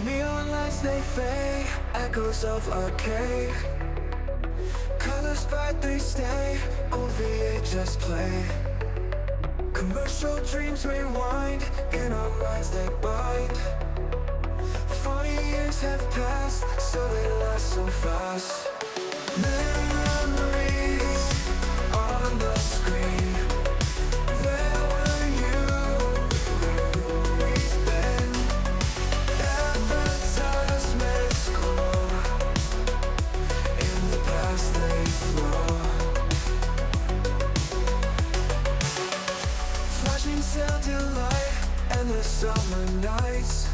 Neon lights, they fade, echoes of arcade. Colors bright, they stay, on VHS play. Commercial dreams rewind, in our minds they bind. 40 years have passed, so they last so fast. Memories on the screen. Where were you? Where we've been? Advertisements glow, in the past they flow. Flashing cell delight, endless summer nights.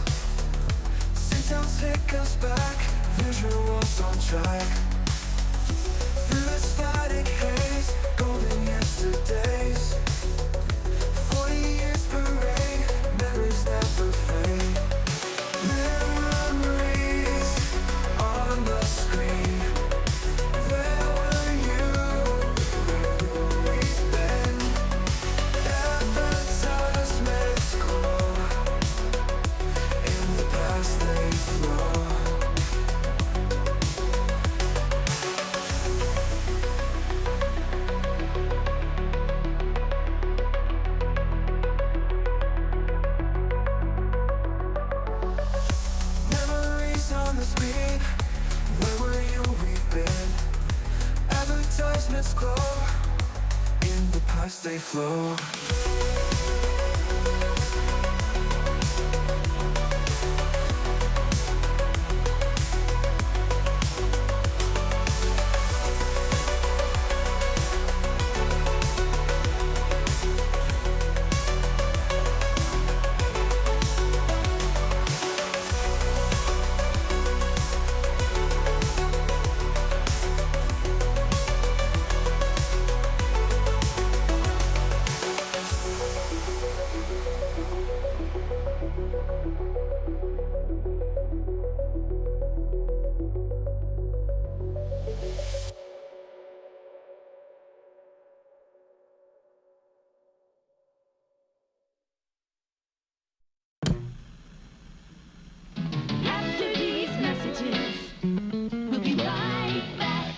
Sounds take us back, visuals on track. Through the static haze, golden yesterdays. 40 years parade, memories never fade. Memories on the screen. Where were you? Where we've been? Advertisements glow, in the past they flow. Memories on the screen. Where were you? We've been. Advertisements glow, in the past they flow. After these messages, we'll be right back.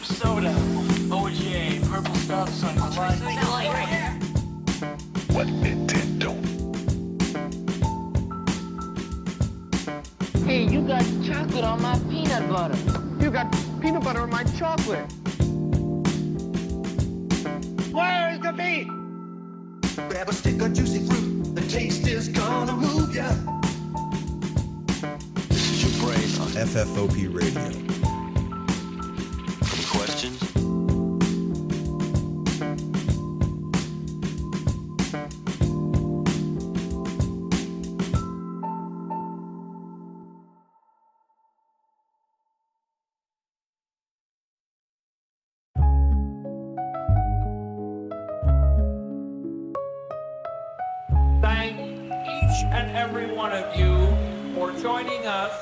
Soda, OJ, purple stuff, on the line. What Nintendo? Hey, you got chocolate on my peanut butter. You got peanut butter in my chocolate. Where's the beat? Grab a stick of juicy fruit, the taste is gonna move ya. This is your brain on FFOP Radio. Any questions? Thank each and every one of you for joining us.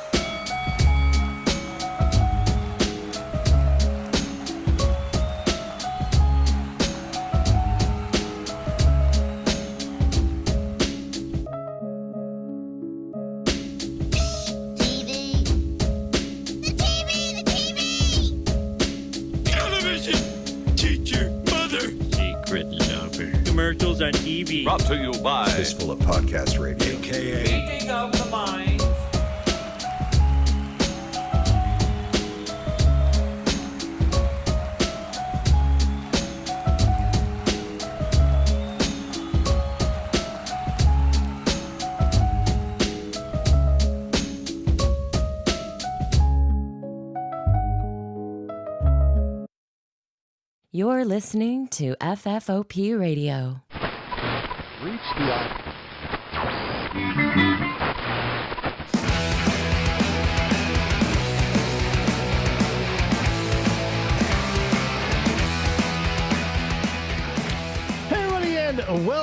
Television! Teacher! Mother! Secret lover. Commercials on TV. Brought to you by Fistful of Podcast Radio. AKA Meeting of the mind. You're listening to FFOP Radio. Reach the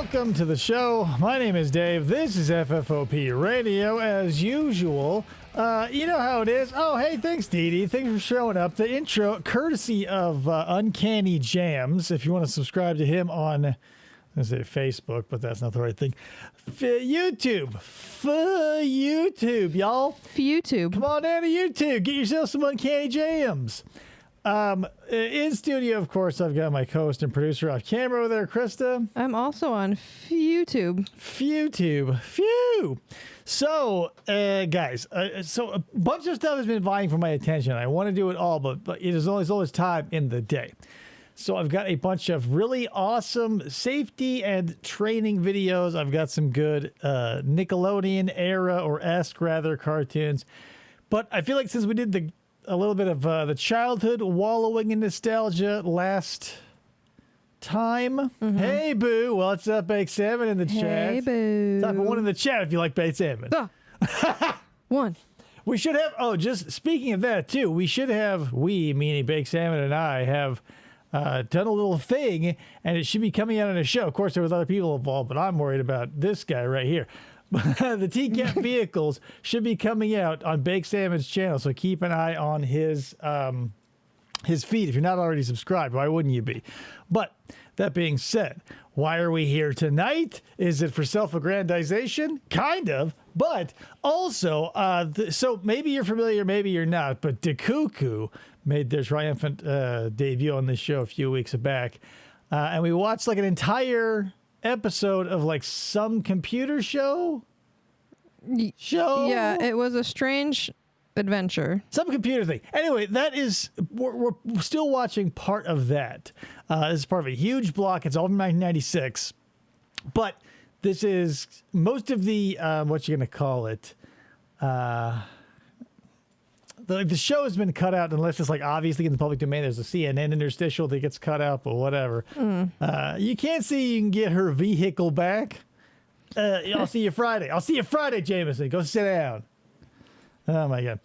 Welcome to the show. My name is Dave. This is FFOP Radio. As usual, you know how it is. Oh, hey, thanks, Dee Dee. Thanks for showing up. The intro, courtesy of Uncanny Jams. If you want to subscribe to him on, I was going to say Facebook, but that's not the right thing. YouTube. YouTube, y'all. YouTube. Come on down to YouTube. Get yourself some Uncanny Jams. In studio, of course, I've got my co-host and producer off camera over there, Krista. I'm also on YouTube. Phew. So, guys, so a bunch of stuff has been vying for my attention. I want to do it all, but it is always time in the day. So I've got a bunch of really awesome safety and training videos. I've got some good Nickelodeon era or esque rather cartoons. But I feel like since we did a little bit of the childhood wallowing in nostalgia last time. Mm-hmm. Hey, Boo. What's up, Baked Salmon in the chat? Hey, Boo. Type of one in the chat if you like Baked Salmon. One. We should have, just speaking of that, too, meaning Baked Salmon and I, have done a little thing, and it should be coming out on a show. Of course, there was other people involved, but I'm worried about this guy right here. The TCAP vehicles should be coming out on Baked Salmon's channel, so keep an eye on his feed. If you're not already subscribed, why wouldn't you be? But that being said, why are we here tonight? Is it for self-aggrandization? Kind of, but also, so maybe you're familiar, maybe you're not, but Dakuku made their triumphant debut on this show a few weeks back, and we watched like an entire episode of like some computer show. Yeah, it was a strange adventure. Some computer thing. Anyway, we're still watching part of that. This is part of a huge block. It's all from 1996. But this is most of the, what you going to call it? The show has been cut out unless it's like obviously in the public domain. There's a CNN interstitial that gets cut out, but whatever. You can't see you can get her vehicle back. I'll see you Friday. Jameson. Go sit down. Oh my God.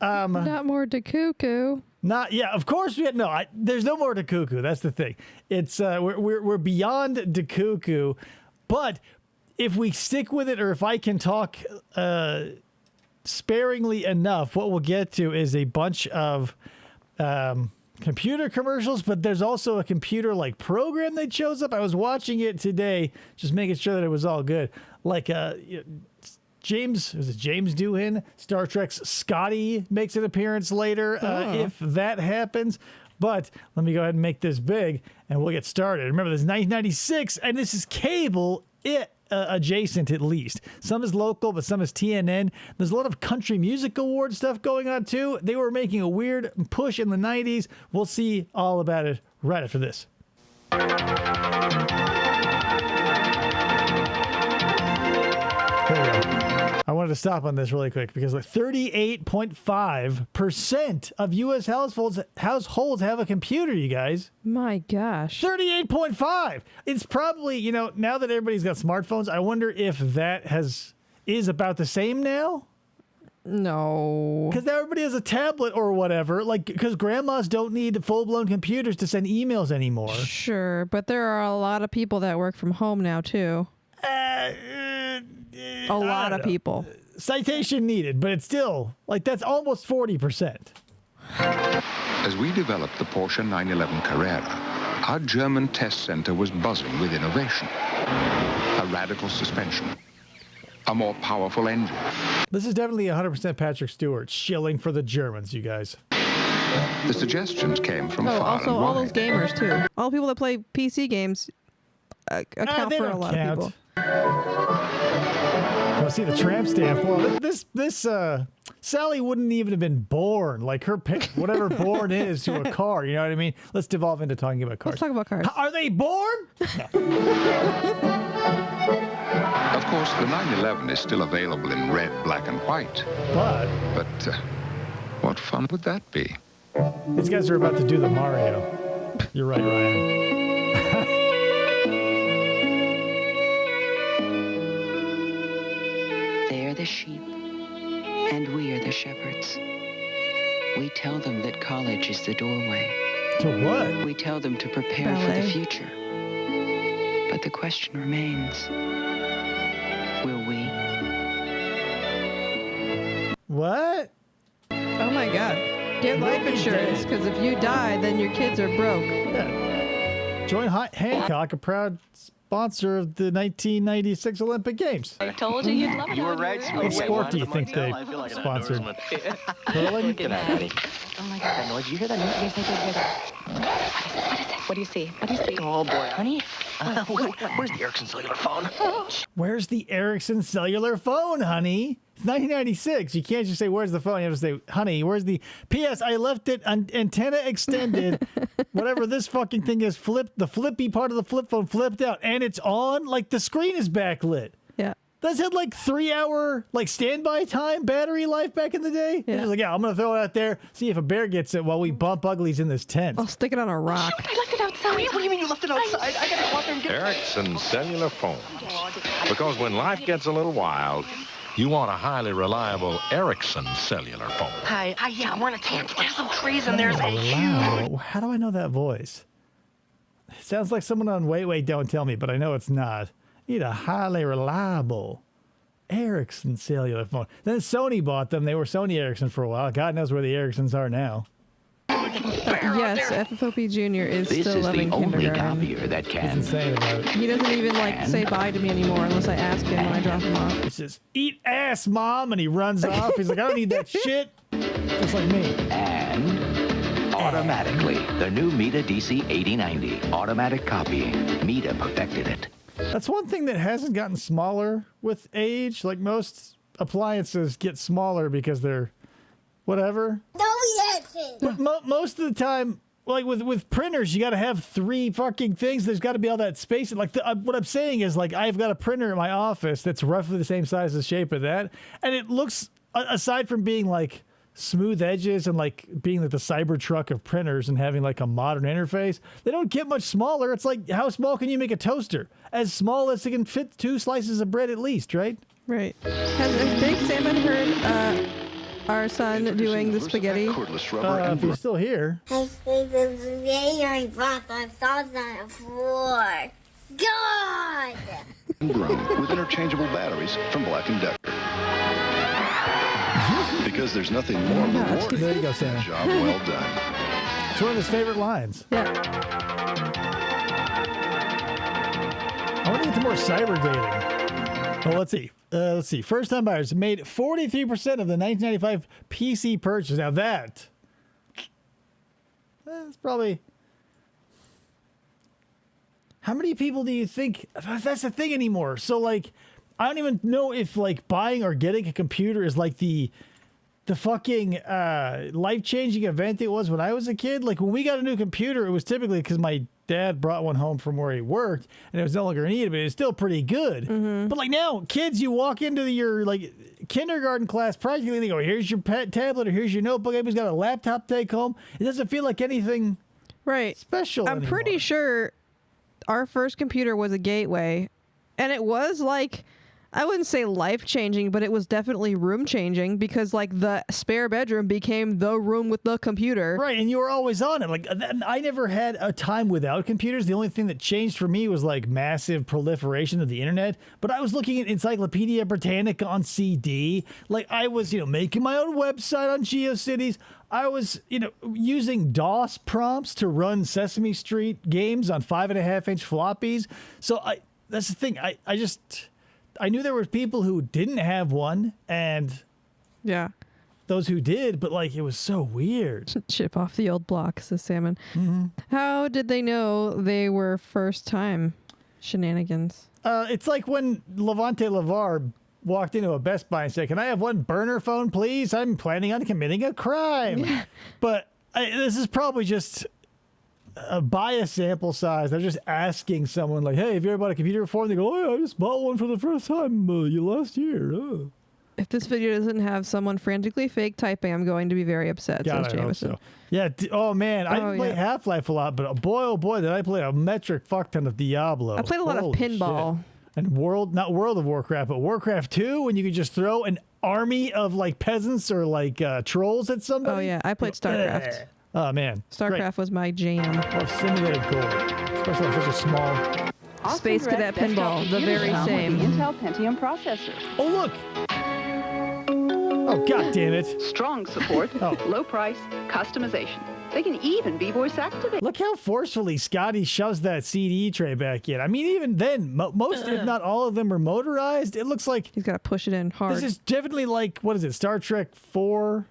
Not more Dakuku. Of course we had there's no more Dakuku. That's the thing. It's we're beyond Dakuku, but if we stick with it, or if I can talk sparingly enough, what we'll get to is a bunch of computer commercials, but there's also a computer like program that shows up. I was watching it today, just making sure that it was all good. Like James Doohan, Star Trek's Scotty makes an appearance later, if that happens. But let me go ahead and make this big, and we'll get started. Remember, this is 1996, and this is cable adjacent at least. Some is local, but some is TNN. There's a lot of country music award stuff going on too. They were making a weird push in the 90s. We'll see all about it right after this. There we go. I wanted to stop on this really quick because like 38.5% of U.S. households have a computer, you guys. My gosh. 38.5. It's probably, now that everybody's got smartphones, I wonder if that is about the same now. No. Because now everybody has a tablet or whatever, because grandmas don't need full-blown computers to send emails anymore. Sure, but there are a lot of people that work from home now, too. A lot of people. Citation needed, but it's still, that's almost 40%. As we developed the Porsche 911 Carrera, our German test center was buzzing with innovation. A radical suspension. A more powerful engine. This is definitely 100% Patrick Stewart shilling for the Germans, you guys. The suggestions came from far also and all wide. those gamers, too. All the people that play PC games account for a lot of people. Oh, see the tramp stamp. Well, this Sally wouldn't even have been born. Like her whatever born is to a car. You know what I mean? Let's devolve into talking about cars. Let's talk about cars. Are they born? No. Of course, the 911 is still available in red, black, and white. But what fun would that be? These guys are about to do the Mario. You're right, Ryan. They're the sheep, and we are the shepherds. We tell them that college is the doorway. To what? We tell them to prepare for the future. But But the question remains, will we? What? Oh my God. Get life insurance, because if you die, then your kids are broke. Yeah. Join Hancock, a proud sponsor of the 1996 Olympic Games. I told you you'd love it. You were right. What sport do you think they sponsored? Curling? Oh my God. That noise, you hear that noise? Yes, I did hear that. What is it? What do you see? What do you see? Oh boy. Honey? Where's the Ericsson cellular phone? Where's the Ericsson cellular phone, honey? It's 1996. You can't just say, where's the phone? You have to say, honey, where's the... P.S. I left it antenna extended. Whatever this fucking thing is flipped. The flippy part of the flip phone flipped out. And it's on. Like, the screen is backlit. Yeah. That's had like 3-hour like standby time battery life back in the day. Yeah. It's like, yeah, I'm gonna throw it out there, see if a bear gets it while we bump uglies in this tent. I'll stick it on a rock. I left it outside. What do you mean you left it outside? I gotta go out there and get it. Ericsson cellular phones. Because when life gets a little wild, you want a highly reliable Ericsson cellular phone. Hi, yeah, we're in a tent. There's some trees and there's a Wow. How do I know that voice? It sounds like someone on Wait, Don't Tell Me, but I know it's not. You need a highly reliable Ericsson cellular phone. Then Sony bought them. They were Sony Ericsson for a while. God knows where the Ericssons are now. Yes, FFOP Jr. is This still is loving the only kindergarten. copier that can. What's insane about it? He doesn't even like say bye to me anymore unless I ask him when I drop him off. He says, "Eat ass, mom," and he runs off. He's like, "I don't need that shit." Just like me. And automatically, the new Mita DC 8090. Automatic copying. Mita perfected it. That's one thing that hasn't gotten smaller with age. Like most appliances get smaller because they're whatever. But most of the time, like with printers, you got to have 3 fucking things. There's got to be all that space. Like what I'm saying is, like, I've got a printer in my office that's roughly the same size as shape of that, and it looks, aside from being like smooth edges and like being like the Cybertruck of printers and having like a modern interface, they don't get much smaller. It's like, how small can you make a toaster? As small as it can fit 2 slices of bread at least, right? Right. Has Big Salmon heard our son doing the spaghetti? If he's still here. God! Grown with interchangeable batteries from Black & Decker. Because there's nothing more rewarding There you go, Santa. Job well done. It's one of his favorite lines. Yeah. I want to get to more cyber dating. Well, let's see. First-time buyers made 43% of the 1995 PC purchase. Now that's probably... How many people do you think... That's the thing anymore. So, like, I don't even know if, like, buying or getting a computer is, like, the fucking life-changing event it was when I was a kid. Like, when we got a new computer, it was typically because my dad brought one home from where he worked, and it was no longer needed, but it was still pretty good. Mm-hmm. But, like, now, kids, you walk into your, like, kindergarten class, practically, they go, here's your tablet, or here's your notebook. Everybody's got a laptop to take home. It doesn't feel like anything special I'm anymore. pretty sure our first computer was a gateway, and it was like, I wouldn't say life-changing, but it was definitely room-changing, because like the spare bedroom became the room with the computer. Right, and you were always on it. Like, I never had a time without computers. The only thing that changed for me was like massive proliferation of the internet. But I was looking at Encyclopedia Britannica on CD. Like, I was, making my own website on GeoCities. I was, using DOS prompts to run Sesame Street games on 5.5-inch floppies. So that's the thing. I knew there were people who didn't have one, and yeah, those who did, but like, it was so weird. Chip off the old block, says Salmon. Mm-hmm. How did they know they were first-time shenanigans? It's like when Levante LeVar walked into a Best Buy and said, "Can I have one burner phone, please? I'm planning on committing a crime." But this is probably just a bias sample size. They're just asking someone like, "Hey, have you ever bought a computer before?" And they go, "Oh yeah, I just bought one for the first time last year." Oh. If this video doesn't have someone frantically fake typing, I'm going to be very upset, God, says I hope Jameson. so. Yeah. Oh man, I didn't play Half-Life a lot, but boy, oh boy, did I play a metric fuck ton of Diablo. I played a lot of pinball. Shit. And not World of Warcraft, but Warcraft 2, when you could just throw an army of like peasants or like trolls at somebody. Oh yeah, I played StarCraft. Oh man, StarCraft was my jam. Oh, simulated gold, especially on such a small Space Cadet Pinball, the very same. Intel Pentium processor. Oh, look. Oh, God damn it. Strong support, low price, customization. They can even be voice activated. Look how forcefully Scotty shoves that CD tray back in. I mean, even then, most, if not all of them are motorized. It looks like he's got to push it in hard. This is definitely like, what is it, Star Trek 4,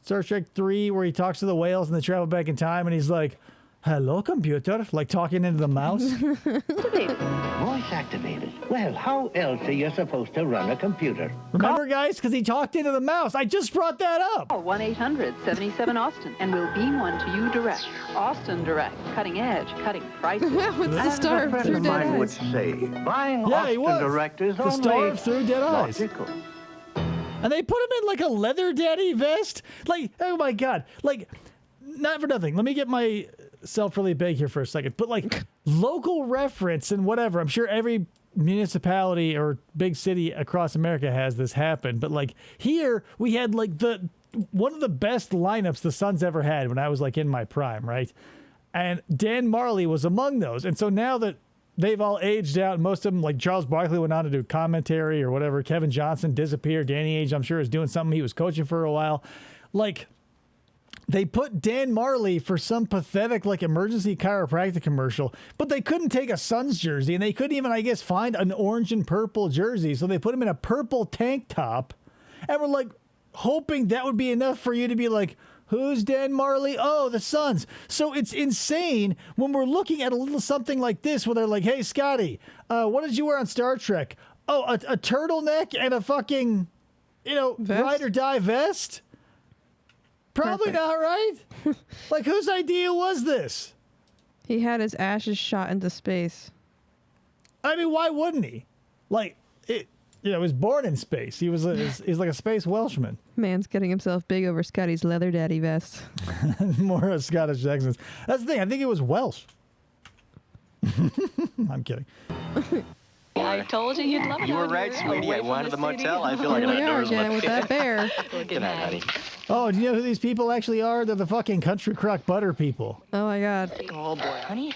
Star Trek 3, where he talks to the whales and they travel back in time, and he's like, hello, computer, like talking into the mouse. Voice activated. Well, how else are you supposed to run a computer? Remember, guys, because he talked into the mouse. I just brought that up. Call 1-800-77-AUSTIN and we'll beam one to you direct. Austin Direct. Cutting edge, cutting prices. What's the star of Through Dead Eyes? Would say, buying Yeah, Austin he was. Direct is The only star of Through Dead Eyes. logical. And they put him in like a leather daddy vest. Like, oh my God. Like, not for nothing. Let me get myself really big here for a second. But like local reference and whatever. I'm sure every municipality or big city across America has this happen. But like here we had like one of the best lineups the Suns ever had when I was like in my prime, right? And Dan Marley was among those. And so now that they've all aged out, most of them, like Charles Barkley, went on to do commentary or whatever. Kevin Johnson disappeared. Danny Ainge, I'm sure, is doing something. He was coaching for a while. Like, they put Dan Marley for some pathetic, like, emergency chiropractic commercial, but they couldn't take a Suns jersey, and they couldn't even, I guess, find an orange and purple jersey. So they put him in a purple tank top, and we're like hoping that would be enough for you to be like, who's Dan Marley? Oh, the Suns. So it's insane when we're looking at a little something like this where they're like, hey, Scotty, what did you wear on Star Trek? Oh, a turtleneck and a fucking, ride or die vest? Probably not, right? Like, whose idea was this? He had his ashes shot into space. I mean, why wouldn't he? Like, he was born in space. He's like a space Welshman. Man's getting himself big over Scotty's leather daddy vest. More of Scottish accents. That's the thing. I think it was Welsh. I'm kidding. I told you you'd love it. You were right, sweetie. I wanted the motel. I feel like an outdoors again with that bear. Good night, honey. Oh, do you know who these people actually are? They're the fucking Country Crock Butter people. Oh, my God. Oh, boy, honey.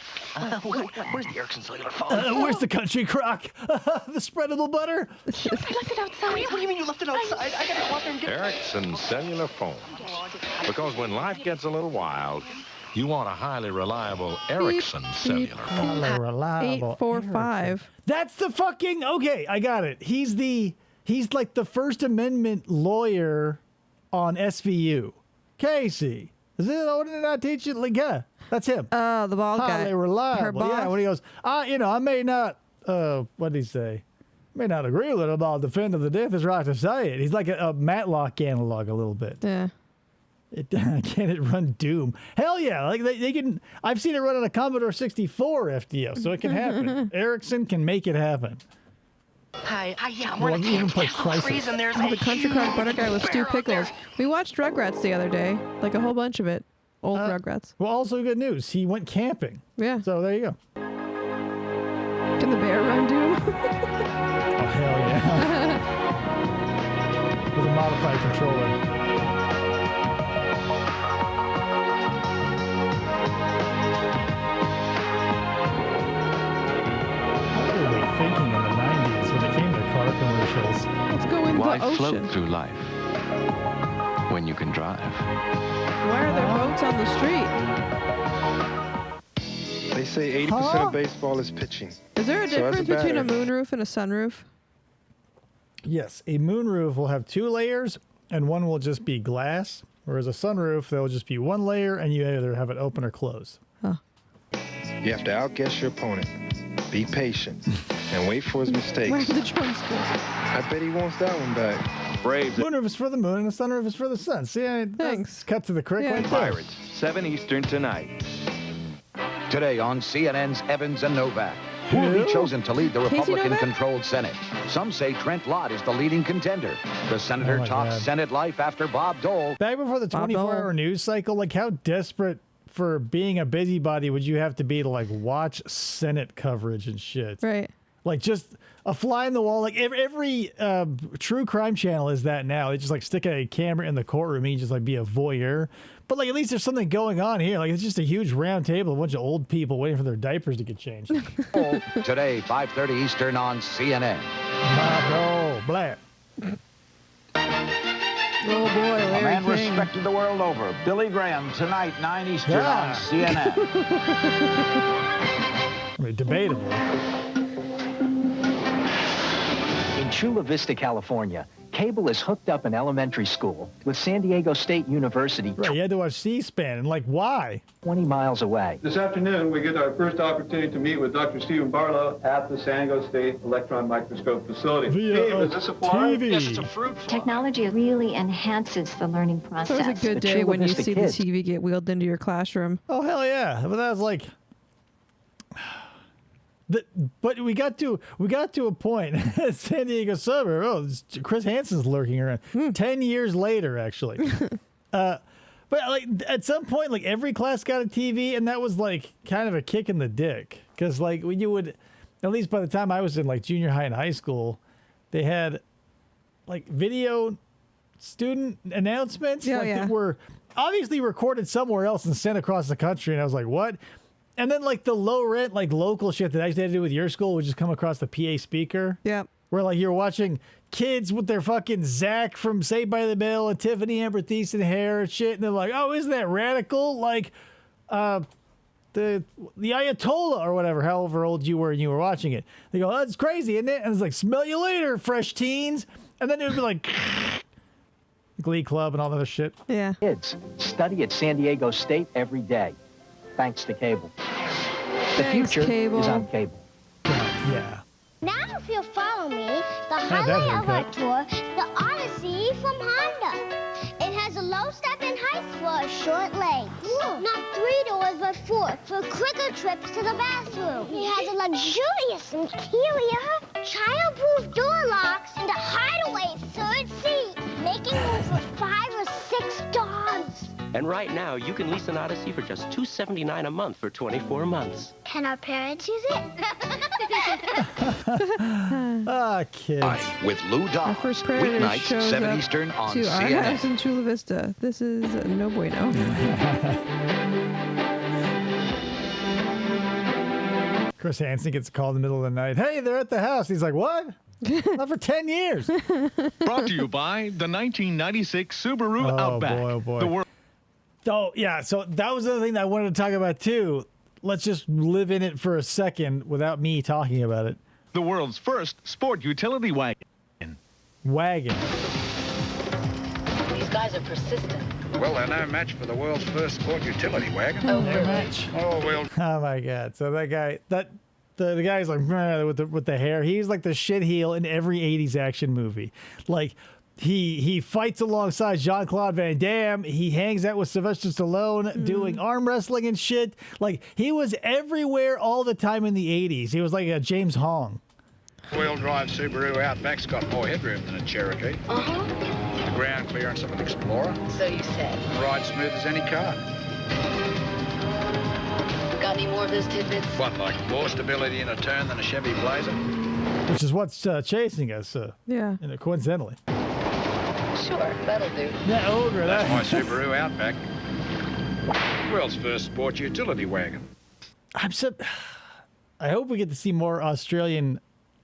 Where's the Ericsson cellular phone? Where's the Country Crock? The spreadable butter? I left it outside. What do you mean you left it outside? I gotta go out there and get it. Ericsson cellular phones. Because when life gets a little wild, you want a highly reliable Ericsson cellular phone. Highly reliable. 845. That's the fucking, okay, I got it. He's like the First Amendment lawyer on SVU. Casey. Is it, what did I teach you? Like, yeah, that's him. Oh, the bald guy. Highly reliable. Her boss. Yeah, when he goes, I may not, what did he say? May not agree with it about defending the death is right to say it. He's like a Matlock analog a little bit. Yeah. Can it run Doom? Hell yeah. Like they can, I've seen it run on a Commodore 64 FDO, so it can happen. Ericsson can make it happen. Hi, yeah, I'm Well, wearing a even tank. play There's a little Crisis. trees and there's Oh, a the Country Crock Butter guy with Stu bear out there. Pickles. We watched Rugrats the other day. Like a whole bunch of it. Old Rugrats. Well, also good news. He went camping. Yeah. So there you go. Can the bear run Doom? Oh, hell yeah. With a modified controller. What were they thinking in the 90s when it came to car commercials? Let's go in Why the ocean. float through life when you can drive? Why are there boats on the street? They say 80% of baseball is pitching. Is there a So as a difference between a batter- moonroof and a sunroof? Yes, a moonroof will have 2 layers, and one will just be glass, whereas a sunroof, there will just be 1 layer, and you either have it open or close. You have to outguess your opponent. Be patient and wait for his mistakes. Where did the drums go? I bet he wants that one back. Braves. Moonroof is for the moon, and the sunroof is for the sun. See, thanks. Cut to the crick Yeah. right there. Pirates. 7 Eastern tonight. Today on CNN's Evans and Novak. Who will be chosen to lead the Casey Republican-controlled Senate? Some say Trent Lott is the leading contender. The senator Oh my talks God. Senate life after Bob Dole. Back before the Bob 24-hour news cycle, like how desperate for being a busybody would you have to be to like watch Senate coverage and shit? Right. Like just a fly in the wall. Like every true crime channel is that now. They just like stick a camera in the courtroom and you just like be a voyeur. But like at least there's something going on here. Like it's just a huge round table, a bunch of old people waiting for their diapers to get changed. Today, 5:30 Eastern on CNN. No, black. Oh boy, Larry A man King. respected the world over. Billy Graham, tonight, 9 Eastern on CNN. I mean, debatable. In Chula Vista, California, cable is hooked up in elementary school with San Diego State University. Right, you had to watch C-SPAN, and like, why? 20 miles away. This afternoon, we get our first opportunity to meet with Dr. Stephen Barlow at the San Diego State Electron Microscope Facility. Steve, is this a fly? TV. Yes, it's a fruit fly. Technology really enhances the learning So process. it was a good day when you see the TV get wheeled into your classroom. Oh, hell yeah. But that was like... But we got to a point at San Diego suburb. Oh, Chris Hansen's lurking around. 10 years later, actually. But like at some point, like every class got a TV, and that was like kind of a kick in the dick. Because like when you would, at least by the time I was in like junior high and high school, they had like video student announcements that were obviously recorded somewhere else and sent across the country. And I was like, what? And then, like, the low-rent, like, local shit that I actually had to do with your school would just come across the PA speaker. Yeah. Where, like, you're watching kids with their fucking Zach from Saved by the Bell and Tiffany Amber Thiessen hair and shit. And they're like, oh, isn't that radical? Like, the Ayatollah or whatever, however old you were and you were watching it. They go, oh, that's crazy, isn't it? And it's like, smell you later, fresh teens. And then it would be like... Glee Club and all that other shit. Yeah. Kids study at San Diego State every day, thanks to cable. The Thanks, future cable. is on cable. Yeah. Now if you'll follow me, the Had that highlight of our haircut. tour, the Odyssey from Honda. It has a low step in height for a short leg. Not 3 doors, but 4 for quicker trips to the bathroom. It has a luxurious interior, child-proof door locks, and a hideaway third seat, making room for 5 or 6 dogs. And right now, you can lease an Odyssey for just $279 a month for 24 months. Can our parents use it? Ah, kids. With Lou Our Dobbs. first predator Weeknights, shows 7 up Eastern on to our house CNN. in Chula Vista. This is no bueno. Chris Hansen gets a call in the middle of the night. Hey, they're at the house. He's like, what? Not for 10 years. Brought to you by the 1996 Subaru Outback. Boy, oh boy. The world. Oh, yeah. So that was the other thing that I wanted to talk about, too. Let's just live in it for a second without me talking about it. The world's first sport utility wagon. Wagon. These guys are persistent. Well, they're no match for the world's first sport utility wagon. Oh, really? Oh, well. Oh, my God. So that guy, the guy's like, with the hair, he's like the shit heel in every 80s action movie. Like, he fights alongside Jean-Claude Van Damme. He hangs out with Sylvester Stallone doing arm wrestling and shit. Like, he was everywhere all the time in the 80s. He was like a James Hong. Wheel drive Subaru Outback's got more headroom than a Cherokee. Uh-huh. The ground clearance of an Explorer. So you said. Ride smooth as any car. Got any more of those tidbits? What, like more stability in a turn than a Chevy Blazer? Which is what's chasing us, Yeah. coincidentally. Sure, that'll do. Yeah, ogre. That's my Subaru Outback. World's first sport utility wagon. I hope we get to see more Australian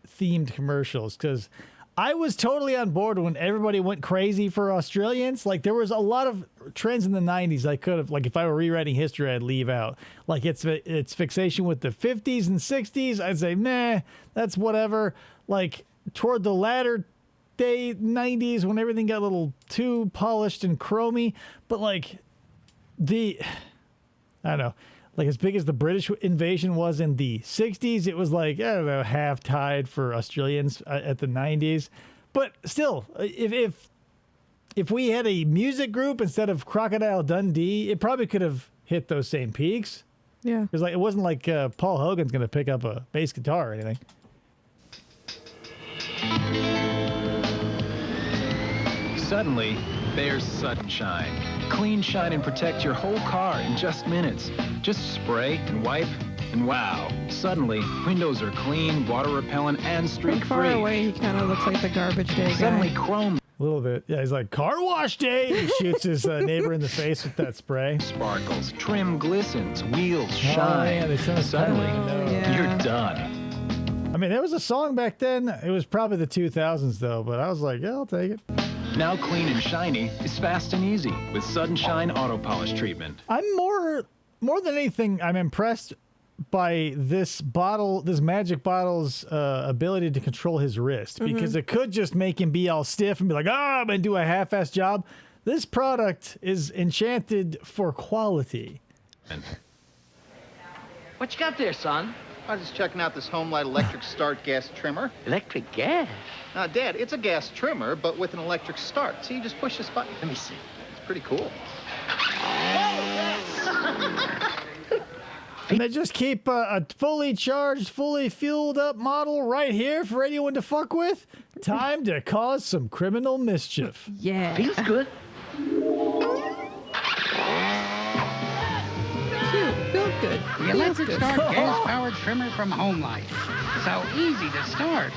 themed commercials, because I was totally on board when everybody went crazy for Australians. Like, there was a lot of trends in the 90s I could have, like, if I were rewriting history, I'd leave out. Like, it's fixation with the 50s and 60s. I'd say, meh, that's whatever. Like, toward the latter day 90s, when everything got a little too polished and chromy. But, like, I don't know. Like, as big as the British invasion was in the 60s, it was like, I don't know, half-tide for Australians at the 90s. But still, if we had a music group instead of Crocodile Dundee, it probably could have hit those same peaks. Yeah. Because like, it wasn't like Paul Hogan's going to pick up a bass guitar or anything. Suddenly, there's Sudden Shine. Clean, shine, and protect your whole car in just minutes. Just spray and wipe, And wow, suddenly, windows are clean, water repellent, and From streak far free. away, he kind of looks like the garbage day Suddenly, guy. chrome A little bit. Yeah, he's like, car wash day. He shoots his neighbor in the face with that spray. sparkles, trim glistens, wheels Oh, shine. yeah, they sent us Suddenly, yeah. you're done. I mean, there was a song back then. It was probably the 2000s, though, but I was like, yeah, I'll take it. Now clean and shiny is fast and easy with Sudden Shine Auto Polish Treatment. I'm more than anything, I'm impressed by this bottle, this magic bottle's ability to control his wrist, because it could just make him be all stiff and be like, I'm going to do a half-ass job. This product is enchanted for quality. What you got there, son? I was just checking out this Homelight electric start gas trimmer. Electric gas? Now, Dad, it's a gas trimmer, but with an electric start. See, you just push this button. Let me see. It's pretty cool. And they just keep a fully charged, fully fueled up model right here for anyone to fuck with. Time to cause some criminal mischief. Yeah. Feels good. Cute. Feels good. The Feels electric good. start gas-powered trimmer from Homelight. So easy to start.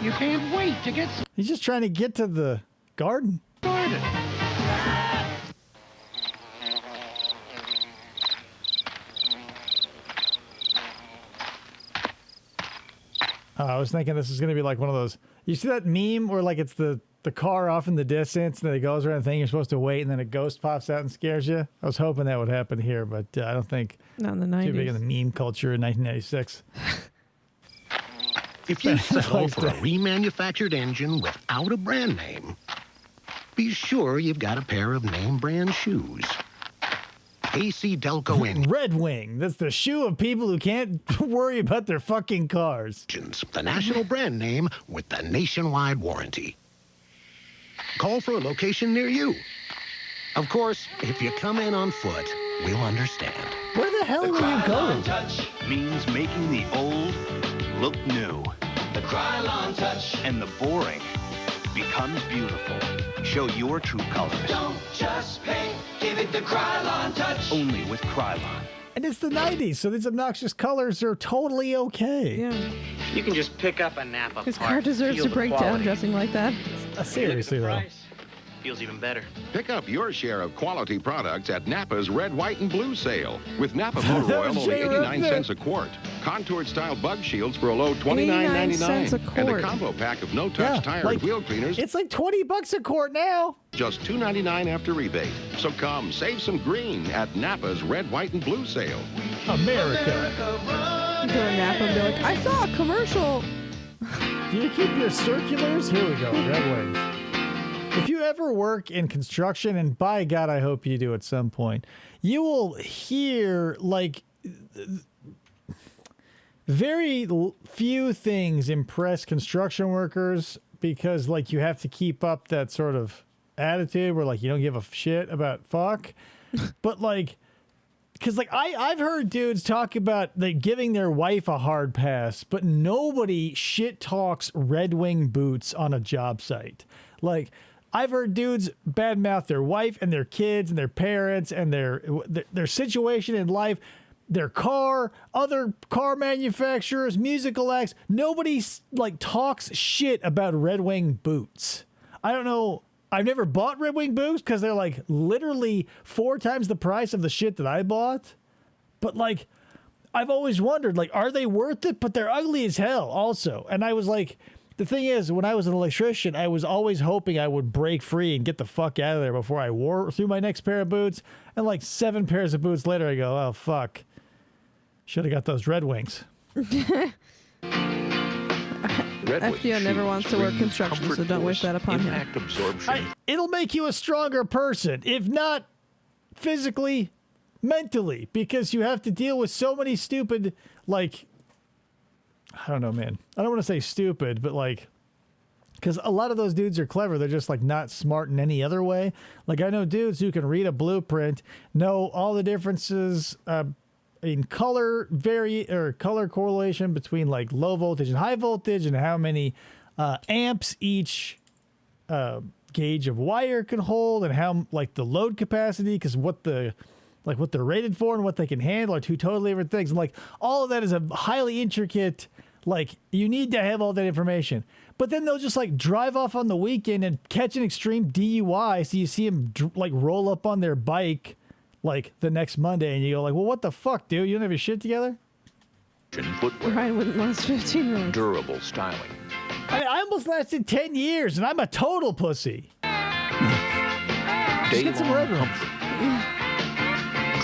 You can't wait to get He's just trying to get to the garden. started. I was thinking this is going to be like one of those. You see that meme where like it's the car off in the distance and then it goes around the thing you're supposed to wait and then a ghost pops out and scares you? I was hoping that would happen here, but I don't think Not in the 90s. too big in the meme culture in 1996. If you settle for a remanufactured engine without a brand name, be sure you've got a pair of name brand shoes. AC Delco engines. Red Wing. That's the shoe of people who can't worry about their fucking cars. The national brand name with the nationwide warranty. Call for a location near you. Of course, if you come in on foot, we'll understand. Where the hell are you going? Touch means making the old look new. The Krylon Touch. And the boring becomes beautiful. Show your true colors. Don't just paint, give it the Krylon Touch. Only with Krylon. And it's the 90s, so these obnoxious colors are totally okay. Yeah. You can just pick up a Napa His part, car deserves feel to the break down quality. dressing like that. Seriously, though. Price feels even better. Pick up your share of quality products at Napa's Red, White, and Blue sale. With Napa Motor Oil, only 89 cents a quart. Contoured style bug shields for a low $89 $29.99. a And a quart. combo pack of no-touch tire like, and wheel cleaners, It's like $20 a quart now. just $2.99 after rebate. So come, save some green at Napa's Red, White, and Blue sale. America. You go to Napa and be like, I saw a commercial. Do you keep your circulars? Here we go, Red Wings. If you ever work in construction, and by God, I hope you do at some point, you will hear like very few things impress construction workers because like you have to keep up that sort of attitude where like you don't give a shit about fuck. But like, because like I've heard dudes talk about like giving their wife a hard pass, but nobody shit talks Red Wing boots on a job site. Like I've heard dudes badmouth their wife and their kids and their parents and their situation in life, their car, other car manufacturers, musical acts. Nobody like talks shit about Red Wing boots. I don't know. I've never bought Red Wing boots because they're like literally 4 times the price of the shit that I bought. But like, I've always wondered, like, are they worth it? But they're ugly as hell also. And I was like, the thing is, when I was an electrician, I was always hoping I would break free and get the fuck out of there before I wore through my next pair of boots. And like 7 pairs of boots later, I go, oh, fuck. Should have got those Red Wings. FDO never wants to work construction, so don't wish that upon him. Impact absorption. It'll make you a stronger person, if not physically, mentally, because you have to deal with so many stupid, like, I don't know, man. I don't want to say stupid, but like, because a lot of those dudes are clever. They're just like not smart in any other way. Like I know dudes who can read a blueprint, know all the differences in color color correlation between like low voltage and high voltage, and how many amps each gauge of wire can hold, and how like the load capacity, because what the like what they're rated for and what they can handle are two totally different things. And like all of that is a highly intricate, like you need to have all that information. But then they'll just like drive off on the weekend and catch an extreme DUI. So you see them like roll up on their bike like the next Monday and you go like, well, what the fuck, dude? You don't have your shit together? Footwear. Ryan wouldn't last 15 minutes. Durable styling. I almost lasted 10 years and I'm a total pussy. Just get some red ones.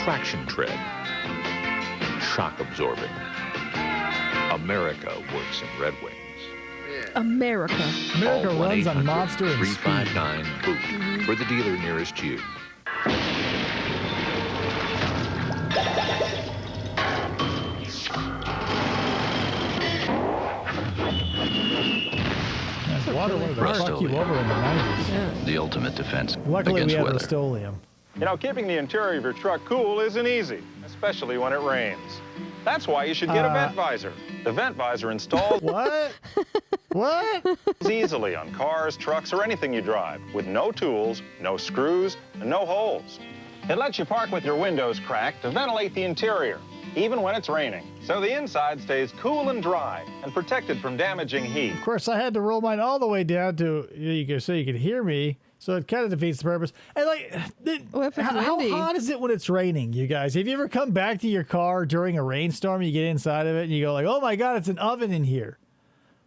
Traction tread. Shock absorbing. America works in Red Wings. America. America Call runs on 1-800-359 Monster and Speed. 359 for the dealer nearest you. Water wanted to fuck you over in the 90s. The ultimate defense Luckily, we against have weather. Rust-Oleum. You know, keeping the interior of your truck cool isn't easy, especially when it rains. That's why you should get a vent visor. The vent visor installs what? easily on cars, trucks, or anything you drive, with no tools, no screws, and no holes. It lets you park with your windows cracked to ventilate the interior, even when it's raining, so the inside stays cool and dry and protected from damaging heat. Of course, I had to roll mine all the way down to so you could hear me. So it kind of defeats the purpose. And like, how hot is it when it's raining, you guys? Have you ever come back to your car during a rainstorm? You get inside of it and you go like, "Oh my God, it's an oven in here."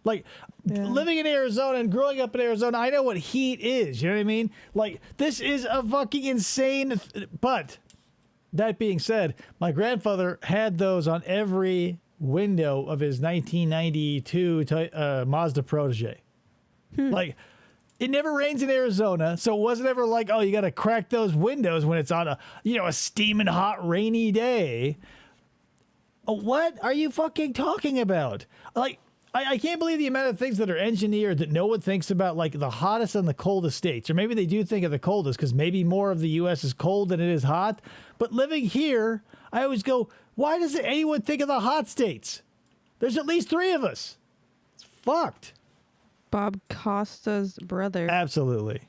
Like living in Arizona and growing up in Arizona, I know what heat is. You know what I mean? like this is a fucking insane. But that being said, my grandfather had those on every window of his 1992 Mazda Protege. Like, it never rains in Arizona, so it wasn't ever like, oh, you got to crack those windows when it's on a steaming hot rainy day. What are you fucking talking about? Like, I can't believe the amount of things that are engineered that no one thinks about, like the hottest and the coldest states. Or maybe they do think of the coldest because maybe more of the U.S. is cold than it is hot. But living here, I always go, why doesn't anyone think of the hot states? There's at least 3 of us. It's fucked. Bob Costa's brother. Absolutely.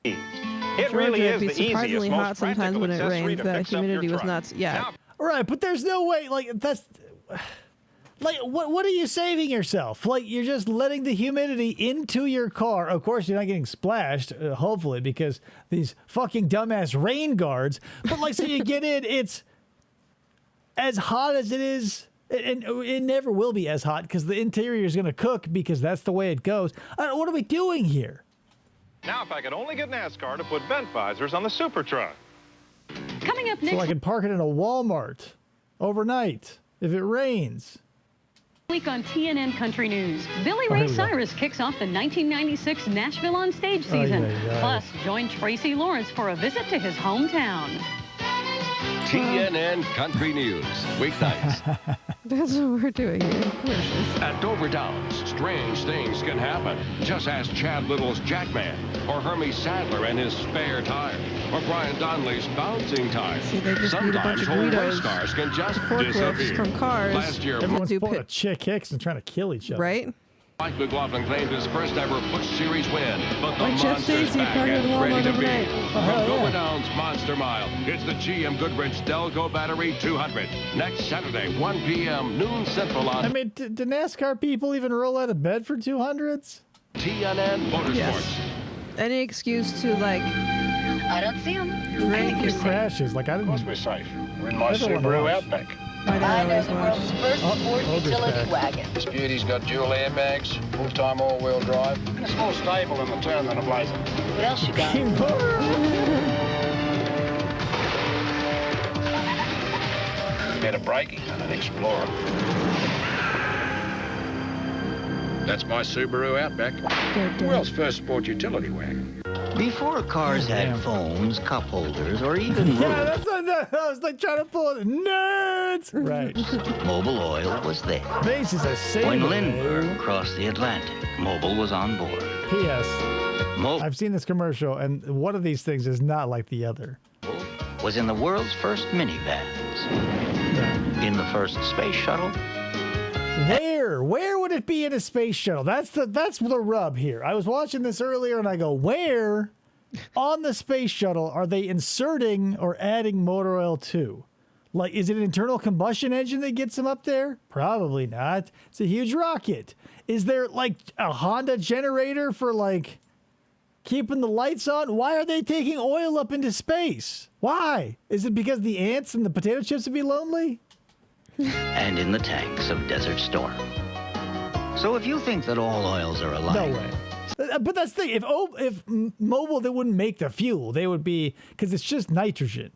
It really is be the surprisingly easiest, hot most sometimes when it practical accessory rains. to The fix up your humidity was truck. nuts. Yeah. Right, but there's no way, like, that's... Like, what are you saving yourself? Like, you're just letting the humidity into your car. Of course, you're not getting splashed, hopefully, because these fucking dumbass rain guards. But, like, so you get in, it's as hot as it is, and it never will be as hot because the interior is going to cook because that's the way it goes. What are we doing here? Now, if I could only get NASCAR to put vent visors on the super truck. Coming up next So I can park it in a Walmart overnight if it rains. week on TNN Country News, Billy Ray Cyrus kicks off the 1996 Nashville on Stage season. Plus, join Tracy Lawrence for a visit to his hometown. TNN Country News, weeknights. That's what we're doing here. Commercials. At Dover Downs, strange things can happen. Just ask Chad Little's Jackman, or Hermie Sadler and his spare tire, or Brian Donnelly's bouncing tire. See, they just need a bunch Sometimes of whole Guidos race cars can just forklifts disappear. from cars. Last year, Everyone's pulling a chick hicks and trying to kill each other. Right? Mike McLaughlin claimed his first ever Busch Series win, but the Like Jeff Monster's Stacey back parked at and Walmart ready to be. overnight. From Dover Downs Monster Mile, it's the GM Goodrich Delco Battery 200. Next Saturday, 1 p.m., noon central on I mean, do NASCAR people even roll out of bed for 200s? TNN Motorsports. Yes. Any excuse to, like... I don't see him. It crashes. Like, I didn't... Of course we're safe. We're in my Everyone Subaru knows. Outback. I know the world's first sport utility wagon. This beauty's got dual airbags, full-time all-wheel drive, and it's more stable in the turn than a Blazer. What else you got? Better braking than an Explorer. That's my Subaru Outback. World's first sport utility wagon. Before cars had phones, cup holders, or even Yeah, that's what I was like trying to pull it. Nerds! Right. Mobil Oil was there. This is a sailor. When Lindbergh crossed the Atlantic, Mobil was on board. P.S. I've seen this commercial, and one of these things is not like the other. Was in the world's first minivans. In the first space shuttle. Where would it be in a space shuttle? That's the rub here. I was watching this earlier and I go, where on the space shuttle are they inserting or adding motor oil to? Like, is it an internal combustion engine that gets them up there? Probably not. It's a huge rocket. Is there like a Honda generator for like keeping the lights on? Why are they taking oil up into space? Why? Is it because the ants and the potato chips would be lonely? And in the tanks of Desert Storm. So if you think that all oils are alike... No way. But that's the thing. If Mobil, they wouldn't make the fuel. They would be... Because it's just nitrogen.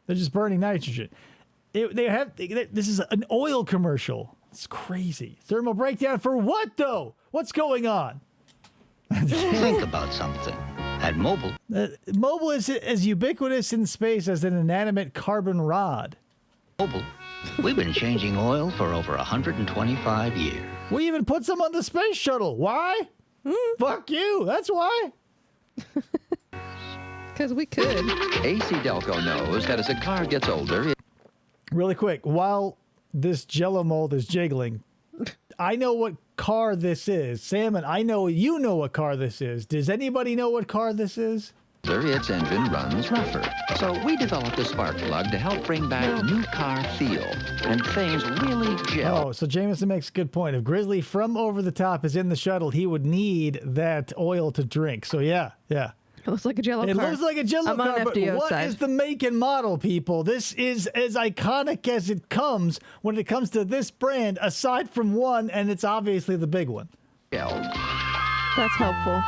They're just burning nitrogen. This is an oil commercial. It's crazy. Thermal breakdown for what, though? What's going on? Think about something. At Mobil... Mobil is as ubiquitous in space as an inanimate carbon rod. Mobil, we've been changing oil for over 125 years. We even put some on the space shuttle. Why? Fuck you. That's why. Because we could. AC Delco knows that as a car gets older... Really quick, while this Jello mold is jiggling, I know what car this is. Salmon, I know you know what car this is. Does anybody know what car this is? Its engine runs rougher. So we developed a spark plug to help bring back new car feel. And things really gel. Oh, so Jameson makes a good point. If Grizzly from Over the Top is in the shuttle, he would need that oil to drink. So yeah. It looks like a Jello car. It looks like a Jello car, but what is the make and model, people? This is as iconic as it comes when it comes to this brand, aside from one, and it's obviously the big one. That's helpful.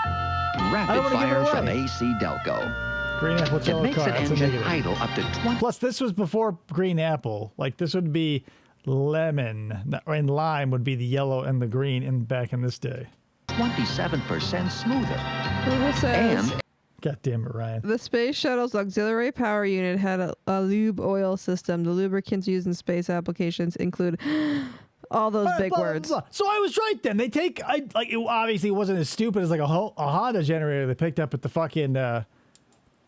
Rapid fire from AC Delco. Green Apple Jello It makes car. an That's a engine negative. idle up to 20... Plus, this was before Green Apple. Like, this would be lemon, and lime would be the yellow and the green back in this day. 27% smoother. Google says... And... God damn it, Ryan. The space shuttle's auxiliary power unit had a lube oil system. The lubricants used in space applications include all those big words. So I was right then. They take, it obviously wasn't as stupid as like a Honda generator they picked up at the fucking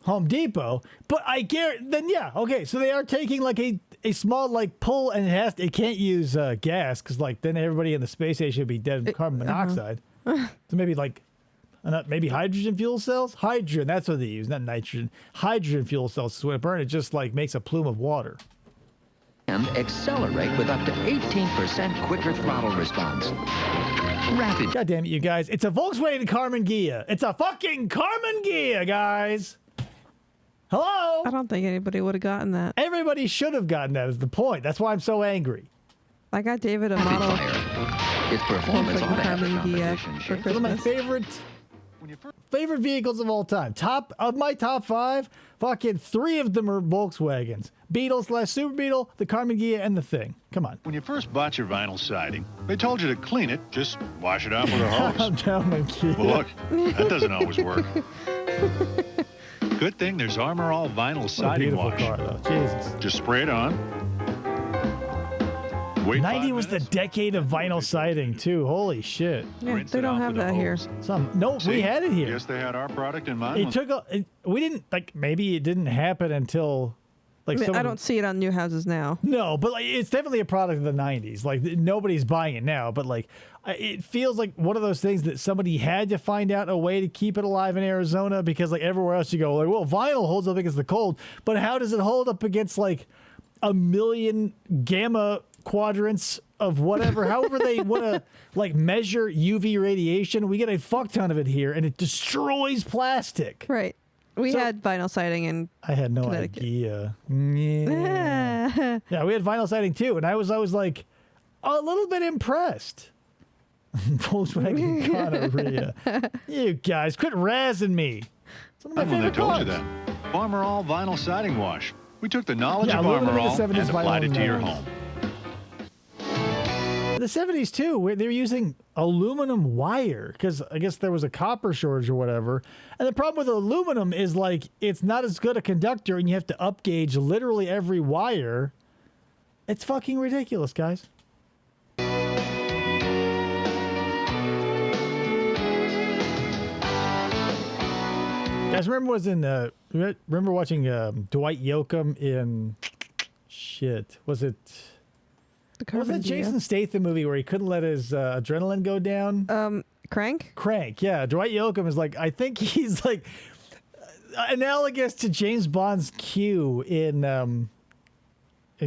Home Depot. But I guarantee, then yeah, okay. So they are taking like a small like pull, and it can't use gas because like then everybody in the space station would be dead of carbon monoxide. So maybe like. Maybe hydrogen fuel cells? Hydrogen, that's what they use, not nitrogen. Hydrogen fuel cells, so when it burns, it just like makes a plume of water. And accelerate with up to 18% quicker throttle response. Rapid. God damn it, you guys. It's a Volkswagen Carmen Ghia. It's a fucking Carmen Ghia, guys. Hello? I don't think anybody would have gotten that. Everybody should have gotten that is the point. That's why I'm so angry. I got David a model. Its performance ought to have a competition. for One of my favorite vehicles of all time. Top 5, fucking 3 of them are Volkswagens. Beetle/Super Beetle, the Carmen Ghia, and the Thing. Come on. When you first bought your vinyl siding, they told you to clean it, just wash it off with a hose. I'm down with Ghia. Well, look, that doesn't always work. Good thing there's Armor All Vinyl Siding Wash. Car, though. Jesus. Just spray it on. Wait 90 was the decade of vinyl siding, too. Holy shit. Yeah, they don't have that here. We had it here. Yes, they had our product in mind. It took we didn't, like, maybe it didn't happen until, like, I don't see it on new houses now. No, but like, it's definitely a product of the 90s. Like, nobody's buying it now, but like, it feels like one of those things that somebody had to find out a way to keep it alive in Arizona, because like everywhere else you go, like, well, vinyl holds up against the cold, but how does it hold up against like a million gamma quadrants of whatever, however they want to like measure UV radiation? We get a fuck ton of it here, and it destroys plastic. Right. We had vinyl siding in I had no idea. Yeah. Yeah, we had vinyl siding too, and I was like a little bit impressed. Volkswagen gonorrhea. You guys, quit razzing me. It's one of my favorite told cars. you that. Armor All Vinyl Siding Wash. We took the knowledge of aluminum Armor in the All 70s, and applied it to your vinyl home. The 70s too, where they were using aluminum wire because I guess there was a copper shortage or whatever. And the problem with aluminum is like it's not as good a conductor, and you have to upgauge literally every wire. It's fucking ridiculous, guys. Guys, remember watching Dwight Yoakam in was it? Was that Jason Statham movie where he couldn't let his adrenaline go down? Crank? Crank, yeah. Dwight Yoakam is like, I think he's like analogous to James Bond's Q in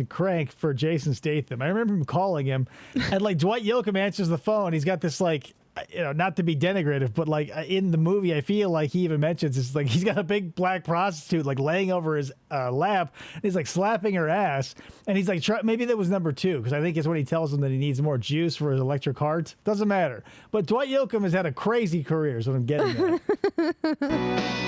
Crank for Jason Statham. I remember him calling him, and like Dwight Yoakam answers the phone. He's got this like, not to be denigrative, but like in the movie, I feel like he even mentions it's like he's got a big black prostitute like laying over his lap. And he's like slapping her ass, and he's like, maybe that was number 2 because I think it's when he tells him that he needs more juice for his electric heart. Doesn't matter. But Dwight Yoakam has had a crazy career, is what I'm getting at.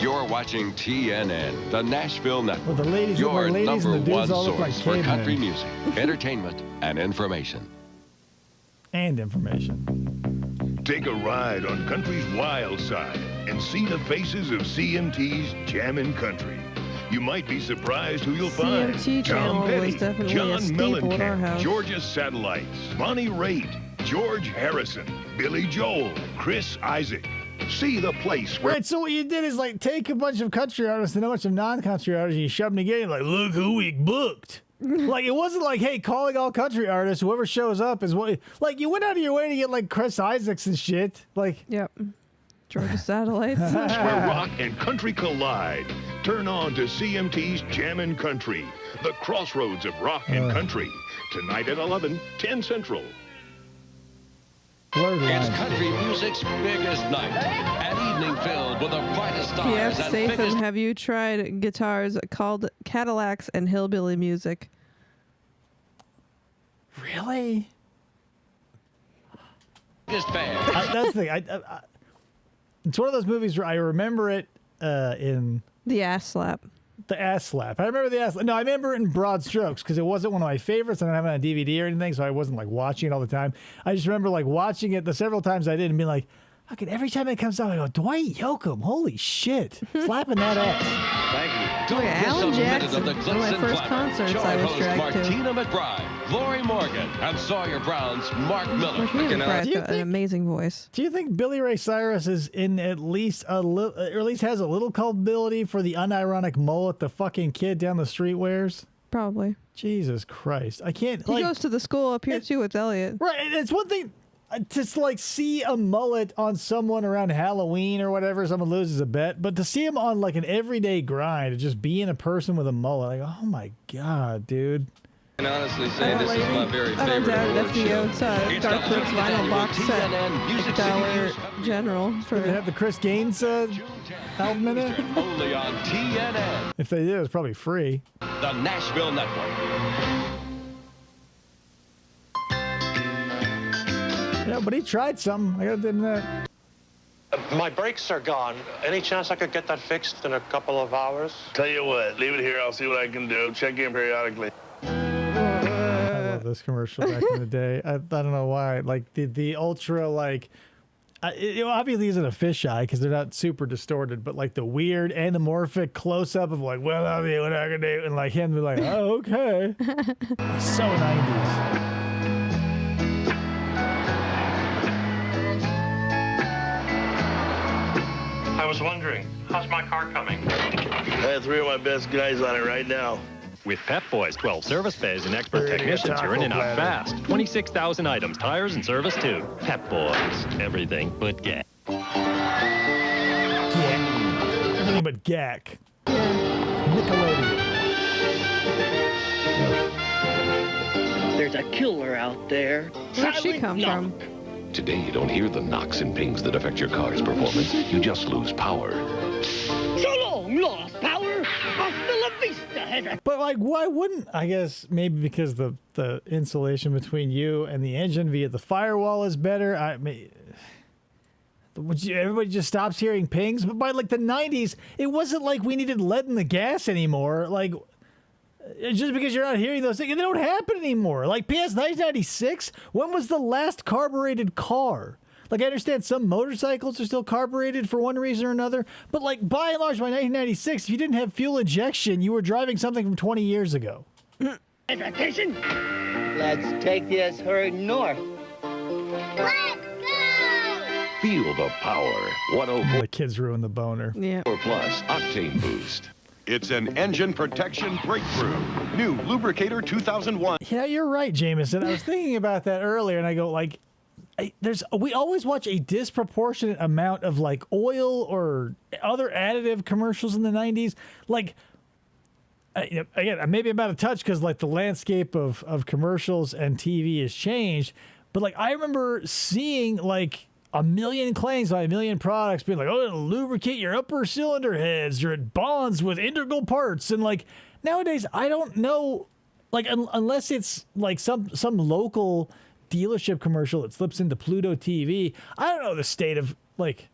You're watching TNN, the Nashville Network. Well, the ladies look your like ladies number and the dudes one all look source like for cavemen. country music, entertainment, and information. And information. Take a ride on country's wild side and see the faces of CMT's Jammin' Country. You might be surprised who you'll find. CMT channel Tom Petty, was definitely a John staple at our Mellencamp, house. Georgia Satellites, Bonnie Raitt, George Harrison, Billy Joel, Chris Isaac. See the place where... Right, so what you did is like take a bunch of country artists and a bunch of non-country artists and you shove them together like, look who we booked. Like, it wasn't like, hey, calling all country artists, whoever shows up is what... Like, you went out of your way to get like Chris Isaacs and shit. Like... Yep. Georgia Satellites. where rock and country collide. Turn on to CMT's Jammin' Country, the crossroads of rock and country. Tonight at 11, 10 Central. It's country music's biggest night. An evening filled with the brightest stars P.F. and Statham, biggest... have you tried guitars called Cadillacs and hillbilly music? Really? Fans. That's the thing. It's one of those movies where I remember it in... The ass slap. The ass slap. I remember the ass slap. No, I remember it in broad strokes because it wasn't one of my favorites. I don't have it on DVD or anything, so I wasn't like watching it all the time. I just remember like watching it the several times I did and being like, okay, every time it comes out, I go, Dwight Yoakam, holy shit, slapping that ass. Thank you. Oh, yeah, Alan Jackson, one of my first concerts I was dragged to. Martina McBride, Lori Morgan, and Sawyer Brown's Mark Miller. Martina McBride's got an amazing voice. Do you think Billy Ray Cyrus is in at least a little, or at least has a little culpability for the unironic mullet the fucking kid down the street wears? Probably. Jesus Christ. I can't, He goes to the school up here too with Elliot. Right, and it's one thing to like see a mullet on someone around Halloween or whatever, someone loses a bet, but to see him on like an everyday grind of just being a person with a mullet, like, oh my God, dude. I can honestly say this is my very I don't favorite doubt award show. FDO. It's Dark Brooks vinyl box set. Dollar General. Did they have the Chris Gaines album in it? Only on TNN. If they did, it was probably free. The Nashville Network. Yeah, but he tried something. I gotta admit that. My brakes are gone. Any chance I could get that fixed in a couple of hours? Tell you what, leave it here. I'll see what I can do. Check in periodically. I love this commercial back in the day. I don't know why. Like the ultra like, it obviously isn't a fisheye because they're not super distorted, but like the weird anamorphic close up of like, well, I'll be what I can do, and like him be like, oh, okay. So 90s. I was wondering, how's my car coming? I have 3 of my best guys on it right now. With Pep Boys, 12 service bays and expert technicians, you're in and out fast. 26,000 items, tires and service too. Pep Boys, everything but gas. Everything but gack. Nickelodeon. There's a killer out there. Where'd she come from? Today, you don't hear the knocks and pings that affect your car's performance. You just lose power. So long, lost power. Hasta la vista, head. But like, why wouldn't, I guess maybe because the insulation between you and the engine via the firewall is better. I mean, everybody just stops hearing pings. But by like the 90s, it wasn't like we needed lead in the gas anymore. Like, just because you're not hearing those things, they don't happen anymore. Like, PS 1996, when was the last carbureted car? Like, I understand some motorcycles are still carbureted for one reason or another, but like, by and large, by 1996, if you didn't have fuel injection, you were driving something from 20 years ago. Attention. Let's take this herd north. Feel the power. 104. The kids ruined the boner. Yeah. Plus octane boost. It's an engine protection breakthrough. New Lubricator 2001. Yeah, you're right, Jameson. I was thinking about that earlier, and I go, like, we always watch a disproportionate amount of like oil or other additive commercials in the 90s. Like, again, maybe I'm out of touch because like the landscape of commercials and TV has changed. But like I remember seeing like a million claims by a million products being like, oh, it'll lubricate your upper cylinder heads, or it bonds with integral parts. And like nowadays, I don't know, like unless it's like some local dealership commercial that slips into Pluto TV. I don't know the state of like,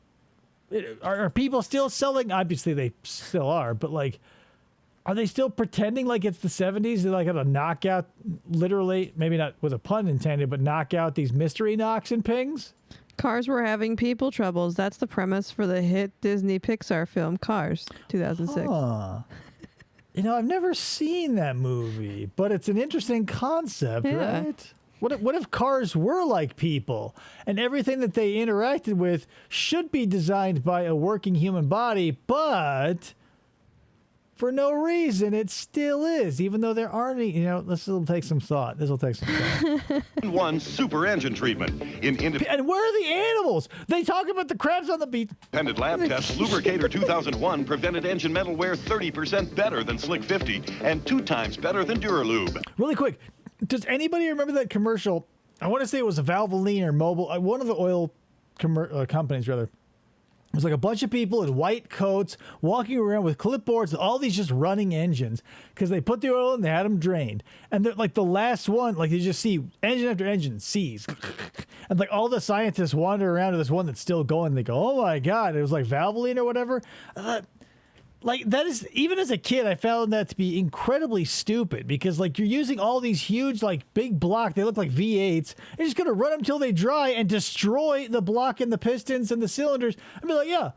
are people still selling? Obviously they still are, but like, are they still pretending like it's the 70s? They're like going to knock out, literally, maybe not with a pun intended, but knock out these mystery knocks and pings? Cars were having people troubles. That's the premise for the hit Disney Pixar film Cars, 2006. Huh. You know, I've never seen that movie, but it's an interesting concept, right? What if cars were like people and everything that they interacted with should be designed by a working human body, but for no reason it still is, even though there aren't any, this will take some thought. This will take some thought. One super engine treatment. And where are the animals? They talk about the crabs on the beach. Independent lab test, Lubricator 2001 prevented engine metal wear 30% better than Slick 50 and 2 times better than Duralube. Really quick, does anybody remember that commercial? I want to say it was a Valvoline or Mobil, one of the oil companies, rather. It was like a bunch of people in white coats walking around with clipboards, all these just running engines, because they put the oil in, they had them drained. And they're like the last one, like you just see engine after engine seize. And like all the scientists wander around to this one that's still going. They go, oh my God, it was like Valvoline or whatever. Like that is, even as a kid, I found that to be incredibly stupid, because like you're using all these huge, like big block, they look like V8s. You're just going to run them till they dry and destroy the block and the pistons and the cylinders. I'd be like, yeah.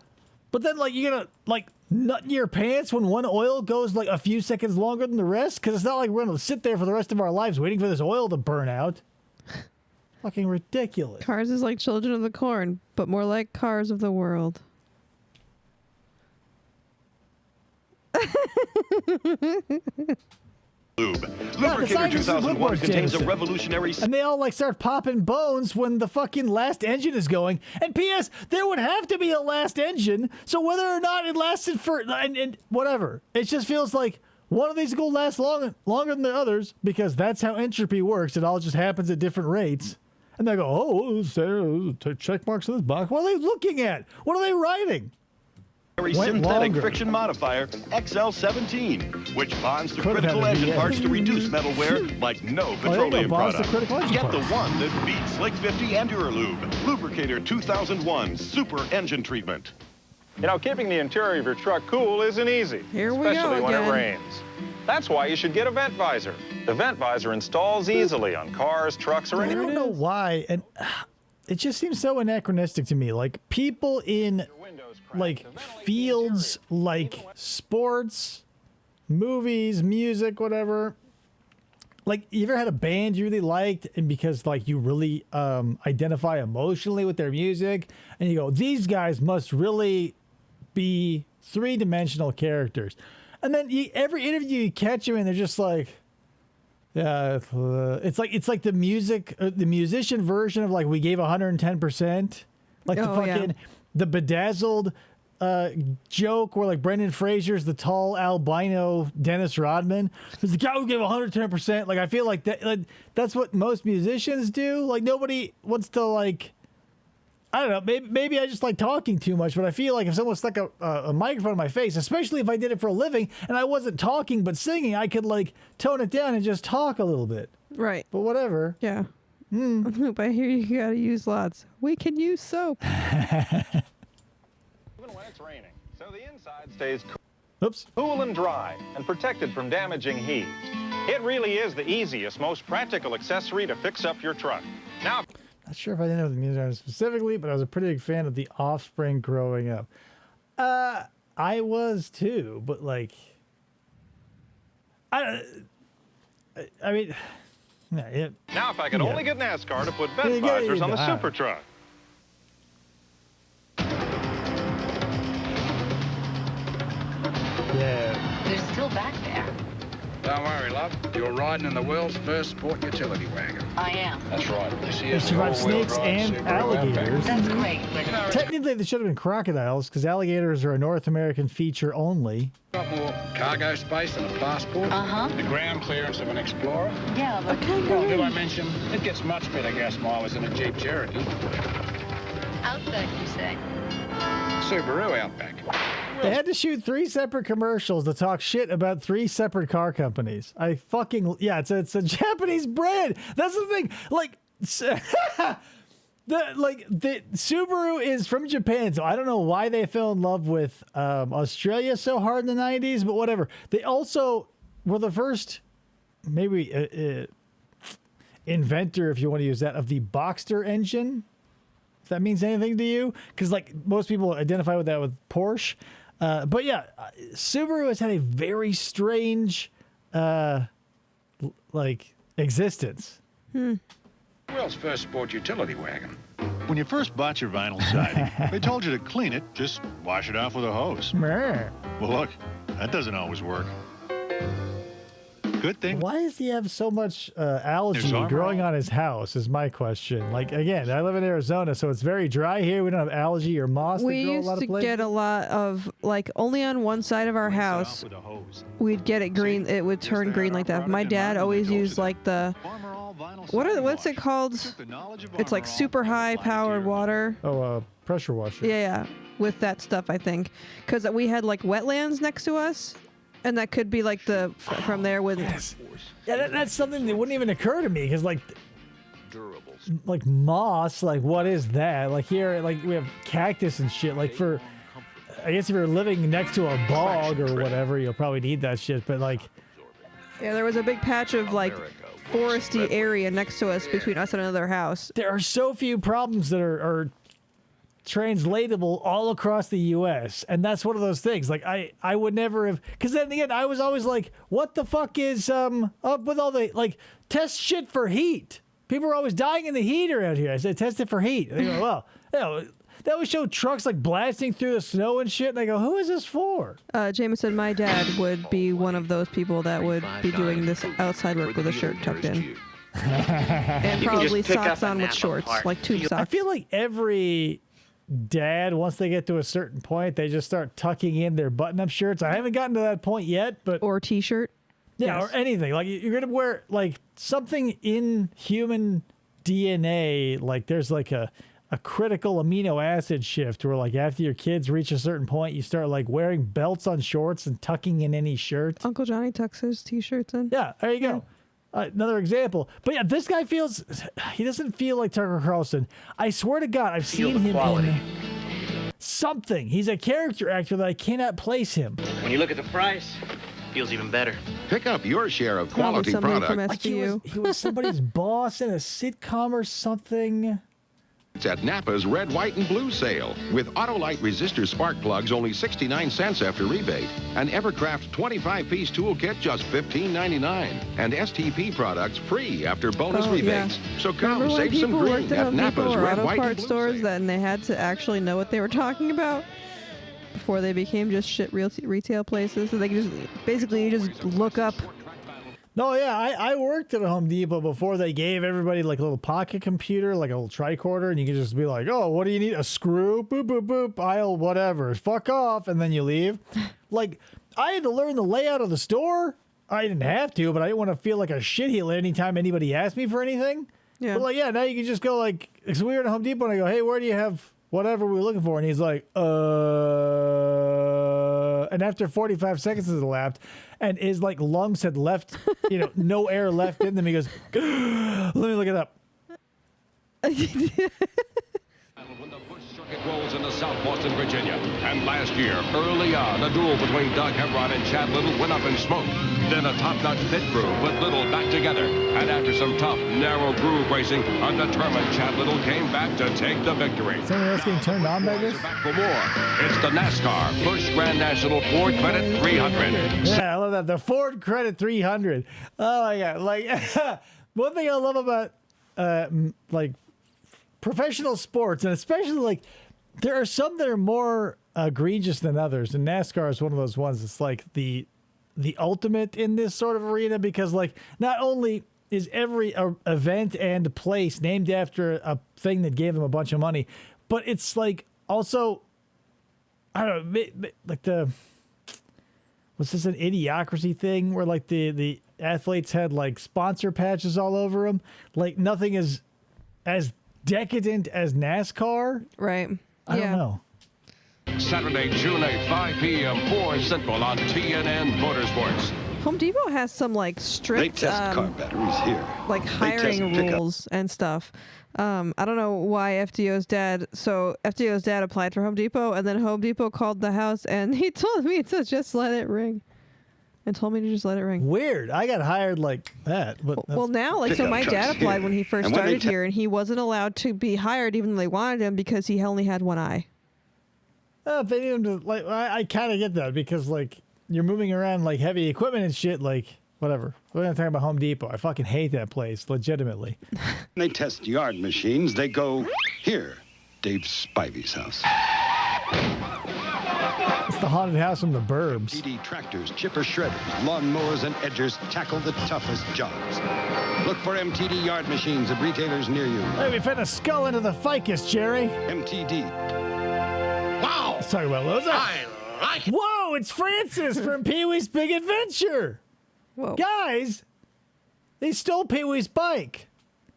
But then like you're going to like nut in your pants when one oil goes like a few seconds longer than the rest? Because it's not like we're going to sit there for the rest of our lives waiting for this oil to burn out. Fucking ridiculous. Cars is like Children of the Corn, but more like Cars of the World. Lubricator 2001 contains a revolutionary... And they all like start popping bones when the fucking last engine is going. And P.S., there would have to be a last engine, so whether or not it lasted for... And whatever. It just feels like one of these will last longer than the others, because that's how entropy works. It all just happens at different rates. And they go, oh, check marks in this box. What are they looking at? What are they writing? Synthetic friction modifier XL17, which bonds to critical engine parts to reduce metal wear like no petroleum product. Get the one that beats Slick 50 and Duralube. Lubricator 2001 Super Engine Treatment. You know, keeping the interior of your truck cool isn't easy, especially when it rains. That's why you should get a vent visor. The vent visor installs easily on cars, trucks, or anything. I don't know why, and it just seems so anachronistic to me. Like people in like fields like sports, movies, music, whatever. Like, you ever had a band you really liked, and because like you really identify emotionally with their music, and you go, these guys must really be 3-dimensional characters. And then every interview you catch them in, they're just like, yeah, it's like the musician version of like, we gave 110%, like the fucking the bedazzled joke where like Brendan Fraser's the tall albino Dennis Rodman. It's the guy who gave 110%. Like I feel like that's what most musicians do. Like nobody wants to like, I don't know, maybe I just like talking too much, but I feel like if someone stuck a microphone in my face, especially if I did it for a living and I wasn't talking but singing, I could like tone it down and just talk a little bit. Right. But whatever. Yeah. But I hear you gotta use lots. We can use soap. Even when it's raining, so the inside stays cool and dry and protected from damaging heat. It really is the easiest, most practical accessory to fix up your truck. Now, not sure if I didn't know the music artist specifically, but I was a pretty big fan of The Offspring growing up. I was too, but like, I mean, yeah. Now, if I could only get NASCAR to put vent visors on the super truck. Yeah. They're still back there. Don't worry, love. You're riding in the world's first sport utility wagon. I am. That's right. This They is the survived all-wheel snakes drive and Subaru alligators. Outback. That's great. Technically, they should have been crocodiles because alligators are a North American feature only. Got more cargo space than a passport. Uh-huh. The ground clearance of an Explorer. Yeah, but Well, did I mention it gets much better gas mileage than a Jeep Cherokee? Outback, you say? Subaru Outback. They had to shoot 3 separate commercials to talk shit about 3 separate car companies. It's a Japanese brand. That's the thing. Like, the Subaru is from Japan, so I don't know why they fell in love with Australia so hard in the 90s, but whatever. They also were the first, maybe inventor, if you want to use that, of the Boxster engine. If that means anything to you, because like most people identify with that with Porsche. But yeah, Subaru has had a very strange, existence. World's first sport utility wagon. When you first bought your vinyl siding, they told you to clean it, just wash it off with a hose. Meh. Well, look, that doesn't always work. Good thing. Why does he have so much algae There's armor growing all- on his house is my question. Like, again, I live in Arizona, so it's very dry here. We don't have algae or moss We that grow a used lot to of places. get a lot of, like, only on one side of our house, we'd get it green. It would turn green like that. My dad always used, like, what's it called? It's like super high powered water. Oh, pressure washer. Yeah, with that stuff, I think. Because we had, like, wetlands next to us. And that could be like from there with. Yes. Yeah, that's something that wouldn't even occur to me because like moss, like what is that? Like here, like we have cactus and shit. Like I guess if you're living next to a bog or whatever, you'll probably need that shit. But like, yeah, there was a big patch of like foresty area next to us between us and another house. There are so few problems that are translatable all across the U.S. and that's one of those things. Like I would never have, because then again I was always like, what the fuck is up with all the like test shit for heat? People are always dying in the heat around here. I said test it for heat. And they go, well, that would show trucks like blasting through the snow and shit. And I go, who is this for? Jameson, my dad would be one of those people that would be doing this outside work with a shirt tucked in. And probably socks on with shorts, like tube socks. I feel like every dad, once they get to a certain point, they just start tucking in their button-up shirts. I haven't gotten to that point yet, but or t-shirt, yeah, yes. Or anything. Like you're gonna wear like something in human DNA. Like there's like a critical amino acid shift where like after your kids reach a certain point, you start like wearing belts on shorts and tucking in any shirt. Uncle Johnny tucks his t-shirts in. Yeah, there you go. Another example. But yeah, this guy he doesn't feel like Tucker Carlson. I swear to God, I've seen him in something. He's a character actor that I cannot place him. When you look at the price, feels even better. Pick up your share of Probably quality somebody product. from Like SVU. he was somebody's boss in a sitcom or something. It's at Napa's Red, White, and Blue sale. With Autolite resistor spark plugs only 69 cents after rebate. An Evercraft 25-piece toolkit just $15.99. And STP products free after bonus rebates. So come Remember when save some people green worked at at Home Depot Napa's or Red, auto White, and parts Blue stores that and they had to actually know what they were talking about before they became just shit retail places? So they could just basically you just look up. No, yeah, I worked at a Home Depot before they gave everybody like a little pocket computer, like a little tricorder, and you could just be like, oh, what do you need? A screw? Boop, boop, boop, aisle, whatever. Fuck off, and then you leave. Like, I had to learn the layout of the store. I didn't have to, but I didn't want to feel like a shitheel anytime anybody asked me for anything. Yeah. But like, yeah, now you can just go like, because we were at a Home Depot, and I go, hey, where do you have whatever we were looking for? And he's like, and after 45 seconds has elapsed, and his like lungs had left, no air left in them. He goes, let me look it up. It rolls into South Boston, Virginia. And last year, early on, a duel between Doug Hemron and Chad Little went up in smoke. Then a top-notch pit crew put Little back together. And after some tough, narrow groove racing, a determined Chad Little came back to take the victory. Something else getting turned on by this? Back for more. It's the NASCAR Busch Grand National Ford Credit 300. Yeah, I love that. The Ford Credit 300. Oh my God. Like, one thing I love about, like, professional sports, and especially like there are some that are more egregious than others, and NASCAR is one of those ones. It's like the the ultimate in this sort of arena because, like, not only is every event and place named after a thing that gave them a bunch of money, but it's like also, I don't know, like was this an idiocracy thing where like the athletes had like sponsor patches all over them? Like nothing is as decadent as NASCAR. Right. I don't know. Saturday, June 8th, 5 p.m., 4 Central on TNN Motorsports. Home Depot has some like strict car batteries here. like hiring rules and stuff. I don't know why FDO's dad applied for Home Depot, and then Home Depot called the house and he told me to just let it ring. And told me to just let it ring. Weird. I got hired like that. But well, now, like, so my dad applied when he first started here, and he wasn't allowed to be hired even though they wanted him because he only had one eye. If they need him to, like, I kind of get that because, like, you're moving around, like, heavy equipment and shit, like, whatever. We're not talking about Home Depot. I fucking hate that place, legitimately. They test yard machines. They go here, Dave Spivey's house. It's the haunted house from the Burbs. TD tractors, chipper shredders, lawnmowers, and edgers tackle the toughest jobs. Look for MTD yard machines at retailers near you. Hey, we fit a skull into the ficus, Jerry. MTD. Wow! Let's talk about Loza. I like it. Whoa, it's Francis from Pee-wee's Big Adventure. Whoa. Guys, they stole Pee-wee's bike.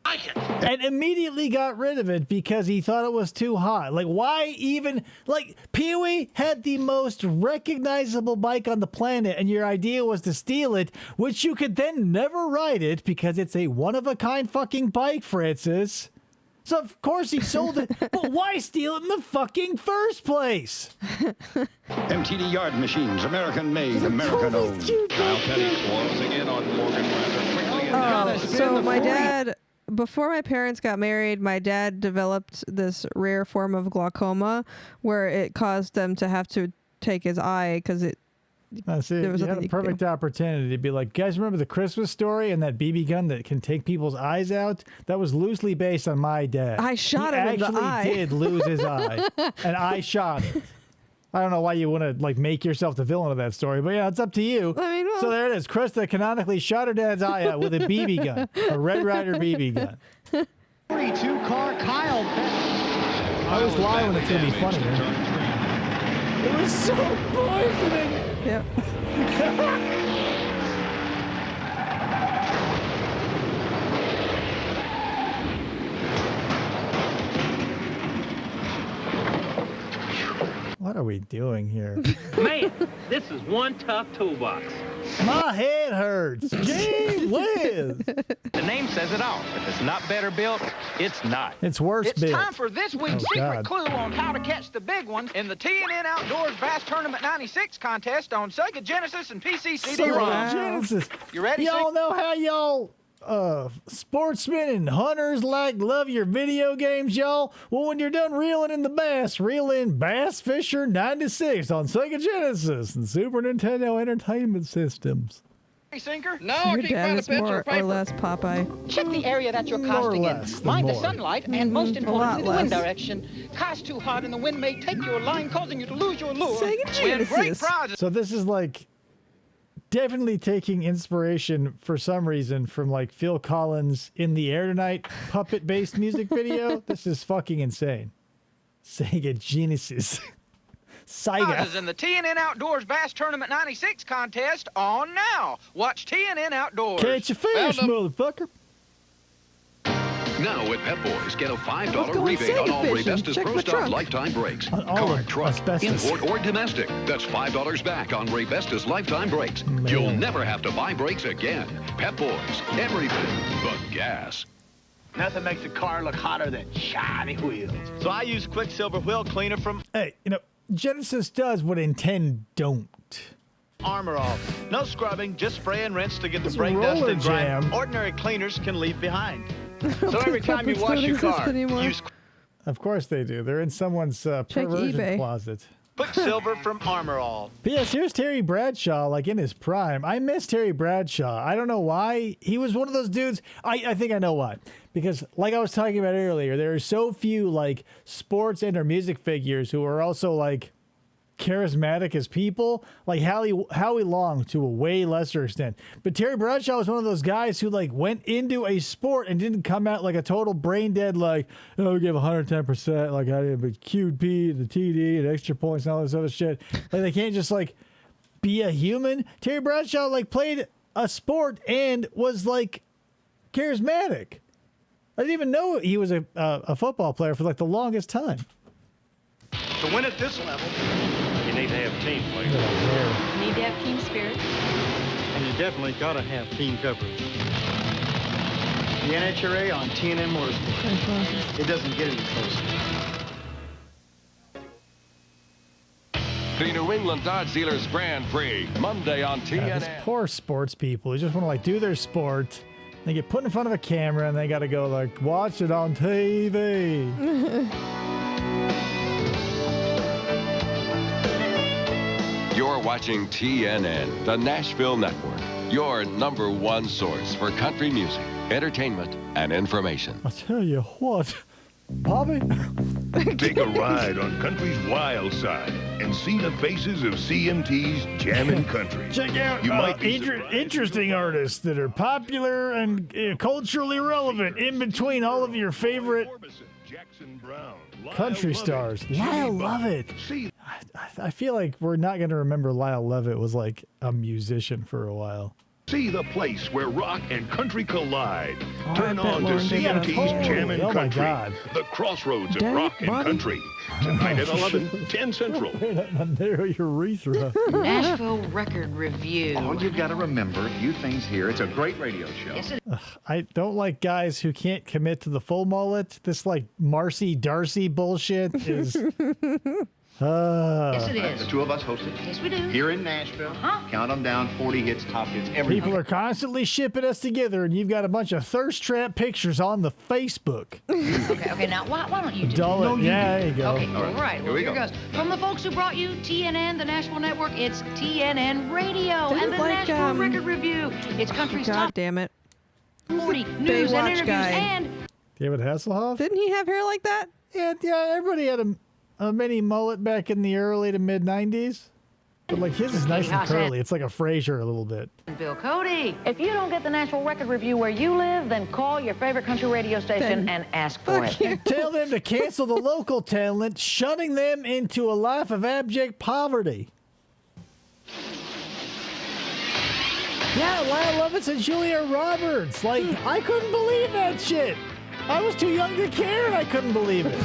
Like it. And immediately got rid of it because he thought it was too hot. Like, why even... Like, Pee-wee had the most recognizable bike on the planet, and your idea was to steal it, which you could then never ride it because it's a one-of-a-kind fucking bike, Francis. So, of course, he sold it. But why steal it in the fucking first place? MTD yard machines, American made, American owned. Kyle Petty closing in on Morgan rather quickly. Oh, so my dad... Before my parents got married, my dad developed this rare form of glaucoma where it caused them to have to take his eye because it. See, you had a perfect opportunity to be like, guys, remember the Christmas Story and that BB gun that can take people's eyes out? That was loosely based on my dad. I shot him in the eye. He actually did lose his eye, and I shot it. I don't know why you want to like make yourself the villain of that story, but yeah, it's up to you. I mean, well, so there it is. Krista canonically shot her dad's eye out with a BB gun, a Red Ryder BB gun. 42-car Kyle. I always lie when it's going to be funny. It was so poisoning. Yep. What are we doing here? Man, this is one tough toolbox. My head hurts. Gee whiz. The name says it all. If it's not better built, it's not. It's worse It's built. time for this week's secret clue on how to catch the big ones in the TNN Outdoors Bass Tournament 96 contest on Sega Genesis and PC CD-ROM. Genesis. You ready? Y'all know how y'all sportsmen and hunters love your video games, y'all? Well, when you're done reeling in the bass, reel in Bass Fisher 96 on Sega Genesis and Super Nintendo Entertainment Systems. Sinker? No, I can't find a pencil or paper. Or less Popeye. Check the area that you're More or casting less in. than Mind the more. sunlight, and most importantly, the less. wind direction. Cast too hard and the wind may take your line, causing you to lose your lure. Sega Win great Genesis. prizes. So this is like definitely taking inspiration for some reason from like Phil Collins' In the Air Tonight puppet-based music video. This is fucking insane. Sega Genesis. Sega. Prizes in the TNN Outdoors Bass Tournament 96 contest on now. Watch TNN Outdoors. Catch a fish, motherfucker. Now at Pep Boys, get a Let's $5 go rebate on Sega all fishing. Rebestas Check Pro my Stock trunk. lifetime brakes. On all Car, of truck, asbestos. import, or domestic. That's $5 back on Rebestas lifetime brakes. You'll never have to buy brakes again. Pep Boys, everything but gas. Nothing makes a car look hotter than shiny wheels. So I use Quicksilver Wheel Cleaner from Hey, Genesis does what Nintendo don't. Armor All. No scrubbing, just spray and rinse to get the It's brake dust roller and grime jam. ordinary cleaners can leave behind. So every time you wash your car, use Of course they do. They're in someone's perversion eBay. closet. Quicksilver from Armor All. P.S. Here's Terry Bradshaw, like in his prime. I miss Terry Bradshaw. I don't know why. He was one of those dudes. I think I know why. Because, like I was talking about earlier, there are so few like sports and or music figures who are also like charismatic as people, like Howie Long to a way lesser extent. But Terry Bradshaw was one of those guys who like went into a sport and didn't come out like a total brain dead, like, oh, give 110%, like I did a QP, the TD, and extra points and all this other shit. Like they can't just like be a human. Terry Bradshaw like played a sport and was like charismatic. I didn't even know he was a football player for like the longest time. To win at this level, you need to have team play. You need to have team spirit. And you definitely got to have team coverage. The NHRA on TNN Motorsport. It doesn't get any closer. The New England Dodge Dealers Grand Prix, Monday on TNN. These poor sports people. They just want to like do their sport. They get put in front of a camera and they got to go like, watch it on TV. You're watching TNN, the Nashville Network, your #1 source for country music, entertainment, and information. I'll tell you what, Bobby. Take a ride on country's wild side and see the faces of CMT's Jammin' Country. Check out interesting artists that are popular and culturally relevant in between all of your favorite country stars. Lyle Lovett. I feel like we're not going to remember Lyle Lovett was like a musician for a while. See the place where rock and country collide. Turn on to CMT's Jammin' Country. Oh my God. The crossroads of rock and country. Tonight at 11, 10 Central. Narrow your urethra. Nashville Record Review. All you've got to remember, a few things here. It's a great radio show. Yes, I don't like guys who can't commit to the full mullet. This like Marcy Darcy bullshit is... Yes, it is. The two of us host it. Yes, we do. Here in Nashville. Count them down, 40 hits, top hits, everything. People are constantly shipping us together, and you've got a bunch of thirst trap pictures on the Facebook. Okay, now why don't you do Dull it. Yeah, there you go. Okay, all right. Well, here goes. From the folks who brought you TNN, the Nashville Network, it's TNN Radio and the Nashville Record Review. It's country's top. Damn it. 40 news and Baywatch interviews guy. and... David Hasselhoff? Didn't he have hair like that? Yeah, everybody had a mini mullet back in the early to mid 90s. But like his is nice and curly. It's like a Frasier a little bit. Bill Cody. If you don't get the Nashville Record Review where you live, then call your favorite country radio station and ask for it. Tell them to cancel the local talent, shunning them into a life of abject poverty. Yeah, Lyle Lovett and Julia Roberts. Like, I couldn't believe that shit. I was too young to care and I couldn't believe it.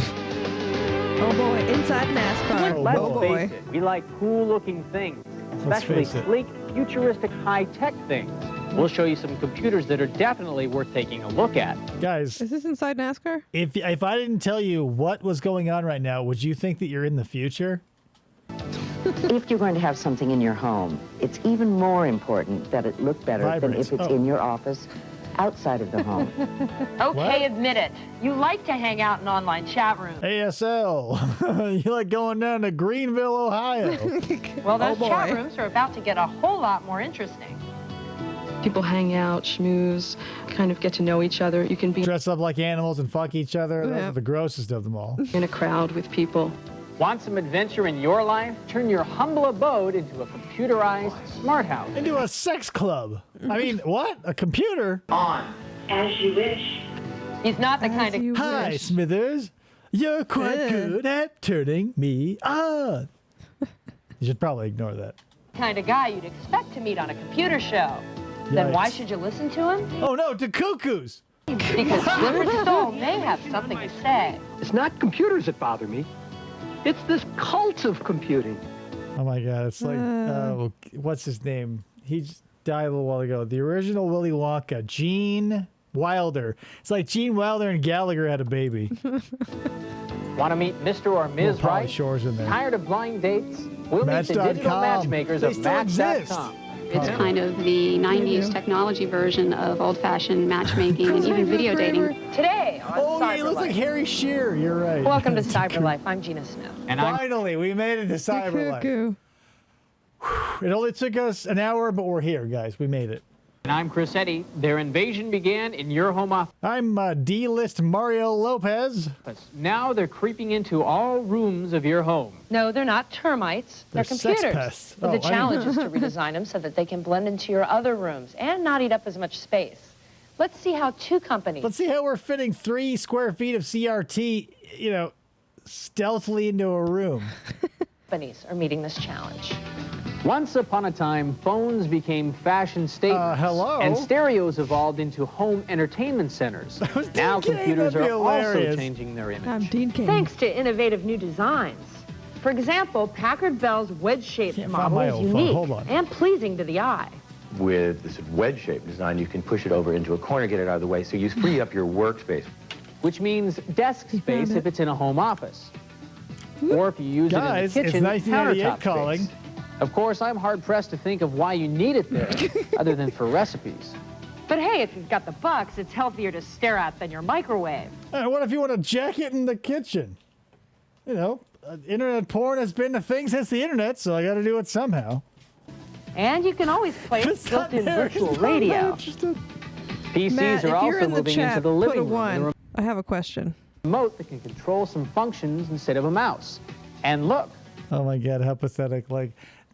Oh boy, inside NASCAR. Let's Oh boy. face it, we like cool-looking things, especially face it. sleek, futuristic, high-tech things. We'll show you some computers that are definitely worth taking a look at. Guys, Is this inside NASCAR? if I didn't tell you what was going on right now, would you think that you're in the future? If you're going to have something in your home, it's even more important that it look better than Vibrates. if it's in your office outside of the home. Okay, admit it. You like to hang out in online chat rooms. ASL. You like going down to Greenville, Ohio. Well, those Oh, chat boy. rooms are about to get a whole lot more interesting. People hang out, schmooze, kind of get to know each other. You can be Dress up like animals and fuck each other. Those are the grossest of them all. in a crowd with people. Want some adventure in your life? Turn your humble abode into a computerized smart house. Into a sex club. I mean, what? A computer? On. As you wish. He's not the kind of... Hi, Smithers. You're quite good at turning me on. You should probably ignore that. kind of guy you'd expect to meet on a computer show. Then why should you listen to him? Oh no, to cuckoos! Because Clifford Stoll may have something to say. It's not computers that bother me. It's this cult of computing. Oh my God, it's like, what's his name? He just died a little while ago. The original Willy Wonka, Gene Wilder. It's like Gene Wilder and Gallagher had a baby. Want to meet Mr. or Ms. Polly Right? Shore's in there. Tired of blind dates? We'll meet the digital Match.com. matchmakers They of still exist. Match.com. It's kind of the 90s technology version of old-fashioned matchmaking and even video dating. Today on Oh, yeah, he Cyber looks Life. like Harry Shearer. You're right. Welcome to Cyber Life. I'm Gina Smith. And finally, we made it to Cyber Life. It only took us an hour, but we're here, guys. We made it. And I'm Chris Eddy. Their invasion began in your home office. I'm D-list Mario Lopez. Now they're creeping into all rooms of your home. No, they're not termites. They're computers. Sex pests. But the challenge is to redesign them so that they can blend into your other rooms and not eat up as much space. Let's see how two companies... Let's see how we're fitting 3 square feet of CRT, stealthily into a room. ...companies are meeting this challenge. Once upon a time, phones became fashion statements. Hello? And stereos evolved into home entertainment centers. Now computers are also changing their image. I'm Dean King. Thanks to innovative new designs. For example, Packard Bell's wedge-shaped model is unique and pleasing to the eye. With this wedge-shaped design, you can push it over into a corner, get it out of the way, so you free up your workspace. Which means desk space if it's in a home office. Or if you use it in the kitchen, it's 1998 calling. Space. Of course, I'm hard-pressed to think of why you need it there, other than for recipes. But hey, if you've got the bucks, it's healthier to stare at than your microwave. What if you want to jack it in the kitchen? Internet porn has been a thing since the internet, so I got to do it somehow. And you can always play built-in virtual radio. PCs Matt, are if also you're in the moving chat, into the put living a room. 1. I have a question. Remote that can control some functions instead of a mouse. And look. Oh my God, how pathetic. Like,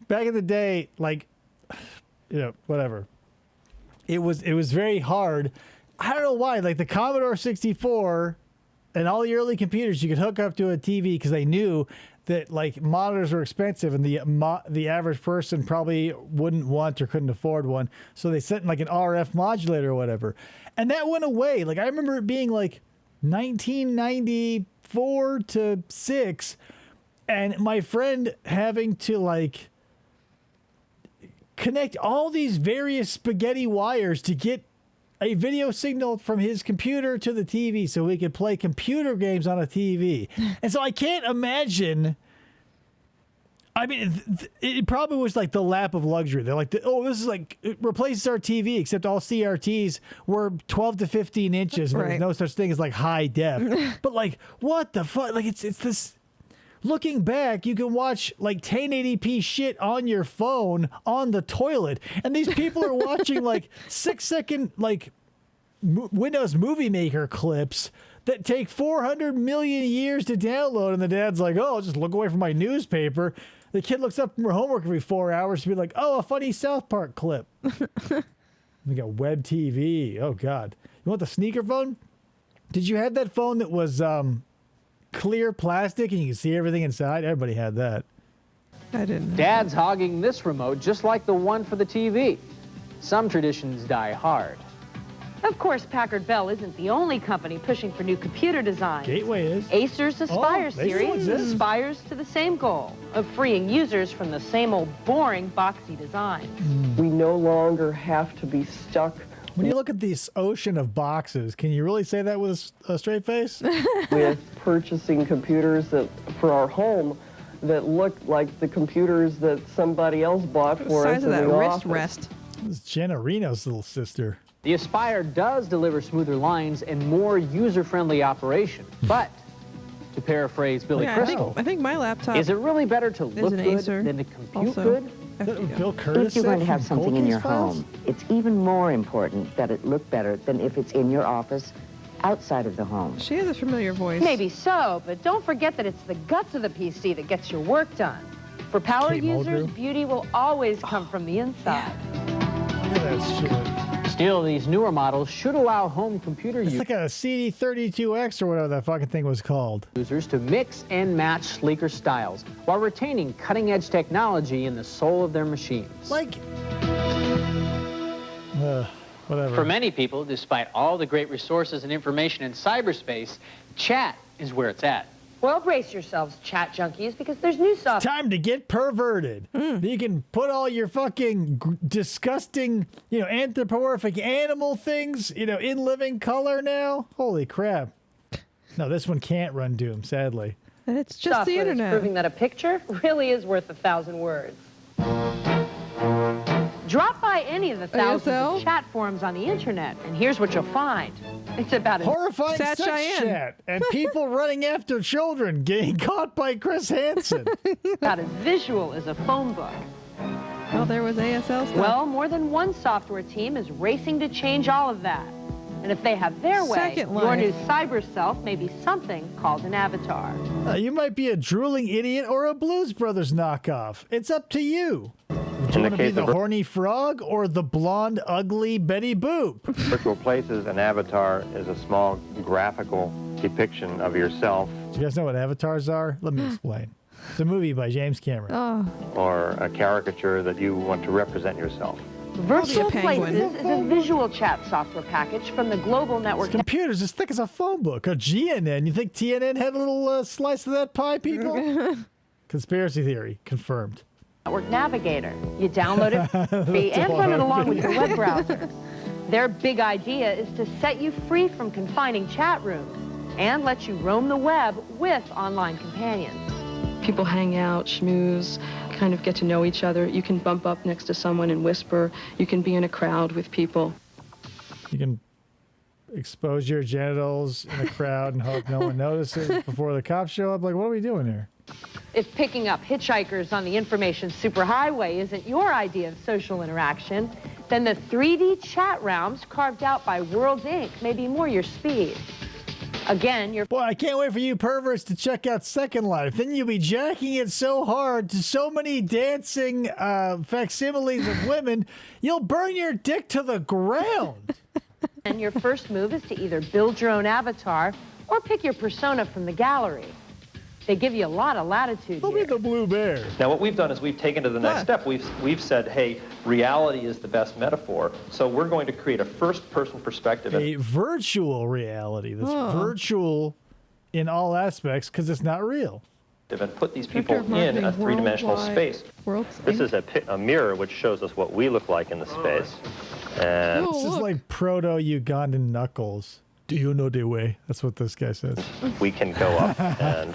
back in the day, whatever. It was very hard. I don't know why. Like the Commodore 64 and all the early computers, you could hook up to a TV because they knew that monitors were expensive and the average person probably wouldn't want or couldn't afford one. So they sent an RF modulator or whatever. And that went away. I remember it being 1994 to 6 and my friend having to connect all these various spaghetti wires to get a video signal from his computer to the TV so we could play computer games on a TV. And so I can't imagine. I mean, it probably was the lap of luxury. They're this is it replaces our TV, except all CRTs were 12 to 15 inches. And there was no such thing as high def. But what the fuck? It's this. Looking back, you can watch 1080p shit on your phone on the toilet, and these people are watching 6-second Windows Movie Maker clips that take 400 million years to download, and the dad's oh, just look away from my newspaper. The kid looks up from her homework every 4 hours to be oh, a funny South Park clip. We got web TV. Oh God, you want the sneaker phone? Did you have that phone that was clear plastic and you can see everything inside? Everybody had that. I didn't. Dad's hogging this remote just like the one for the TV. Some traditions die hard. Of course, Packard Bell isn't the only company pushing for new computer designs. Gateway is. Acer's Aspire series aspires to the same goal of freeing users from the same old boring boxy designs. We no longer have to be stuck. When you look at this ocean of boxes, can you really say that with a straight face? With purchasing computers for our home that look like the computers that somebody else bought for us in the office. Rest. This is Jenna Reno's little sister. The Aspire does deliver smoother lines and more user-friendly operation, but to paraphrase Billy Crystal, I think my laptop is it really better to look good Acer than to compute good? Bill Curtis. If you're going to have something in your home, it's even more important that it look better than if it's in your office outside of the home. She has a familiar voice. Maybe so, but don't forget that it's the guts of the PC that gets your work done. For power users, beauty will always come from the inside. Look at that shit. Still, these newer models should allow home computer users. It's like a CD32X or whatever that fucking thing was called. Users to mix and match sleeker styles while retaining cutting-edge technology in the soul of their machines. Whatever. For many people, despite all the great resources and information in cyberspace, chat is where it's at. Well, brace yourselves, chat junkies, because there's new stuff. Time to get perverted. You can put all your fucking disgusting, anthropomorphic animal things, in living color now. Holy crap. No, this one can't run Doom, sadly. And it's just the internet. Proving that a picture really is worth 1,000 words. Drop by any of the thousands of chat forums on the internet, and here's what you'll find. It's about horrifying sex chat and people running after children getting caught by Chris Hansen. About as visual as a phone book. Well, there was ASL stuff. Well, more than one software team is racing to change all of that. And if they have their way, Second your Life. new cyber self may be something called an avatar. You might be a drooling idiot or a Blues Brothers knockoff. It's up to you. Do you want to be the horny frog or the blonde, ugly Betty Boop? Virtual places, an avatar is a small graphical depiction of yourself. Do you guys know what avatars are? Let me explain. It's a movie by James Cameron. Or a caricature that you want to represent yourself. Virtual Places is a visual chat software package from the global network. Computer's as thick as a phone book. A GNN. You think TNN had a little slice of that pie, people? Conspiracy theory confirmed. Network Navigator. You download it for free and run it along with your web browser. Their big idea is to set you free from confining chat rooms and let you roam the web with online companions. People hang out, schmooze, kind of get to know each other. You can bump up next to someone and whisper. You can be in a crowd with people. You can expose your genitals in a crowd and hope no one notices before the cops show up. Like, what are we doing here? If picking up hitchhikers on the information superhighway isn't your idea of social interaction, then the 3D chat realms carved out by Worlds Inc. may be more your speed. Again, you're... Boy, I can't wait for you perverts to check out Second Life. Then you'll be jacking it so hard to so many dancing facsimiles of women, you'll burn your dick to the ground. And your first move is to either build your own avatar or pick your persona from the gallery. They give you a lot of latitude Look at the blue bear. Now, what we've done is we've taken to the next step. We've said, hey, reality is the best metaphor. So we're going to create a first-person perspective. A virtual reality that's virtual in all aspects because it's not real. And put these people in a three-dimensional space. This is a mirror which shows us what we look like in the space. And this is like proto-Ugandan Knuckles. Do you know the way? That's what this guy says. We can go up and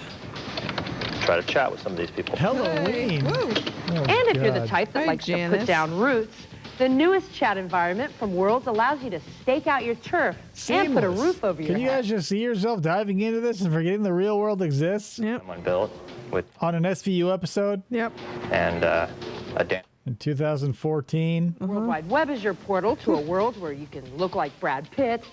try to chat with some of these people. Halloween. And if you're the type that likes to put down roots, the newest chat environment from Worlds allows you to stake out your turf and put a roof over your Can you head. guys just see yourself diving into this and forgetting the real world exists? Yep. Someone built with on an SVU episode? Yep. And a dance. In 2014. World Wide Web is your portal to a world where you can look like Brad Pitt,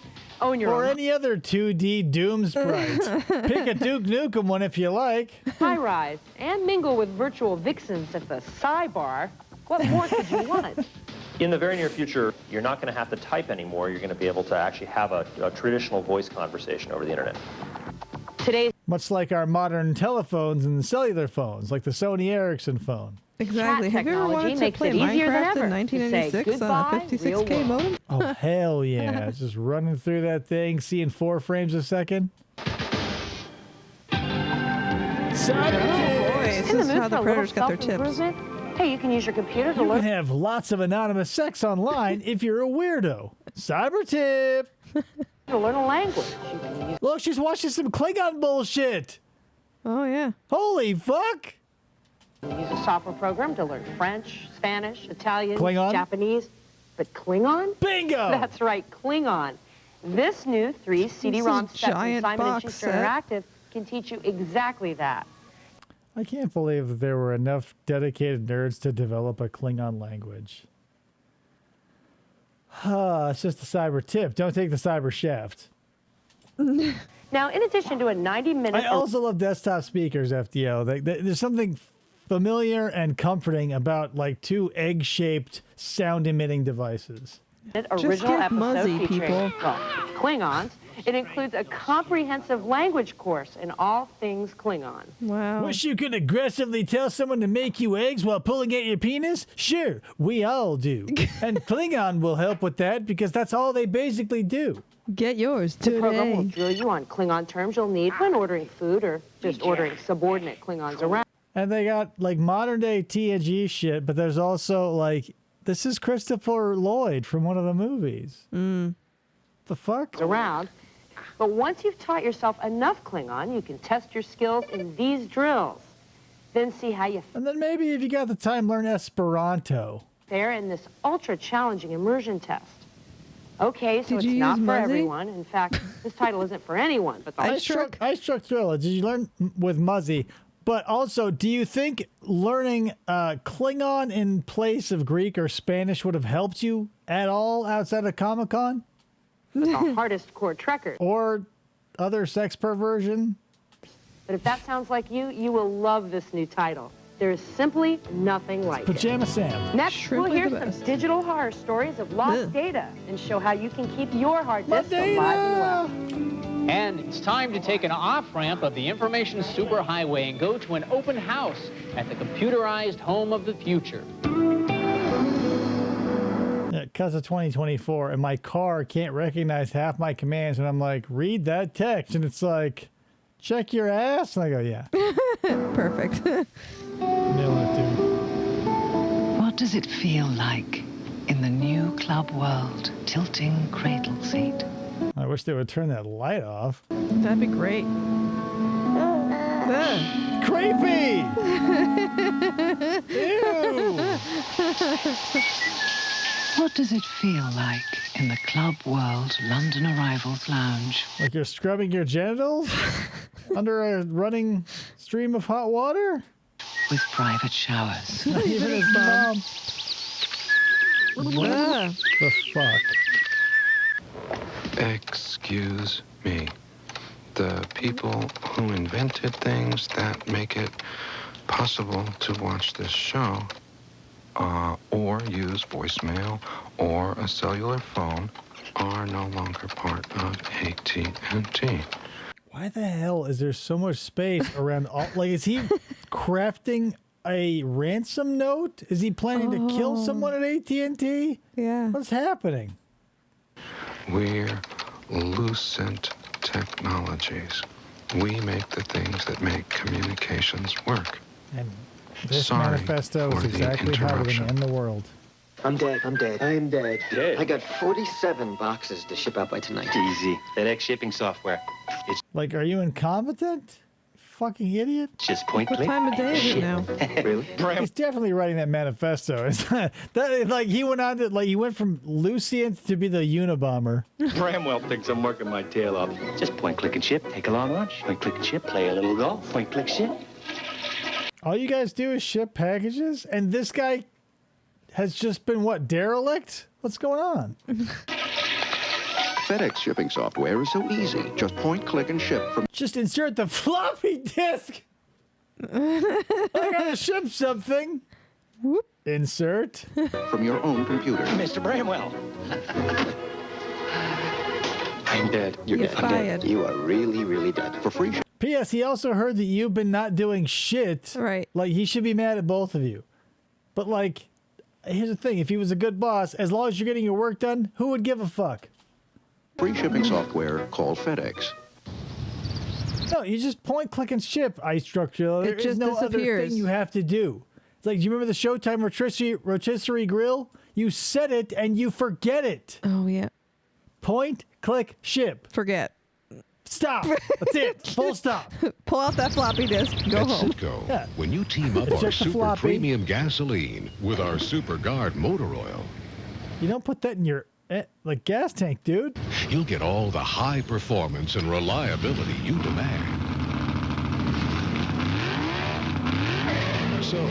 own your Or own any other 2D Doom sprite. Pick a Duke Nukem one if you like. high-rise, and mingle with virtual vixens at the sidebar. What more could you want? In the very near future, you're not going to have to type anymore. You're going to be able to actually have a traditional voice conversation over the internet. Much like our modern telephones and cellular phones, like the Sony Ericsson phone. Exactly. Have you ever wanted to play Minecraft in 1996 on a 56K modem? Oh, hell yeah. Just running through that thing, seeing 4 frames a second. Oh, boy. This is how the Predators got their tips. Hey, you can use your computer to You learn. can have lots of anonymous sex online if you're a weirdo. Cyber tip. To learn a language. You can use Look, she's watching some Klingon bullshit. Oh, yeah. Holy fuck. use a software program to learn French, Spanish, Italian, Klingon? Japanese. But Klingon? Bingo! That's right, Klingon. This new 3 CD-ROM set from giant Simon & box Schuster set. Interactive can teach you exactly that. I can't believe that there were enough dedicated nerds to develop a Klingon language. It's just a cyber tip. Don't take the cyber shaft. Now, in addition to a 90-minute... I also love desktop speakers, FDO. There's something familiar and comforting about like 2 egg-shaped sound-emitting devices. original get episode muzzy, featuring people. Klingons. It includes a comprehensive language course in all things Klingon. Wow. Wish you could aggressively tell someone to make you eggs while pulling at your penis? Sure, we all do. And Klingon will help with that because that's all they basically do. Get yours The program will today. drill you on Klingon terms you'll need when ordering food or just ordering subordinate Klingons around. And they got like modern day TNG shit, but there's also like, this is Christopher Lloyd from one of the movies. The fuck? Around. But once you've taught yourself enough Klingon, you can test your skills in these drills. Then see how you And then maybe if you got the time, learn Esperanto. fare in this ultra-challenging immersion test. Okay, so Did it's you not use for Muzzy? everyone. In fact, this title isn't for anyone. But the I struck Thriller. Did you learn with Muzzy? But also, do you think learning Klingon in place of Greek or Spanish would have helped you at all outside of Comic-Con? Our hardest core trekkers. Or other sex perversion? But if that sounds like you, you will love this new title. There is simply nothing like Pajama Sam. Next, we'll hear some digital horror stories of lost data and show how you can keep your hard disk alive and well. And it's time to take an off-ramp of the information superhighway and go to an open house at the computerized home of the future. Because of 2024, and my car can't recognize half my commands, and I'm like, read that text, and it's like, check your ass, and I go, yeah. Perfect. What does it feel like in the new club world, tilting cradle seat? I wish they would turn that light off. That'd be great. Creepy! Ew! What does it feel like in the Club World London Arrivals Lounge? Like you're scrubbing your genitals under a running stream of hot water? With private showers. Not even his mom. What the fuck? Excuse me. The people who invented things that make it possible to watch this show or use voicemail or a cellular phone are no longer part of AT&T. Why the hell is there so much space around all... Like, is he crafting a ransom note? Is he planning to kill someone at AT&T? Yeah. What's happening? We're Lucent Technologies. We make the things that make communications work. And this Sorry manifesto is for the exactly how we're going interruption. to end the world. I'm dead. I'm dead. I got 47 boxes to ship out by tonight. Easy. FedEx shipping software. It's Like, are you incompetent? Fucking idiot. just point What click. time of day is it now? Really? He's definitely writing that manifesto. Like he went on to he went from Lucient to be the Unabomber. Bramwell thinks I'm working my tail off. Just point, click, and ship. Take a long lunch. Point, click, and ship. Play a little golf. Point, click, ship. All you guys do is ship packages, and this guy has just been what, derelict? What's going on? FedEx shipping software is so easy. Just point, click, and ship from... Just insert the floppy disk. I gotta ship something. Whoop. Insert. from your own computer. Mr. Bramwell. I'm dead. You're dead. fired. You are really, really dead. For free P.S. He also heard that you've been not doing shit. Right. Like, he should be mad at both of you. But, like, here's the thing. If he was a good boss, as long as you're getting your work done, who would give a fuck? free shipping software called FedEx. No, you just point, click, and ship, Ice Structure. There It is just no other disappears. thing you have to do. It's like, do you remember the Showtime rotisserie grill? You set it and you forget it. Oh, yeah. Point, click, ship. Forget. Stop. That's it. Full stop. Pull out that floppy disk. Go At home. Citgo, when you team up Eject our the super floppy. premium gasoline with our Super Guard motor oil, You don't put that in your gas tank, dude. you'll get all the high performance and reliability you demand. So,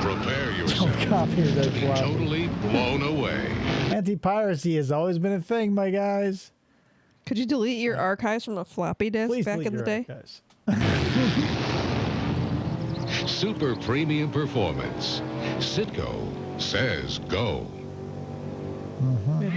prepare yourself copy that to be floppy. totally blown away. Anti-piracy has always been a thing, my guys. Could you delete your archives from a floppy disk Please back delete in the your day? archives. Super premium performance. Citgo says go.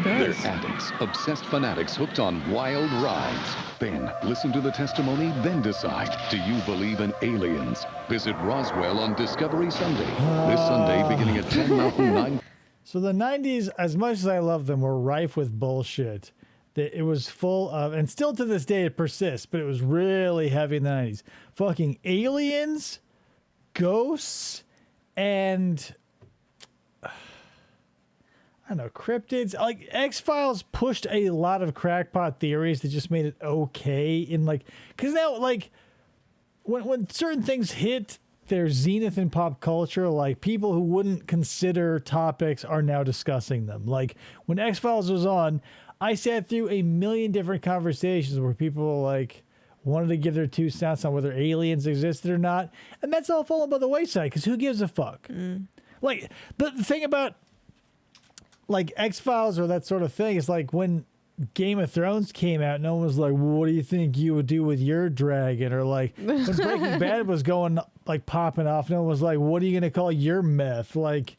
They're addicts, obsessed fanatics hooked on wild rides. Then listen to the testimony, then decide. Do you believe in aliens? Visit Roswell on Discovery Sunday. This Sunday, beginning at 10 Mountain 9. So the 90s, as much as I love them, were rife with bullshit. It was full of, and still to this day it persists, but it was really heavy in the 90s. Fucking aliens, ghosts, and I don't know, cryptids. Like, X-Files pushed a lot of crackpot theories that just made it okay in, like, because now, like, when certain things hit their zenith in pop culture, like, people who wouldn't consider topics are now discussing them. Like, when X-Files was on, I sat through a million different conversations where people were like, wanted to give their 2 cents on whether aliens existed or not, and that's all fallen by the wayside because who gives a fuck? Like, the thing about like X-Files or that sort of thing is like when Game of Thrones came out, no one was like, well, what do you think you would do with your dragon? Or like when Breaking Bad was going like popping off, no one was like, what are you going to call your meth? Like,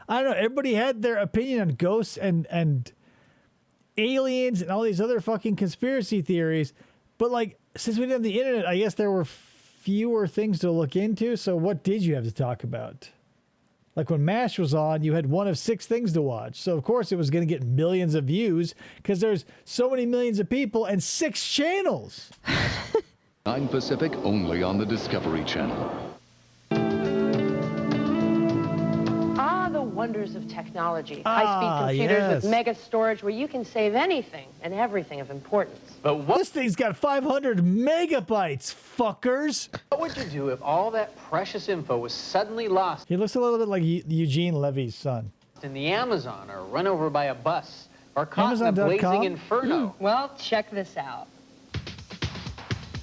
I don't know. Everybody had their opinion on ghosts and aliens and all these other fucking conspiracy theories. But like, since we didn't have the internet, I guess there were fewer things to look into. So what did you have to talk about? Like when MASH was on, you had 1 of 6 things to watch. So, of course, it was going to get millions of views because there's so many millions of people and 6 channels. 9 Pacific, only on the Discovery Channel. The wonders of technology. High-speed computers with mega storage where you can save anything and everything of importance. But this thing's got 500 megabytes, fuckers. What would you do if all that precious info was suddenly lost He looks a little bit like Eugene Levy's son. in the Amazon, or run over by a bus, or caught in a Amazon.com? blazing inferno? Well, check this out.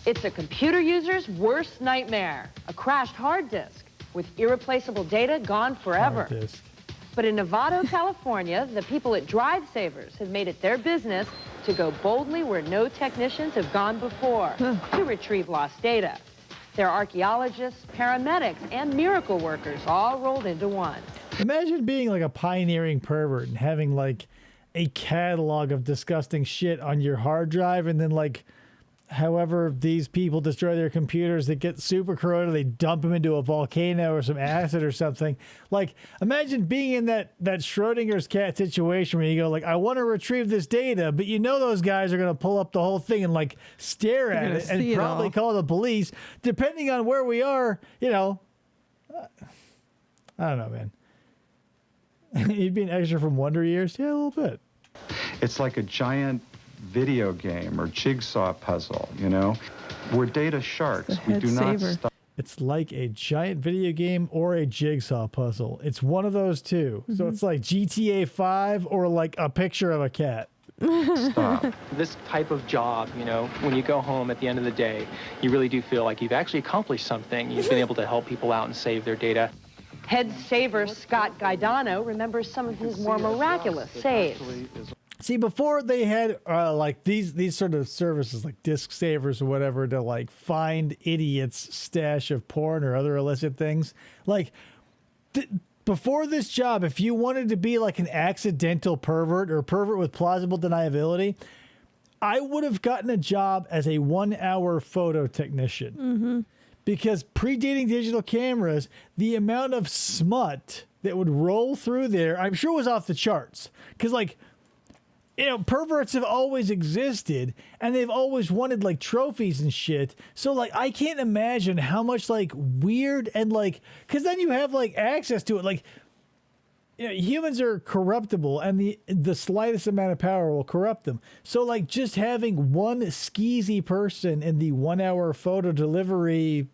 It's a computer user's worst nightmare. A crashed hard disk with irreplaceable data gone forever. Hard disk. But in Novato, California, the people at Drive Savers have made it their business to go boldly where no technicians have gone before to retrieve lost data. They're archaeologists, paramedics, and miracle workers all rolled into one. Imagine being like a pioneering pervert and having like a catalog of disgusting shit on your hard drive, and then like however these people destroy their computers, they get super corroded, they dump them into a volcano or some acid or something. Like, imagine being in that Schrodinger's cat situation where you go like, I want to retrieve this data, but you know those guys are going to pull up the whole thing and like stare at it and probably call the police. Depending on where we are, you know, I don't know, man. You'd be an extra from Wonder Years? Yeah, a little bit. It's like a giant video game or jigsaw puzzle, you know? We're data sharks. We do not stop. It's like a giant video game or a jigsaw puzzle. It's one of those two. So it's like GTA 5 or like a picture of a cat. Stop. This type of job, you know, when you go home at the end of the day, you really do feel like you've actually accomplished something. You've been able to help people out and save their data. Head saver Scott Gaidano remembers some of his more miraculous saves. See, before they had like these sort of services like Disc Savers or whatever to like find idiots' stash of porn or other illicit things, like before this job, if you wanted to be like an accidental pervert or a pervert with plausible deniability, I would have gotten a job as a 1-hour photo technician. Because predating digital cameras, the amount of smut that would roll through there, I'm sure was off the charts. Because like, you know, perverts have always existed and they've always wanted like trophies and shit. So like, I can't imagine how much like weird and like, because then you have like access to it. Like, you know, humans are corruptible and the slightest amount of power will corrupt them. So like just having one skeezy person in the 1-hour photo delivery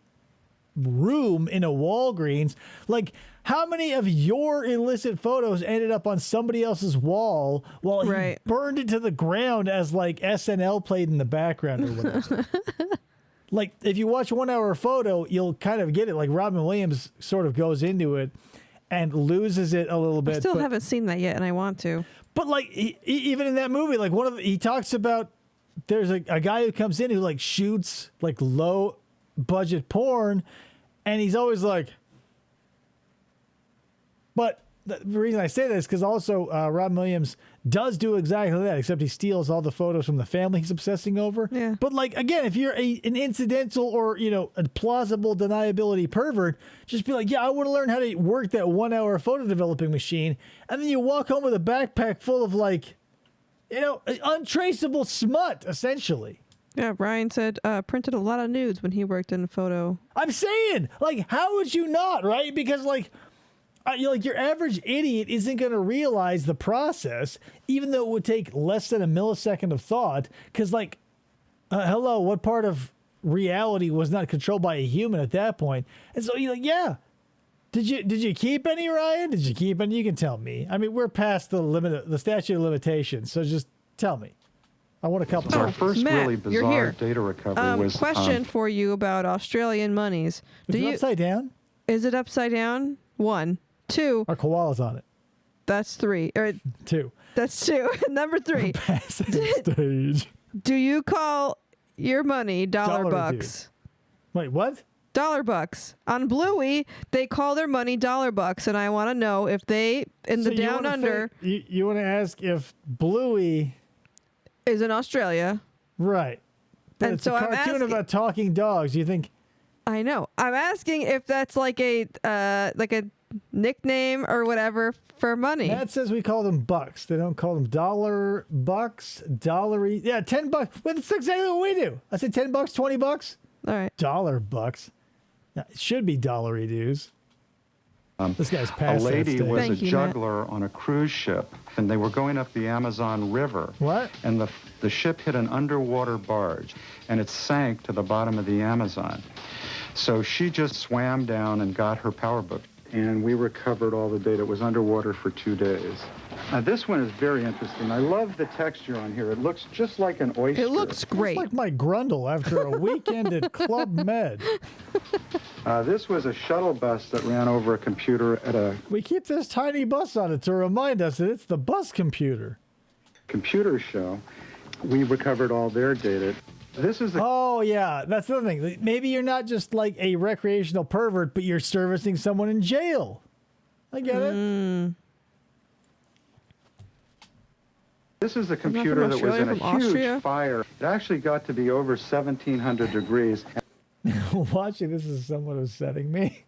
room in a Walgreens, like how many of your illicit photos ended up on somebody else's wall while he burned it to the ground as like SNL played in the background or whatever? Like if you watch 1-hour photo, you'll kind of get it. Like Robin Williams sort of goes into it and loses it a little bit. I still haven't seen that yet, and I want to. But like even in that movie, like he talks about there's a guy who comes in who like shoots like low budget porn, and he's always like. But the reason I say that is because also Robin Williams does do exactly that, except he steals all the photos from the family he's obsessing over. Yeah. But like again, if you're an incidental or a plausible deniability pervert, just be like, yeah, I want to learn how to work that 1-hour photo developing machine, and then you walk home with a backpack full of like, untraceable smut, essentially. Yeah, Ryan said printed a lot of nudes when he worked in photo. I'm saying, like, how would you not, right? Because like your average idiot isn't going to realize the process, even though it would take less than a millisecond of thought. Because, like, hello, what part of reality was not controlled by a human at that point? And so you're like, yeah. Did you keep any, Ryan? Did you keep any? You can tell me. I mean, we're past the statute of limitations, so just tell me. I want a couple. So our first Matt, really you're bizarre here. data recovery was... Question for you about Australian monies. Is it upside down? Is it upside down? 1. 2. Are koalas on it? That's 3. Or 2. That's 2. Number 3. Stage. Do you call your money dollar bucks? dues. Wait, what? Dollar bucks. On Bluey, they call their money dollar bucks, and I want to know if they, in the down under... You want to ask if Bluey... is in Australia. Right. But And it's so a I'm cartoon asking- about talking dogs. You think... I know. I'm asking if that's like a nickname or whatever for money. That says we call them bucks. They don't call them dollar bucks, dollary. Yeah, $10. Well, that's exactly what we do. I said $10, $20. All right. Dollar bucks. Yeah, it should be dollary dues. This guy's A past that lady stage. was Thank a you, Matt. juggler on a cruise ship, and they were going up the Amazon River. What? And the ship hit an underwater barge, and it sank to the bottom of the Amazon. So she just swam down and got her power book, and we recovered all the data. It was underwater for 2 days. Now, this one is very interesting. I love the texture on here. It looks just like an oyster. It looks great. It's like my grundle after a weekend at Club Med. This was a shuttle bus that ran over a computer at a We keep this tiny bus on it to remind us that it's the bus computer. computer show. We recovered all their data. This is the Oh, yeah. That's the other thing. Maybe you're not just like a recreational pervert, but you're servicing someone in jail. I get it. This is the from computer that was Australia, in a from huge Austria? fire. It actually got to be over 1,700 degrees. Watching this is someone upsetting me.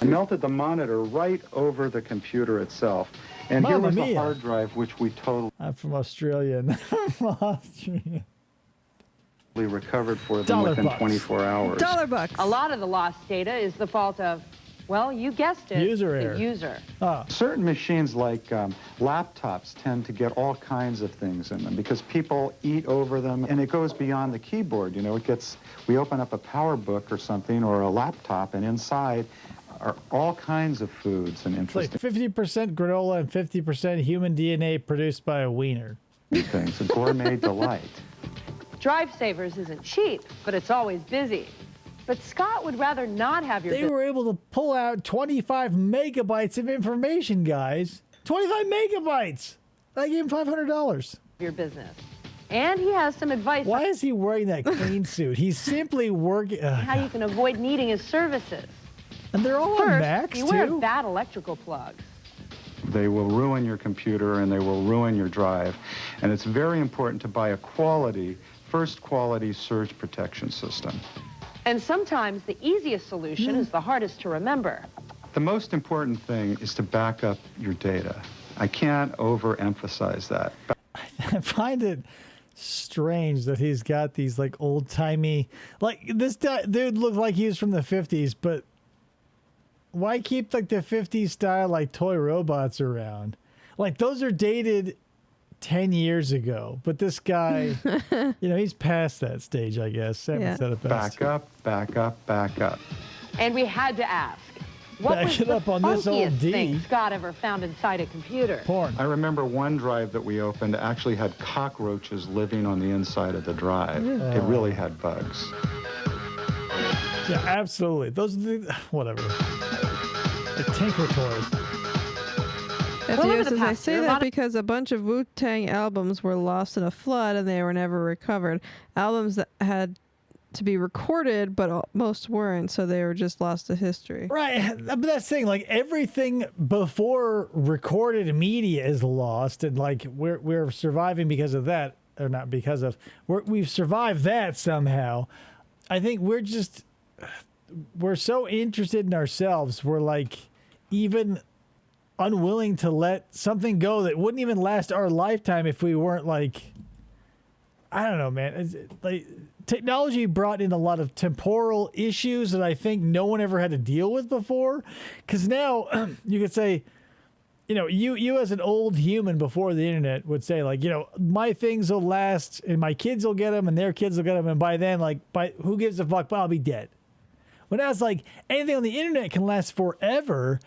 I melted the monitor right over the computer itself. And here Mamma was the mia. hard drive, which we totally I'm from Australia. And I'm from Austria. recovered for them Dollar within bucks. 24 hours. Dollar bucks. A lot of the lost data is the fault of, well, you guessed it, User the error. user. Certain machines like laptops tend to get all kinds of things in them because people eat over them, and it goes beyond the keyboard. You know, we open up a power book or something or a laptop, and inside are all kinds of foods and It's like interesting 50% granola and 50% human DNA produced by a wiener. things. A gourmet delight. Drive Savers isn't cheap, but it's always busy. But Scott would rather not have your They were able to pull out 25 megabytes of information, guys. 25 megabytes! I gave him $500. your business. And he has some advice Why is he wearing that clean suit? He's simply working. on how you can avoid needing his services. And they're all on First, Macs, beware too. of bad electrical plugs. They will ruin your computer and they will ruin your drive. And it's very important to buy a first quality surge protection system. And sometimes the easiest solution is the hardest to remember. The most important thing is to back up your data. I can't overemphasize that. I find it strange that he's got these like old-timey, like this dude looked like he was from the 50s, but why keep like the 50s style like toy robots around? Like those are dated 10 years ago, but this guy, he's past that stage, I guess. Sam said it best. Back up, back up, back up. And we had to ask, what Back was it the up on this old funkiest D. thing Scott ever found inside a computer? Porn. I remember one drive that we opened actually had cockroaches living on the inside of the drive. It really had bugs. Yeah, absolutely. Those are the, whatever. The Tinker Toys. Yes, I say that because a bunch of Wu-Tang albums were lost in a flood and they were never recovered. Albums that had to be recorded, but most weren't, so they were just lost to history. Right, but that's the thing. Like everything before recorded media is lost, and like we're surviving because of that, or not because of. We've survived that somehow. I think we're so interested in ourselves. We're like even unwilling to let something go that wouldn't even last our lifetime if we weren't like, I don't know, man. It's like technology brought in a lot of temporal issues that I think no one ever had to deal with before. Because now you could say, you as an old human before the internet would say like, my things will last and my kids will get them and their kids will get them. And by then, who gives a fuck? But I'll be dead. When now it's like anything on the internet can last forever.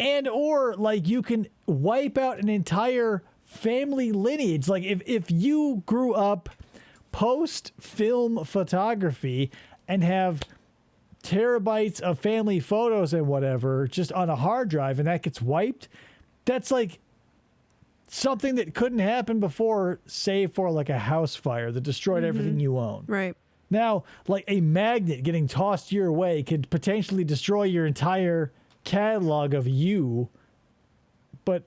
And or like you can wipe out an entire family lineage. Like if you grew up post-film photography and have terabytes of family photos and whatever just on a hard drive and that gets wiped, that's like something that couldn't happen before, save for like a house fire that destroyed everything you own. Right. Now, like a magnet getting tossed your way could potentially destroy your entire catalog of you. But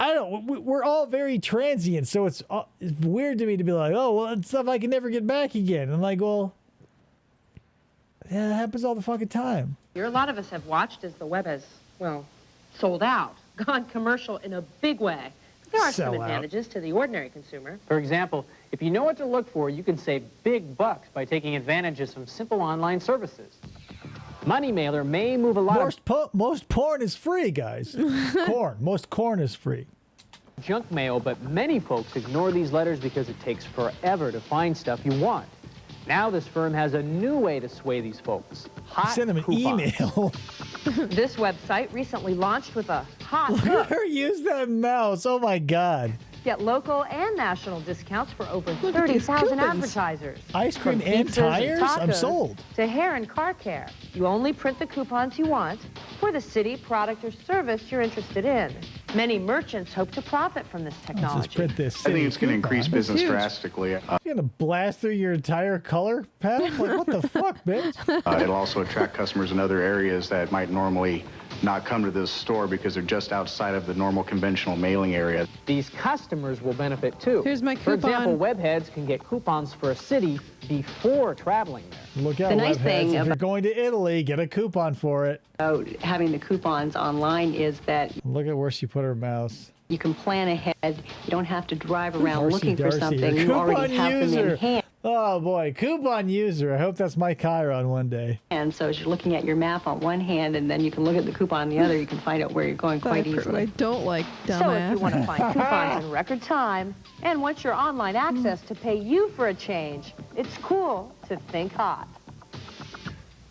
I don't know. We're all very transient, so it's weird to me to be like, oh, well, it's stuff I can never get back again. And I'm like, well, yeah, it happens all the fucking time. A lot of us have watched as the web has, well, sold out, gone commercial in a big way. There are some advantages to the ordinary consumer. For example, if you know what to look for, you can save big bucks by taking advantage of some simple online services. Money Mailer may move a lot most porn is free, guys. Most corn is free. Junk mail, but many folks ignore these letters because it takes forever to find stuff you want. Now this firm has a new way to sway these folks. Send them an email. This website recently launched with a hot Look at her use that mouse. Oh my God. Get local and national discounts for over 30,000 advertisers. Ice cream From and pizzas tires? I'm tacos sold. To hair and car care. You only print the coupons you want for the city, product, or service you're interested in. Many merchants hope to profit from this technology. Let's print this. I think it's going to increase business huge. drastically. You're going to blast through your entire color palette? Like, what the fuck, bitch? It'll also attract customers in other areas that might normally not come to this store because they're just outside of the normal conventional mailing area. These customers will benefit too. Here's my For coupon. example, webheads can get coupons for a city before traveling there. Look out, The nice webheads. thing If you're going to Italy, get a coupon for it. Having the coupons online is that Look at where she put her mouse. you can plan ahead. You don't have to drive around Darcy, looking for Darcy, something. your You already coupon have them user. in hand. Oh boy, coupon user. I hope that's my Chiron one day. And so as you're looking at your map on one hand and then you can look at the coupon on the other, you can find out where you're going quite What I easily. don't like dumbass. So if you want to find coupons in record time and want your online access to pay you for a change, it's cool to think hot.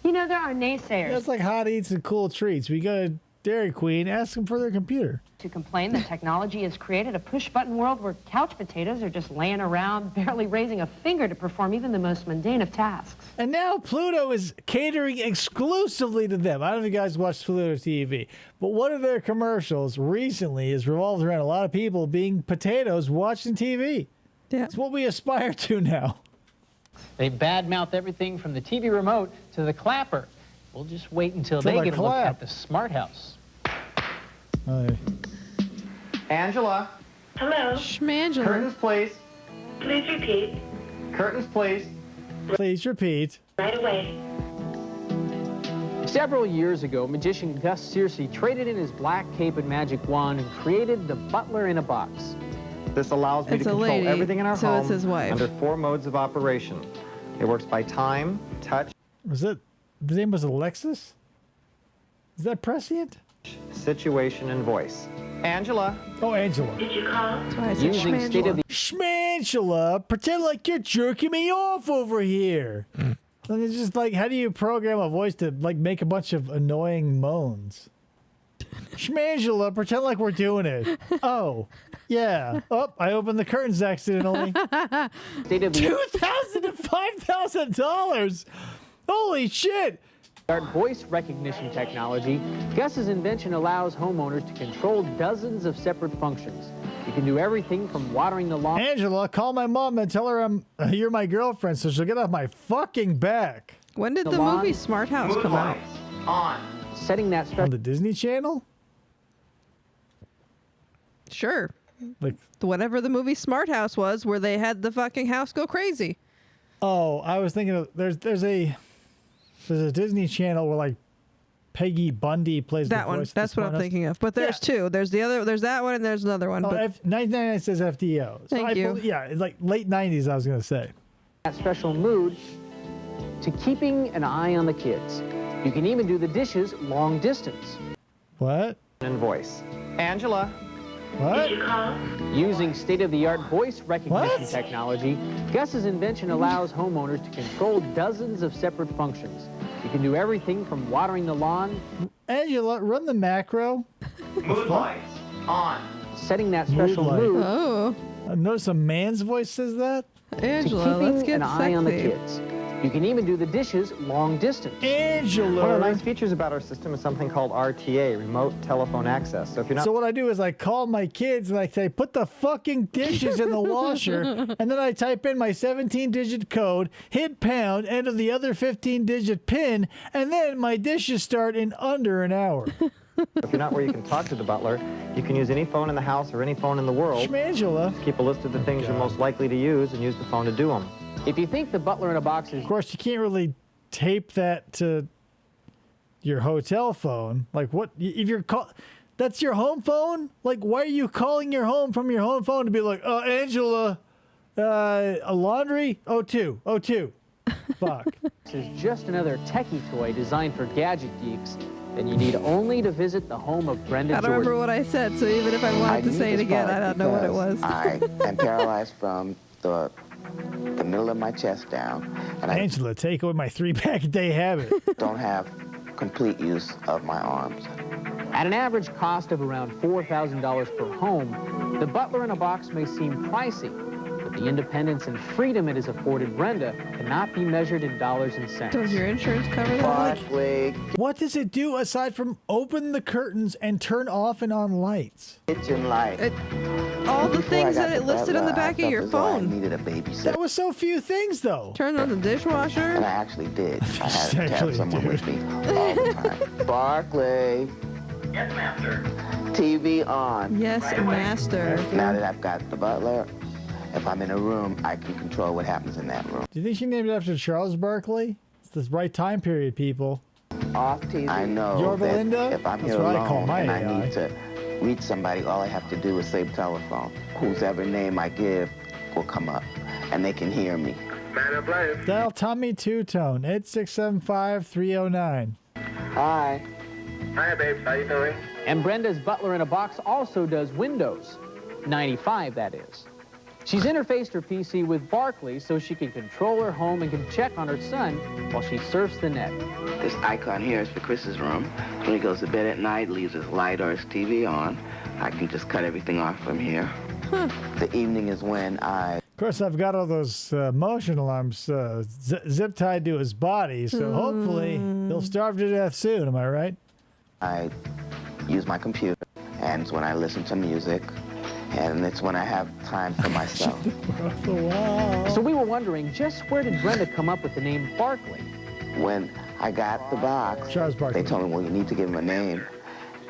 You know, there are naysayers That's like hot eats and cool treats. We go to Dairy Queen, ask them for their computer. to complain that technology has created a push-button world where couch potatoes are just laying around, barely raising a finger to perform even the most mundane of tasks. And now Pluto is catering exclusively to them. I don't know if you guys watch Pluto TV, but one of their commercials recently is revolved around a lot of people being potatoes watching TV. Yeah. It's what we aspire to now. They badmouth everything from the TV remote to the clapper. We'll just wait until they the get a look clap. at the smart house. Angela. Hello. Schmangela. Curtains, please. Please repeat. Curtains, please. Please repeat. Right away. Several years ago, magician Gus Searcy traded in his black cape and magic wand and created the butler in a box. This allows me It's to a control lady, everything in our so home it's his wife. under 4 modes of operation. It works by time, touch, Was it? The name was Alexis? Is that prescient? situation, and voice. Angela. Oh, Angela. Did you call? That's why I said Using Schmangela. Schmangela, pretend like you're jerking me off over here. And it's just like, how do you program a voice to like make a bunch of annoying moans? Schmangela, pretend like we're doing it. Oh, yeah. Oh, I opened the curtains accidentally. $2,000 to $5,000. Holy shit. Voice recognition technology, Gus's invention allows homeowners to control dozens of separate functions. You can do everything from watering the lawn. Angela, call my mom and tell her you're my girlfriend so she'll get off my fucking back. When did the lawn, movie Smart House come out? On. Setting that On the Disney Channel? Sure. Like Whatever the movie Smart House was, where they had the fucking house go crazy. Oh, I was thinking of there's a Disney Channel where like Peggy Bundy plays That the one. voice of That's the what I'm Smart House. thinking of. But there's two. There's the other. There's that one, and there's another one. Oh, But 1999 says FDO. So Thank you. Yeah, it's like late 90s. I was gonna say. That special mood to keeping an eye on the kids. You can even do the dishes long distance. What? And voice. Angela. What? Did you call? Using state-of-the-art voice recognition What? technology, Gus's invention allows homeowners to control dozens of separate functions. You can do everything from watering the lawn. Angela, run the macro. Mood lights. On. setting that special Mood light. mood. Oh. Notice a man's voice says that? Angela, to keeping let's get an eye on the sexy. kids. You can even do the dishes long distance. Angela. One of the nice features about our system is something called RTA, remote telephone access. So if you're not... So what I do is I call my kids and I say, put the fucking dishes in the washer, and then I type in my 17-digit code, hit pound, enter the other 15-digit PIN, and then my dishes start in under an hour. If you're not where you can talk to the butler, you can use any phone in the house or any phone in the world. Schmangela. Just keep a list of the things you're most likely to use and use the phone to do them. If you think the butler in a box is... Of course, you can't really tape that to your hotel phone. Like, what? If you're that's your home phone? Like, why are you calling your home from your home phone to be like, Angela, a laundry? 02. Fuck. This is just another techie toy designed for gadget geeks. Then you need only to visit the home of Brenda I don't remember what I said, so even if I wanted to say it again, I don't know what it was. I am paralyzed from the middle of my chest down. And Angela, take away my 3-pack-a-day habit. Don't have complete use of my arms. At an average cost of around $4,000 per home, the butler in a box may seem pricey, but the independence and freedom it has afforded Brenda cannot be measured in dollars and cents. Does your insurance cover that? What does it do aside from open the curtains and turn off and on lights? Kitchen light. All the things that it listed on the back of your I phone. needed a babysitter. That was so few things, though. Turn on the dishwasher. And I actually did. I had to have someone with me all the time. Barkley. Yes, master. TV on. Yes, master. Now that I've got the butler, if I'm in a room, I can control what happens in that room. Do you think she named it after Charles Barkley? It's this right time period, people. Off TV. I know Your that Belinda? if I'm That's here what I call alone my and AI. I need to reach somebody, all I have to do is say telephone. Whosever name I give will come up, and they can hear me. Dial Tommy Two-Tone, 8675309. Hi. Hi, babes. How you doing? And Brenda's butler in a box also does Windows. 95, that is. She's interfaced her PC with Barkley so she can control her home and can check on her son while she surfs the net. This icon here is for Chris's room. When he goes to bed at night, leaves his light or his TV on. I can just cut everything off from here. The evening is when Of course, I've got all those motion alarms zip tied to his body, so hopefully he'll starve to death soon. Am I right? I use my computer, and it's when I listen to music, and it's when I have time for myself. So we were wondering, just where did Brenda come up with the name Barkley? When I got the box, Charles Barkley. they told me, well, you need to give him a name,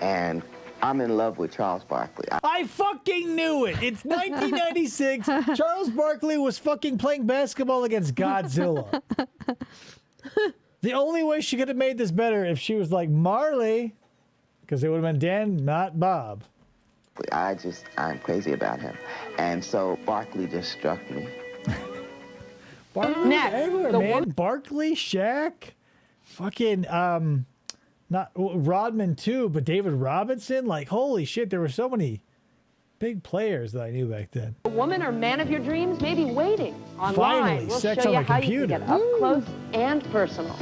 and I'm in love with Charles Barkley. I fucking knew it. It's 1996. Charles Barkley was fucking playing basketball against Godzilla. The only way she could have made this better if she was like Marley, because it would have been Dan, not Bob. I'm crazy about him. And so Barkley just struck me. Barkley everywhere, man. Barkley, Shaq, fucking, not Rodman too, but David Robinson. Like, holy shit, there were so many big players that I knew back then. A woman or man of your dreams may be waiting online. Finally, we'll sex show on you the how you computer. can get up close and personal.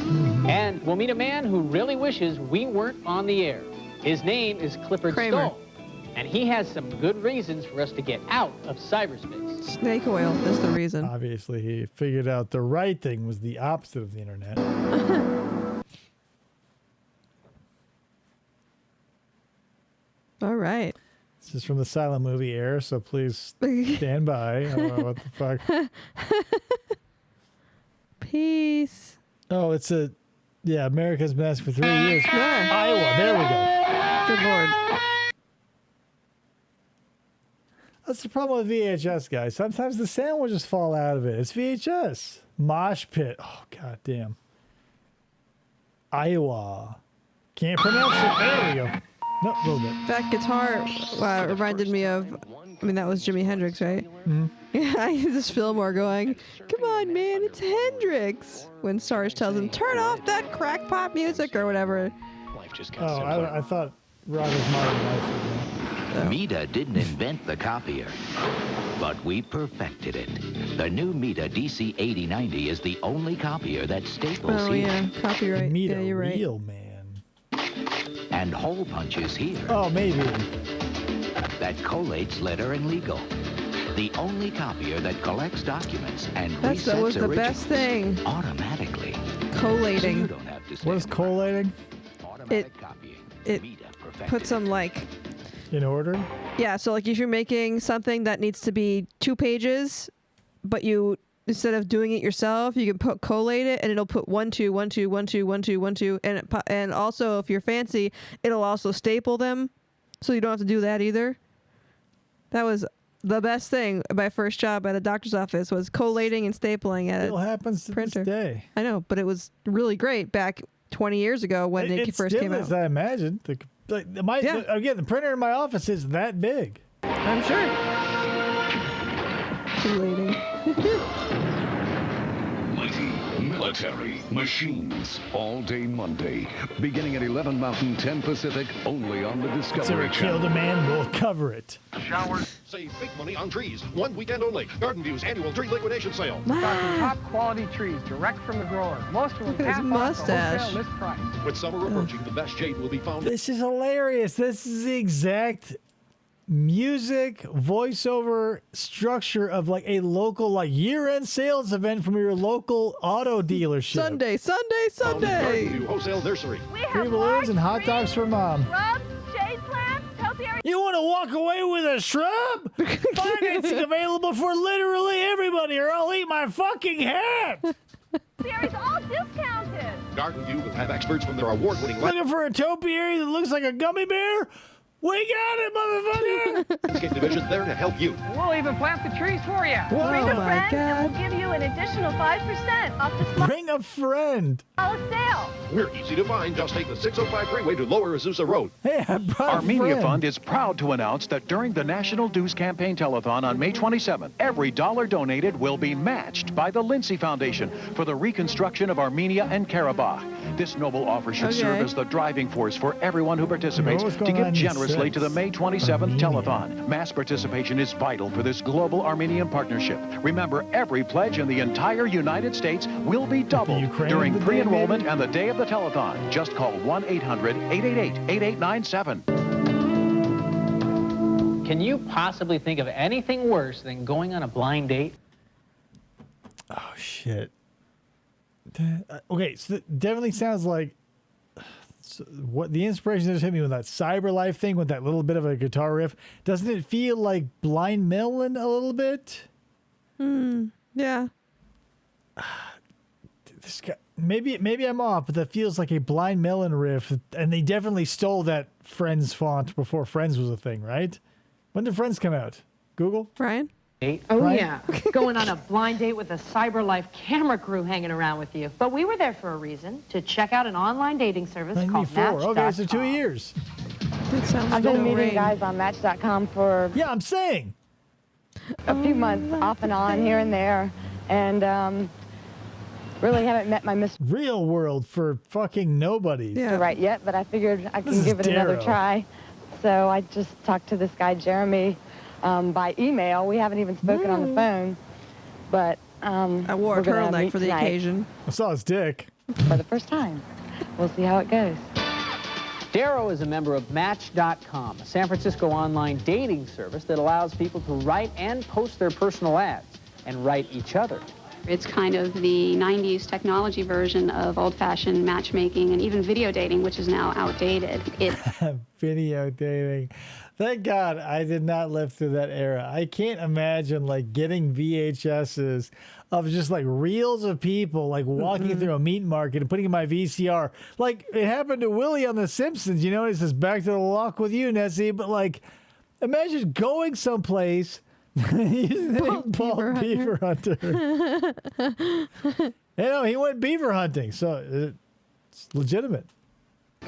And we'll meet a man who really wishes we weren't on the air. His name is Clifford Kramer. Stoll, and he has some good reasons for us to get out of cyberspace. Snake oil is the reason. Obviously, he figured out the right thing was the opposite of the internet. All right. This is from the silent movie Air, so please stand by. I don't know what the fuck. Peace. Oh, it's America's been asking for 3 years. Iowa, there we go. Good Lord. That's the problem with VHS, guys. Sometimes the sound will just fall out of it. It's VHS. Mosh pit. Oh, god damn. Iowa. Can't pronounce it. There we go. No, a little bit. That guitar reminded me of, that was Jimi Hendrix, right? Mm-hmm. Yeah, I hear this Fillmore going, come on, man, it's Hendrix. When Sarge tells him, turn off that crackpot music or whatever. I thought Roger's Modern Life. Mita didn't invent the copier, but we perfected it. The new Mita DC8090 is the only copier that staples Oh, here. yeah, copyright. Mita, yeah, you're right. real man. And hole punches here. Oh, maybe. that collates littering legal. The only copier that collects documents and That resets was the best thing. automatically. Collating. So you don't have to What is collating? It puts them like in order. Yeah, so like if you're making something that needs to be 2 pages, but you instead of doing it yourself, you can collate it, and it'll put 1 2 1 2 1 2 1 2 1 2, and also if you're fancy, it'll also staple them, so you don't have to do that either. That was the best thing. My first job at a doctor's office was collating and stapling at Still happens to printer. this day. I know, but it was really great back 20 years ago when it first came out. I imagine. Again, the printer in my office is that big. I'm sure. Collating. Mighty military machines. All day Monday. Beginning at 11 Mountain, 10 Pacific. Only on the Discovery So Channel. killed a man, we'll cover it. Showers. Save big money on trees. One weekend only. Garden View's annual tree liquidation sale. Talking top quality trees direct from the grower. Most of them Look at his half off the mustache. wholesale list price. With summer approaching, the best shade will be found. This is hilarious. This is the exact music voiceover structure of like a local like year-end sales event from your local auto dealership. Sunday. Garden View Wholesale Nursery. Free balloons and hot dogs for mom. Shrubs, shade plants, topiary. You want to walk away with a shrub? Financing available for literally everybody, or I'll eat my fucking hat. Topiary's all discounted. Garden View will have experts from their award-winning Looking for a topiary that looks like a gummy bear? We got it, motherfucker! landscape division there to help you. We'll even plant the trees for you. Bring a my friend, and God. we'll give you an additional 5% off the small Bring a friend. sale. We're easy to find. Just take the 605 freeway to Lower Azusa Road. Hey, I brought Armenia a friend. Fund is proud to announce that during the National Dues Campaign Telethon on May 27th, every dollar donated will be matched by the Lindsay Foundation for the reconstruction of Armenia and Karabakh. This noble offer should serve as the driving force for everyone who participates what's to going give on in generously sex? to the May 27th Telethon. Mass participation is vital for this global Armenian partnership. Remember, every pledge in the entire United States will be doubled Ukraine during of the day, pre-enrollment baby. and the day of the telethon. Just call 1-800-888-8897. Can you possibly think of anything worse than going on a blind date? Oh, shit. Okay, so that definitely sounds like what the inspiration that just hit me with that Cyber Life thing with that little bit of a guitar riff. Doesn't it feel like Blind Melon a little bit? Yeah. This guy, maybe I'm off, but that feels like a Blind Melon riff, and they definitely stole that Friends font before Friends was a thing, right? When did Friends come out? Google? Ryan? Oh, Right? yeah. Going on a blind date with a Cyber Life camera crew hanging around with you. But we were there for a reason, to check out an online dating service called 94. Okay, so 2 Match.com. years. That sounds I've been meeting great. guys on Match.com for Yeah, I'm saying. a few months, off and on, here and there, and really haven't met my Mr. Real world for fucking nobodies. right yet, but I figured I This can is give it another Darrow. try. So I just talked to this guy, Jeremy, by email. We haven't even spoken on the phone, but I wore a we're gonna turtleneck meet for the tonight occasion. I saw his dick. for the first time. We'll see how it goes. Darrow is a member of Match.com, a San Francisco online dating service that allows people to write and post their personal ads and write each other. It's kind of the 90s technology version of old-fashioned matchmaking and even video dating, which is now outdated. Video dating. Thank God I did not live through that era. I can't imagine like getting VHSs of just like reels of people like walking through a meat market and putting in my VCR. Like it happened to Willie on The Simpsons, you know, it says back to the lock with you, Nessie. But like imagine going someplace using the name Paul Beaver Hunter. You know, he went beaver hunting, so it's legitimate.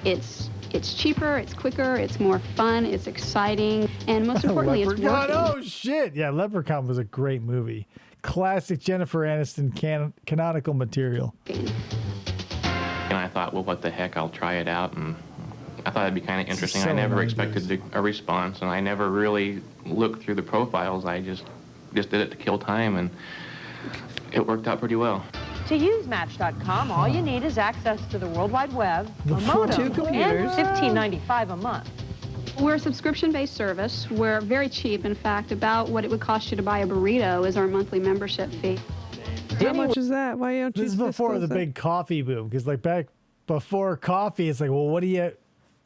It's cheaper, it's quicker, it's more fun, it's exciting, and most importantly, it's Leprechaun? working. Oh shit! Yeah, Leprechaun was a great movie. Classic Jennifer Aniston canonical material. And I thought, well, what the heck? I'll try it out, and I thought it'd be kind of interesting. So I never 90s. expected a response, and I never really looked through the profiles. I just did it to kill time, and it worked out pretty well. To use Match.com, all you need is access to the World Wide Web, a Two modem, computers. and $15.95 a month. We're a subscription-based service. We're very cheap. In fact, about what it would cost you to buy a burrito is our monthly membership fee. How much is that? Why don't you This is before the big coffee boom, because like back before coffee, it's like, well, what are you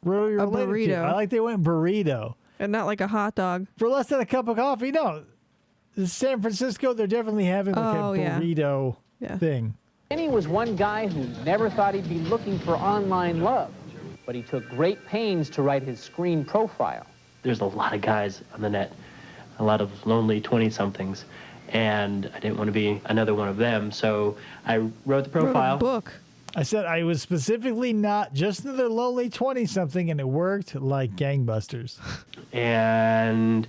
related burrito. to? I like they went burrito. And not like a hot dog. For less than a cup of coffee, no. San Francisco, they're definitely having like a burrito thing. Danny was one guy who never thought he'd be looking for online love, but he took great pains to write his screen profile. There's a lot of guys on the net, a lot of lonely 20-somethings, and I didn't want to be another one of them, so I wrote the profile. Wrote a book. I said I was specifically not just another lonely 20-something, and it worked like gangbusters. And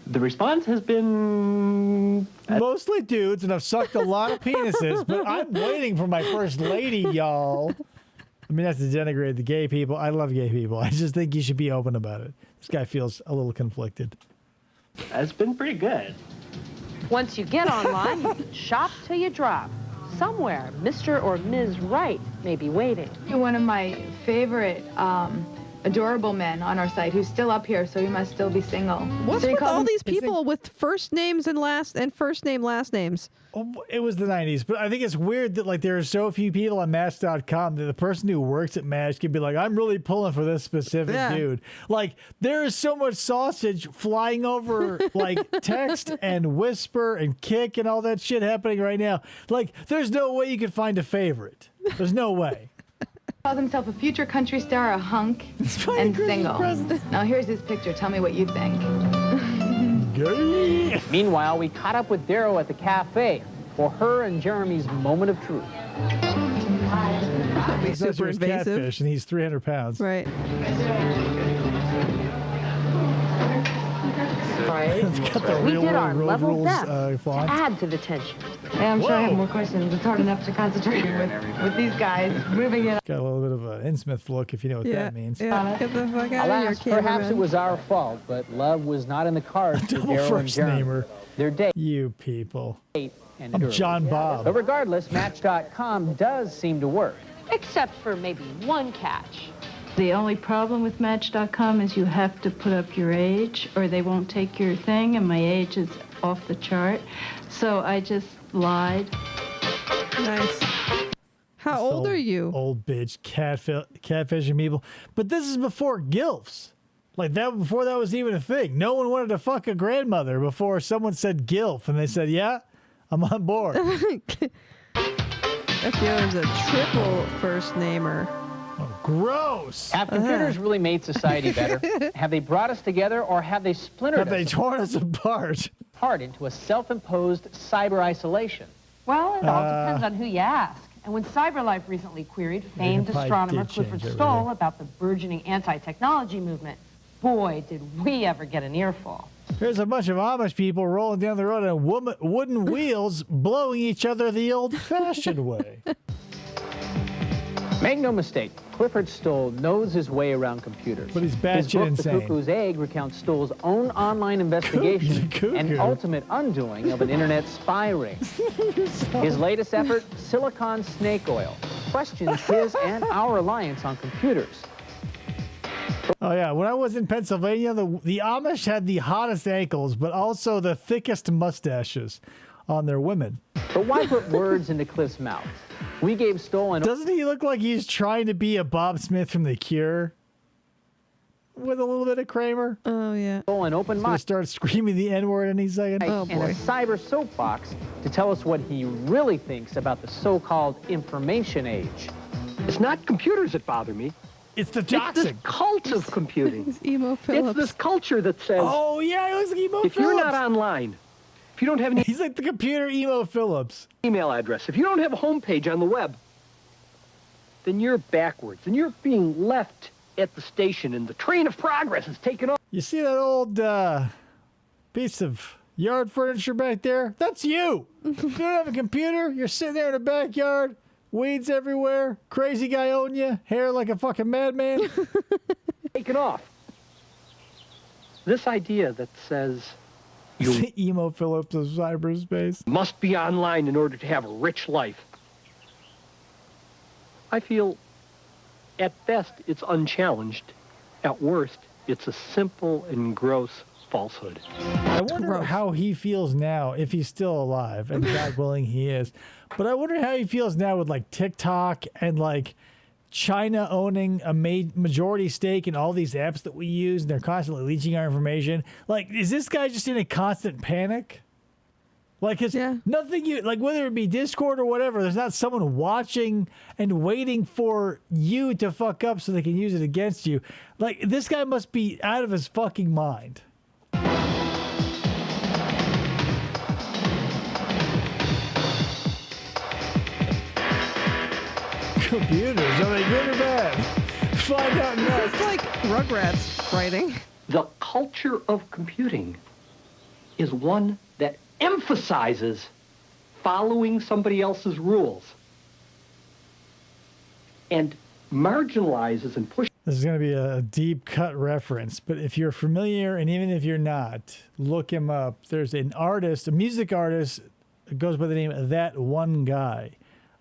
the response has been... Mostly dudes, and I've sucked a lot of penises, but I'm waiting for my first lady, y'all. I mean, that's to denigrate the gay people. I love gay people. I just think you should be open about it. This guy feels a little conflicted. It's been pretty good. Once you get online, you can shop till you drop. Somewhere, Mr. or Ms. Right may be waiting. You're one of my favorite adorable men on our site who's still up here, so he must still be single. What's So you with call all him- these people with first names and last names? Oh, it was the 90s, but I think it's weird that like there are so few people on Match.com that the person who works at Match can be like, I'm really pulling for this specific dude. Like there is so much sausage flying over like text and whisper and kick and all that shit happening right now. Like there's no way you could find a favorite. There's no way. Calls himself a future country star, a hunk, and single. Now here's his picture. Tell me what you think. Meanwhile, we caught up with Darrow at the cafe for her and Jeremy's moment of truth. That'd be It's not super just invasive. catfish, and he's 300 pounds. Right. Got the We real did our road level rules best to font. add to the tension. Yeah, I'm sure I have more questions. It's hard enough to concentrate with these guys moving it. Got a little bit of an Innsmouth look, if you know what that means. Yeah, get the fuck out Alas, of here, perhaps cameraman. it was our fault, but love was not in the cards for Double Darrow and first Jeremy. namer. Their date. You people. And I'm John Bob. But regardless, Match.com does seem to work. Except for maybe one catch. The only problem with Match.com is you have to put up your age or they won't take your thing, and my age is off the chart. So I just lied. Nice. How old are you? Old bitch catfishing people. But this is before GILFs. Like that, before that was even a thing. No one wanted to fuck a grandmother before someone said GILF, and they said, yeah, I'm on board. FDO is a triple first namer. Gross. Have computers really made society better? Have they brought us together, or have they splintered us? Have they torn us apart? Apart into a self-imposed cyber isolation. Well, it all depends on who you ask. And when CyberLife recently queried famed probably astronomer did Clifford change Stoll everything. about the burgeoning anti-technology movement, boy, did we ever get an earful. There's a bunch of Amish people rolling down the road on wooden wheels, blowing each other the old-fashioned way. Make no mistake, Clifford Stoll knows his way around computers. But he's His batshit book, insane. The Cuckoo's Egg, recounts Stoll's own online investigation and ultimate undoing of an internet spy ring. His latest effort, Silicon Snake Oil, questions his and our reliance on computers. Oh, yeah. When I was in Pennsylvania, the Amish had the hottest ankles, but also the thickest mustaches on their women. But why put words into Cliff's mouth? We gave Stoll an... Doesn't he look like he's trying to be a Bob Smith from The Cure? With a little bit of Kramer? Oh, yeah. Stoll an open He's going mind to start screaming the N-word any second. and a cyber soapbox to tell us what he really thinks about the so-called information age. It's not computers that bother me. It's the It's this doxing. cult of computing. Emo It's Phillips. this culture that says, Oh, yeah, he looks like Emo if you're not Phillips. online, if you don't have an He's like the computer Emo Phillips. email address, if you don't have a homepage on the web, then you're backwards, and you're being left at the station, and the train of progress is taken off. You see that old piece of yard furniture back there? That's you. You don't have a computer. You're sitting there in the backyard. Weeds everywhere. Crazy guy owning you. Hair like a fucking madman. Taken off. This idea that says The Emo Phillips of cyberspace. must be online in order to have a rich life. I feel, at best, it's unchallenged. At worst, It's a simple and gross falsehood. I wonder how he feels now, if he's still alive, and God willing he is. But I wonder how he feels now with like TikTok and like China owning a majority stake in all these apps that we use, and they're constantly leaching our information. Like, is this guy just in a constant panic? Like, cause nothing you like, whether it be Discord or whatever, there's not someone watching and waiting for you to fuck up so they can use it against you. Like, this guy must be out of his fucking mind. Computers, are they good or bad? Find out next. It's like Rugrats writing. The culture of computing is one that emphasizes following somebody else's rules and marginalizes and pushes. This is going to be a deep cut reference, but if you're familiar, and even if you're not, look him up. There's an artist, a music artist, goes by the name of That One Guy.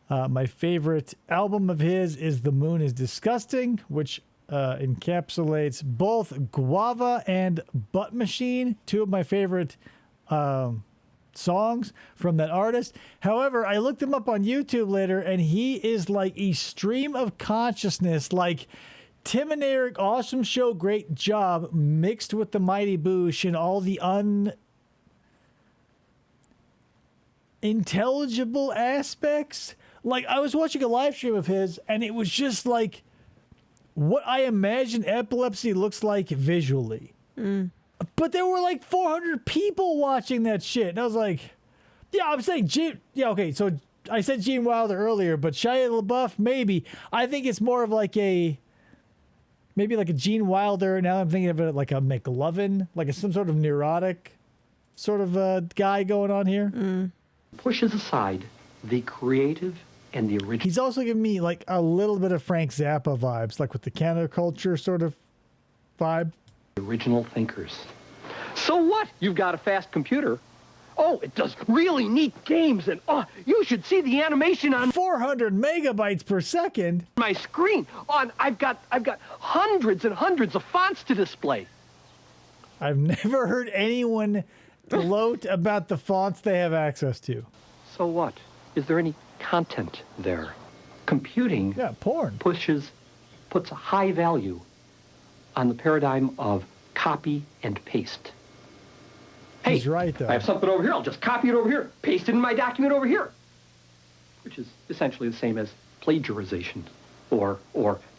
My favorite album of his is The Moon is Disgusting, which encapsulates both Guava and Butt Machine, two of my favorite songs from that artist. However, I looked him up on YouTube later, and he is like a stream of consciousness, like Tim and Eric, awesome show, great job, mixed with the Mighty Boosh and all the unintelligible aspects. Like, I was watching a live stream of his, and it was just like what I imagine epilepsy looks like visually. But there were like 400 people watching that shit. And I was like, yeah, I'm saying okay, so I said Gene Wilder earlier, but Shia LaBeouf, maybe. I think it's more of like maybe like a Gene Wilder. Now I'm thinking of it like a McLovin, like some sort of neurotic sort of guy going on here. Pushes aside the creative and the original. He's also giving me like a little bit of Frank Zappa vibes, like with the counterculture sort of vibe. Original thinkers. So what? You've got a fast computer. Oh, it does really neat games, and oh, you should see the animation on 400 megabytes per second. My screen. I've got hundreds and hundreds of fonts to display. I've never heard anyone gloat about the fonts they have access to. So what? Is there any content there? Computing porn puts a high value on the paradigm of copy and paste. Hey, he's right, though. I have something over here. I'll just copy it over here, paste it in my document over here, which is essentially the same as plagiarization or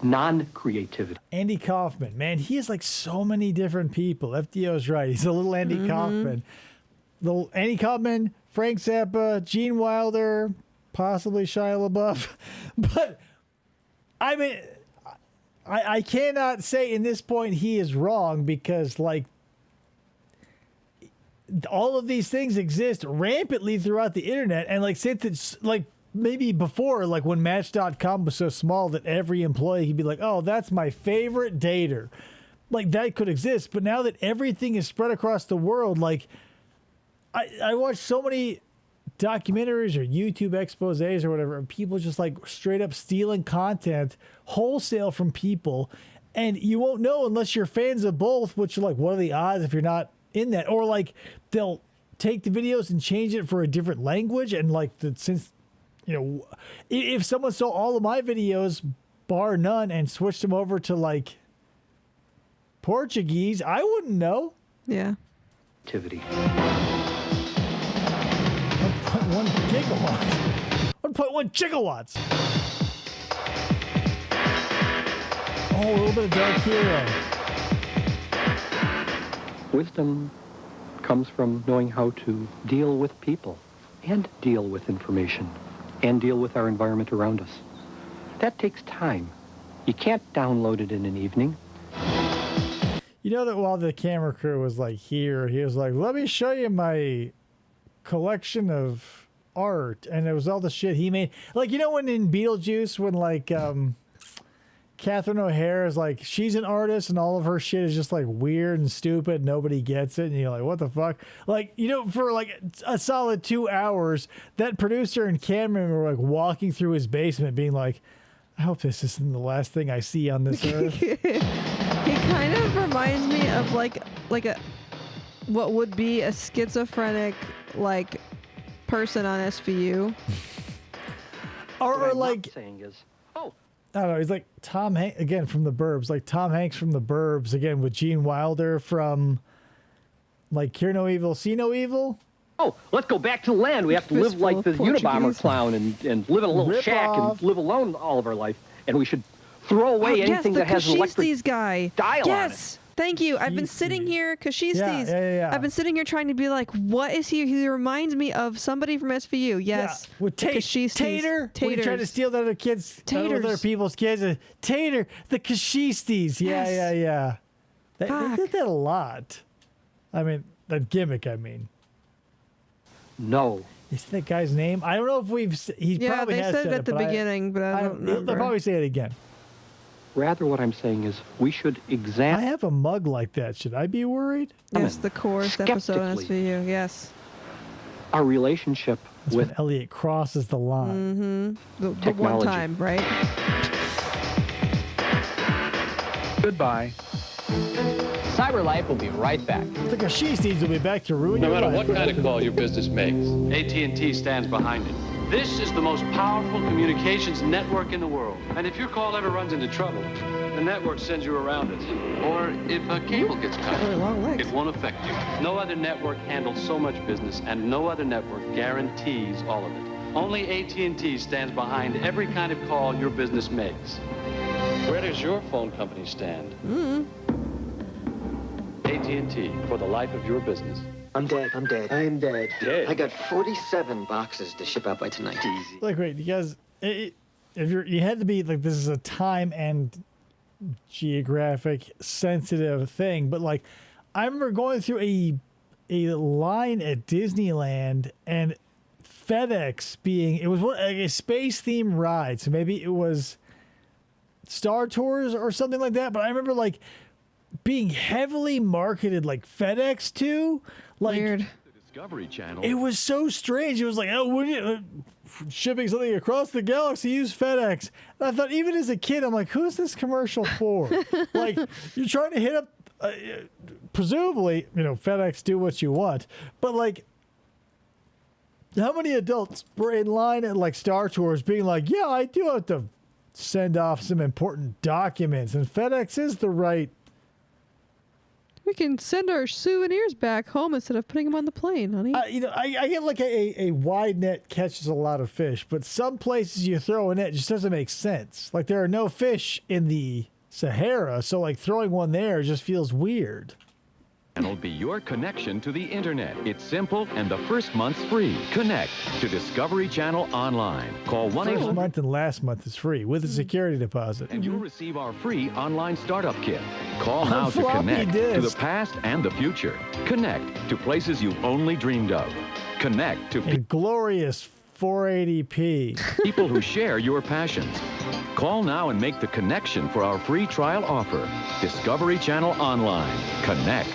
non-creativity. Andy Kaufman, man, he is like so many different people. FDO's right. He's a little Andy Kaufman. Little Andy Kaufman, Frank Zappa, Gene Wilder, possibly Shia LaBeouf. But, I mean, I cannot say in this point he is wrong because, like, all of these things exist rampantly throughout the internet. And, like, since it's, like, maybe before, like, when Match.com was so small that every employee could be like, oh, that's my favorite dater. Like, that could exist. But now that everything is spread across the world, like, I watch so many documentaries or YouTube exposés or whatever, and people just like straight up stealing content wholesale from people, and you won't know unless you're fans of both, which are like, what are the odds if you're not in that? Or like they'll take the videos and change it for a different language, and like since you know, if someone saw all of my videos bar none and switched them over to like Portuguese, I wouldn't know. Yeah. Activity. 1.1 gigawatts. 1.1 gigawatts. Oh, a little bit of Dark Hero. Wisdom comes from knowing how to deal with people and deal with information and deal with our environment around us. That takes time. You can't download it in an evening. You know that while the camera crew was like here, he was like, let me show you my collection of art. And it was all the shit he made. Like, you know when in Beetlejuice, when like Catherine O'Hara is like, she's an artist and all of her shit is just like weird and stupid. Nobody gets it. And you're like, what the fuck? Like, you know, for like a solid 2 hours, that producer and cameraman were like walking through his basement being like, I hope this isn't the last thing I see on this earth. He kind of reminds me of like a what would be a schizophrenic like person on SVU. or like saying is, I don't know. He's like Tom Hanks again from The Burbs, like Tom Hanks from The Burbs again with Gene Wilder from like Hear No Evil, See No Evil. oh, let's go back to the land. We have to live like the Unabomber clown and live in a little Rip shack off. and live alone all of our life. And we should throw away anything that has an electric Kashistes guy. dial Yes. Thank you. I've been sitting here, Kashistes. Yeah. I've been sitting here trying to be like, what is he? He reminds me of somebody from SVU. Yes. Yeah. With Kashistes. Tater. When you try to steal the other kids, other people's kids. Tater, the Kashistes. Yeah. They did that a lot. I mean, that gimmick, I mean. No. Is that guy's name? I don't know if he probably they has said it at the but beginning, but I don't remember. They'll probably say it again. Rather, what I'm saying is we should I examine have a mug like that. Should I be worried? Yes, the chorus episode on SVU. Yes. our relationship That's with when Elliot crosses the line. Mm-hmm. The one Technology. time, right? Goodbye. CyberLife will be right back. The Kashistes will be back to ruin No your matter life. what kind of call your business makes, AT&T stands behind it. This is the most powerful communications network in the world. And if your call ever runs into trouble, the network sends you around it. Or if a cable gets cut, it won't affect you. No other network handles so much business, and no other network guarantees all of it. Only AT&T stands behind every kind of call your business makes. Where does your phone company stand? AT&T, for the life of your business. I'm dead. Dead? I got 47 boxes to ship out by tonight. Easy. Like, wait, you guys, if you had to be like, this is a time and geographic sensitive thing, but like, I remember going through a line at Disneyland and FedEx it was a space themed ride, so maybe it was Star Tours or something like that. But I remember like being heavily marketed like FedEx too. Like, weird. Discovery Channel. It was so strange. It was like, oh, wouldn't you shipping something across the galaxy, use FedEx. And I thought, even as a kid, I'm like, who's this commercial for? Like, you're trying to hit up, presumably, FedEx, do what you want. But like, how many adults were in line at like Star Tours being like, yeah, I do have to send off some important documents, and FedEx is the right. We can send our souvenirs back home instead of putting them on the plane, honey. I get like a wide net catches a lot of fish, but some places you throw a net just doesn't make sense. Like, there are no fish in the Sahara, so like throwing one there just feels weird. Channel be your connection to the internet. It's simple, and the first month's free. Connect to Discovery Channel online. Call First 1-800 month and last month is free with a security deposit. and you'll receive our free online startup kit. Call On now to floppy connect to the disk. past and the future. Connect to places you've only dreamed of. Connect to A glorious 480p. people who share your passions. Call now and make the connection for our free trial offer. Discovery Channel Online. Connect.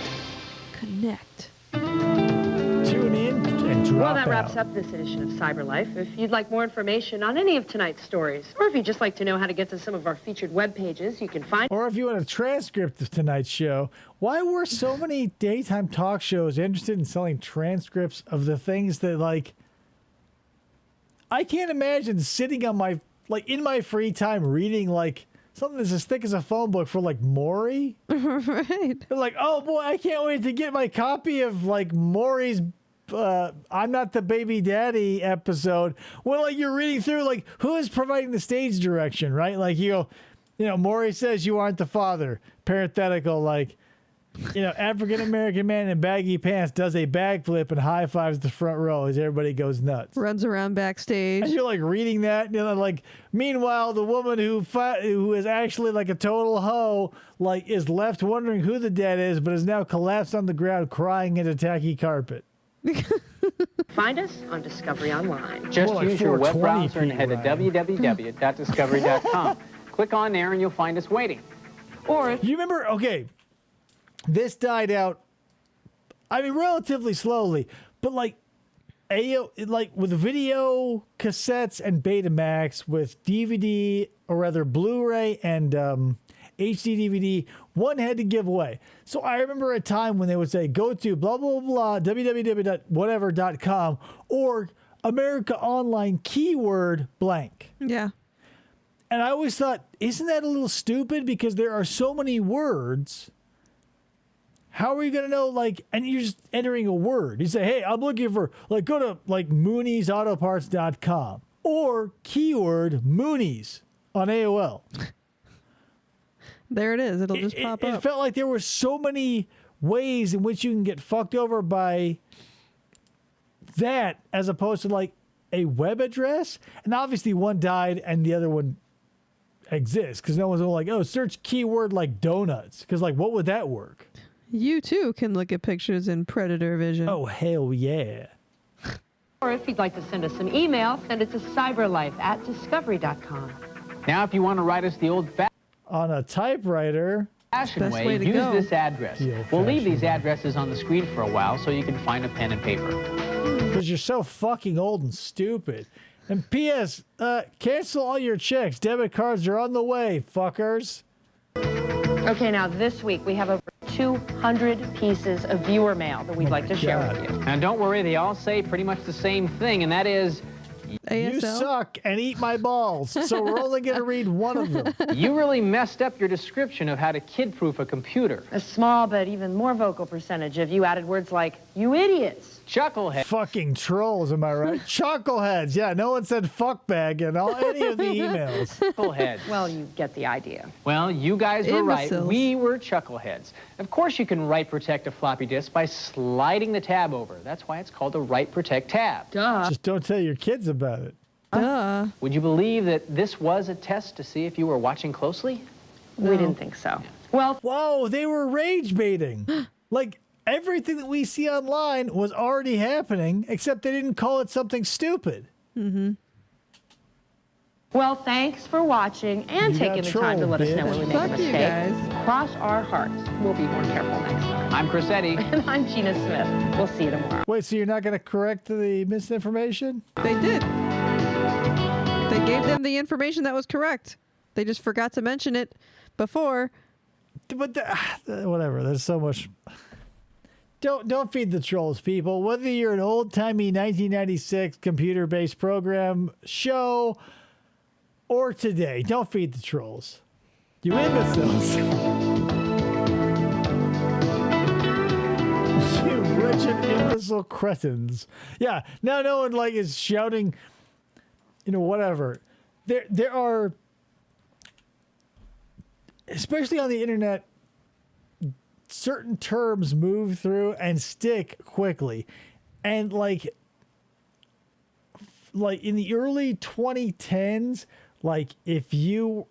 Connect. Tune in and drop Well, that wraps out. up this edition of CyberLife. If you'd like more information on any of tonight's stories, or if you'd just like to know how to get to some of our featured web pages, you can find. Or if you want a transcript of tonight's show, why were so many daytime talk shows interested in selling transcripts of the things that, like, I can't imagine sitting on my, like, in my free time reading, like, something that's as thick as a phone book for, like, Maury. Right. They're like, oh boy, I can't wait to get my copy of, like, Maury's I'm Not the Baby Daddy episode. Well, like, you're reading through, like, who is providing the stage direction, right? Like, you go, Maury says you aren't the father. Parenthetical, like, African-American man in baggy pants does a backflip and high-fives the front row as everybody goes nuts. Runs around backstage. And you're like reading that, and like, meanwhile, the woman who is actually like a total hoe, like, is left wondering who the dad is, but is now collapsed on the ground crying into tacky carpet. Find us on Discovery Online. Just More like use your web 420p, browser and head to Ryan. www.discovery.com. Click on there and you'll find us waiting. Or You remember, okay, this died out, I mean, relatively slowly, but like, like with video cassettes and Betamax, with DVD, or rather Blu-ray and HD DVD, one had to give away. So I remember a time when they would say, go to blah, blah, blah, www.whatever.com or America Online keyword blank. Yeah. And I always thought, isn't that a little stupid? Because there are so many words. How are you going to know, like, and you're just entering a word. You say, hey, I'm looking for, like, go to, like, MooniesAutoparts.com or keyword Moonies on AOL. There it is. It'll just pop up. It felt like there were so many ways in which you can get fucked over by that as opposed to, like, a web address. And obviously one died and the other one exists because no one's like, oh, search keyword like donuts. Because, like, what would that work? You, too, can look at pictures in Predator Vision. Oh, hell yeah. Or if you'd like to send us some email, send it to cyberlife@discovery.com. Now, if you want to write us the old-fashioned On a typewriter. way, use this address. We'll leave these addresses on the screen for a while so you can find a pen and paper. Because you're so fucking old and stupid. And P.S., cancel all your checks. Debit cards are on the way, fuckers. Okay, now this week we have over 200 pieces of viewer mail that we'd like to share with you. And don't worry, they all say pretty much the same thing, and that is... You suck and eat my balls, so we're only going to read one of them. You really messed up your description of how to kid-proof a computer. A small but even more vocal percentage of you added words like, you idiots. Chucklehead. Fucking trolls, am I right? Chuckleheads. Yeah, no one said fuckbag in any of the emails. Chuckleheads. Well, you get the idea. Well, you guys were right. Imbeciles. We were chuckleheads. Of course you can write protect a floppy disk by sliding the tab over. That's why it's called a write protect tab. Duh. Just don't tell your kids about it. Duh. Would you believe that this was a test to see if you were watching closely? We didn't think so. Well, whoa, they were rage baiting. Like, everything that we see online was already happening, except they didn't call it something stupid. Mm-hmm. Well, thanks for watching and You taking got the time to let us know when we make a Fuck you mistake. guys. Cross our hearts. We'll be more careful next time. I'm Chris Eddy. And I'm Gina Smith. We'll see you tomorrow. Wait, so you're not going to correct the misinformation? They did. They gave them the information that was correct. They just forgot to mention it before. But whatever, there's so much... Don't feed the trolls, people. Whether you're an old-timey 1996 computer-based program show or today, don't feed the trolls. You imbeciles. You wretched imbecile cretins. Yeah, now no one like is shouting, whatever. There are, especially on the internet, certain terms move through and stick quickly. And like in the early 2010s, like if you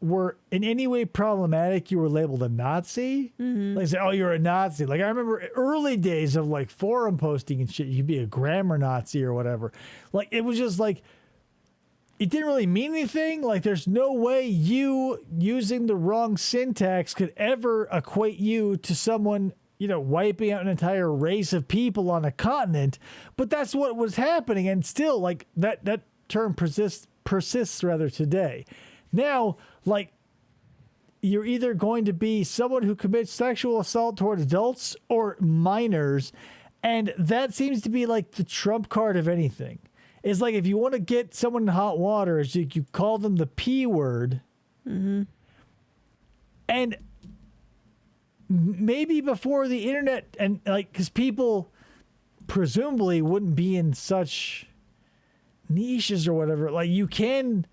were in any way problematic, you were labeled a Nazi. Mm-hmm. Like say, oh, you're a Nazi. Like I remember early days of like forum posting and shit, you'd be a grammar Nazi or whatever. Like it was just like, it didn't really mean anything. Like there's no way you using the wrong syntax could ever equate you to someone, wiping out an entire race of people on a continent. But that's what was happening. And still like that term persists rather today. Now, like you're either going to be someone who commits sexual assault toward adults or minors. And that seems to be like the trump card of anything. It's like if you want to get someone in hot water, it's like you call them the P word. Mm-hmm. And maybe before the internet, and like, because people presumably wouldn't be in such niches or whatever. Like you can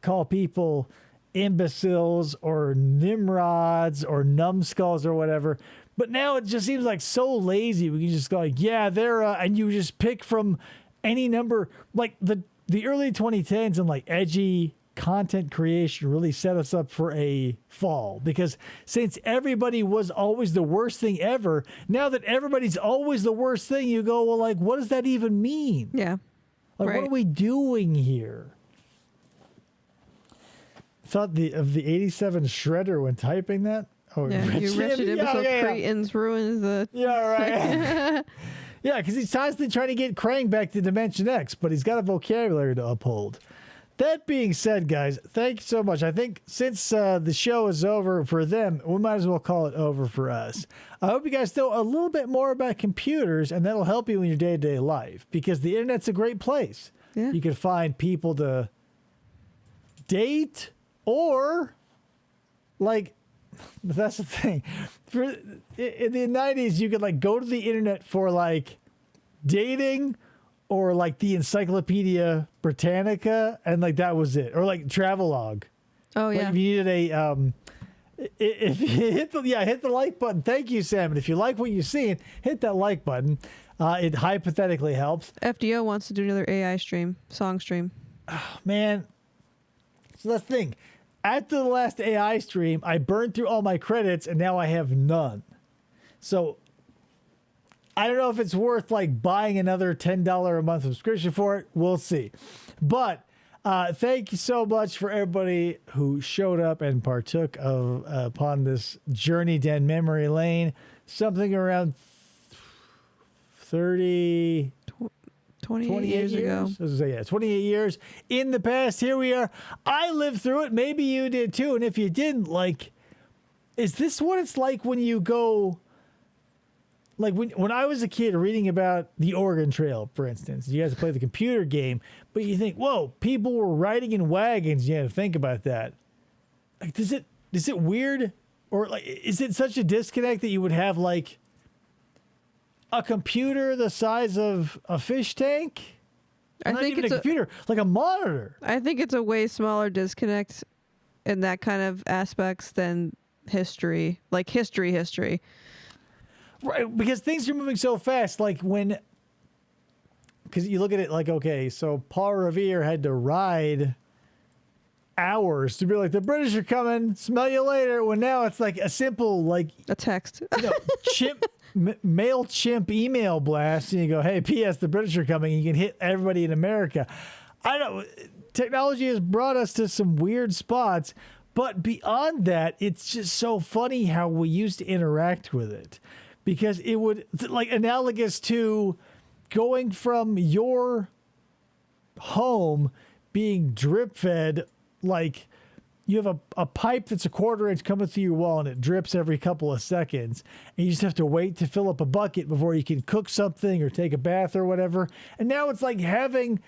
call people imbeciles or nimrods or numbskulls or whatever. But now it just seems like so lazy. We can just go like, yeah, they're, and you just pick from any number. Like the early 2010s and like edgy content creation really set us up for a fall, because since everybody was always the worst thing ever, now that everybody's always the worst thing, you go, well, like, what does that even mean? Yeah. Like, right. What are we doing here? Thought of the 87 shredder when typing that. Oh, yeah, you wretched imbecile cretins ruins the... Yeah, right. Yeah, because he's constantly trying to get Krang back to Dimension X, but he's got a vocabulary to uphold. That being said, guys, thank you so much. I think since the show is over for them, we might as well call it over for us. I hope you guys know a little bit more about computers, and that'll help you in your day-to-day life, because the internet's a great place. Yeah. You can find people to date, or, like, that's the thing. In the 90s, you could, like, go to the internet for, like, dating, or like the Encyclopedia Britannica, and like that was it, or like Travelog. Oh yeah. Like if you needed a, if you hit the like button. Thank you, Sam. And if you like what you're seeing, hit that like button. It hypothetically helps. FDO wants to do another AI stream, song stream. Oh, man, so that's the thing. After the last AI stream, I burned through all my credits, and now I have none. So I don't know if it's worth like buying another $10 a month subscription for it. We'll see. But thank you so much for everybody who showed up and partook of upon this journey down memory lane. Something around 28 years ago. So, yeah, 28 years in the past. Here we are. I lived through it. Maybe you did too. And if you didn't, like, is this what it's like when you go? Like when I was a kid reading about the Oregon Trail, for instance, you guys play the computer game, but you think, whoa, people were riding in wagons. You had to think about that. Like, is it weird? Or like, is it such a disconnect that you would have like a computer the size of a fish tank? I Not think even it's a computer, like a monitor. I think it's a way smaller disconnect in that kind of aspects than history, like history. Right, because things are moving so fast. Like because you look at it like, okay, so Paul Revere had to ride hours to be like, the British are coming, smell you later. When now it's like a simple, like a text, MailChimp email blast, and you go, hey, P.S. the British are coming. And you can hit everybody in America. I don't know. Technology has brought us to some weird spots, but beyond that, it's just so funny how we used to interact with it. Because it would, like, analogous to going from your home being drip fed, like you have a pipe that's a 1/4 inch coming through your wall and it drips every couple of seconds. And you just have to wait to fill up a bucket before you can cook something or take a bath or whatever. And now it's like having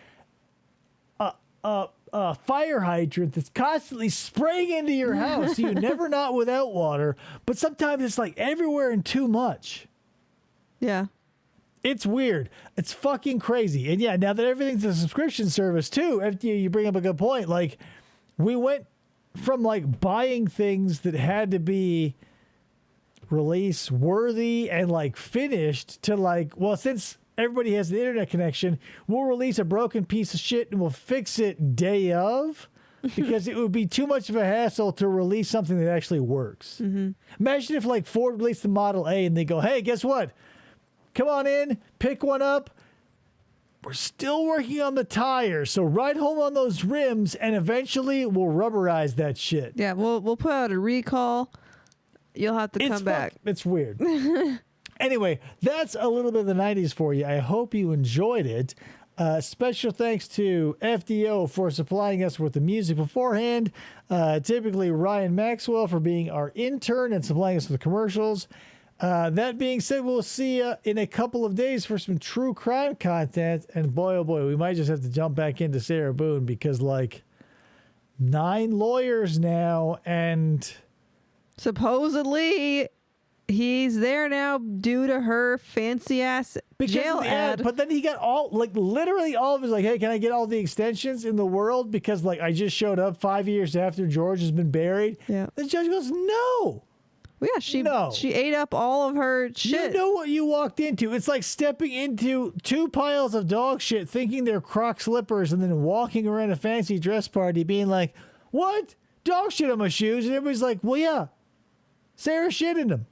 a fire hydrant that's constantly spraying into your house. So you're never not without water, but sometimes it's like everywhere and too much. Yeah. It's weird. It's fucking crazy. And yeah, now that everything's a subscription service too, you bring up a good point. Like, we went from like buying things that had to be release worthy and like finished to like, well, since everybody has the internet connection, we'll release a broken piece of shit and we'll fix it day of, because it would be too much of a hassle to release something that actually works. Mm-hmm. Imagine if like Ford released the Model A and they go, hey, guess what? Come on in, pick one up. We're still working on the tire, so ride home on those rims and eventually we'll rubberize that shit. Yeah, we'll put out a recall. You'll have to come back. It's weird. Anyway, that's a little bit of the 90s for you. I hope you enjoyed it. Special thanks to FDO for supplying us with the music beforehand. Typically, Ryan Maxwell for being our intern and supplying us with the commercials. That being said, we'll see you in a couple of days for some true crime content. And boy, oh boy, we might just have to jump back into Sarah Boone because, like, 9 lawyers now, and supposedly he's there now due to her fancy ass jail ad. But then he got literally all of his, like, hey, can I get all the extensions in the world? Because, like, I just showed up 5 years after George has been buried. Yeah. The judge goes, no. Well, yeah, she ate up all of her shit. You know what you walked into. It's like stepping into 2 piles of dog shit, thinking they're Croc slippers, and then walking around a fancy dress party being like, what? Dog shit on my shoes? And everybody's like, well, yeah, Sarah shit in them.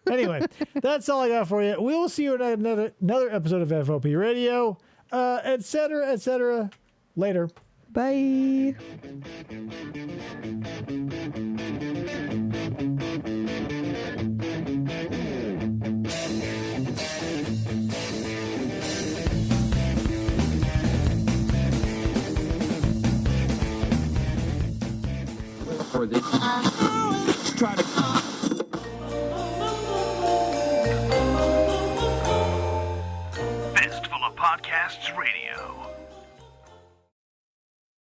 Anyway, that's all I got for you. We will see you in another episode of FFOP Radio, et cetera, later. Bye. Podcasts Radio.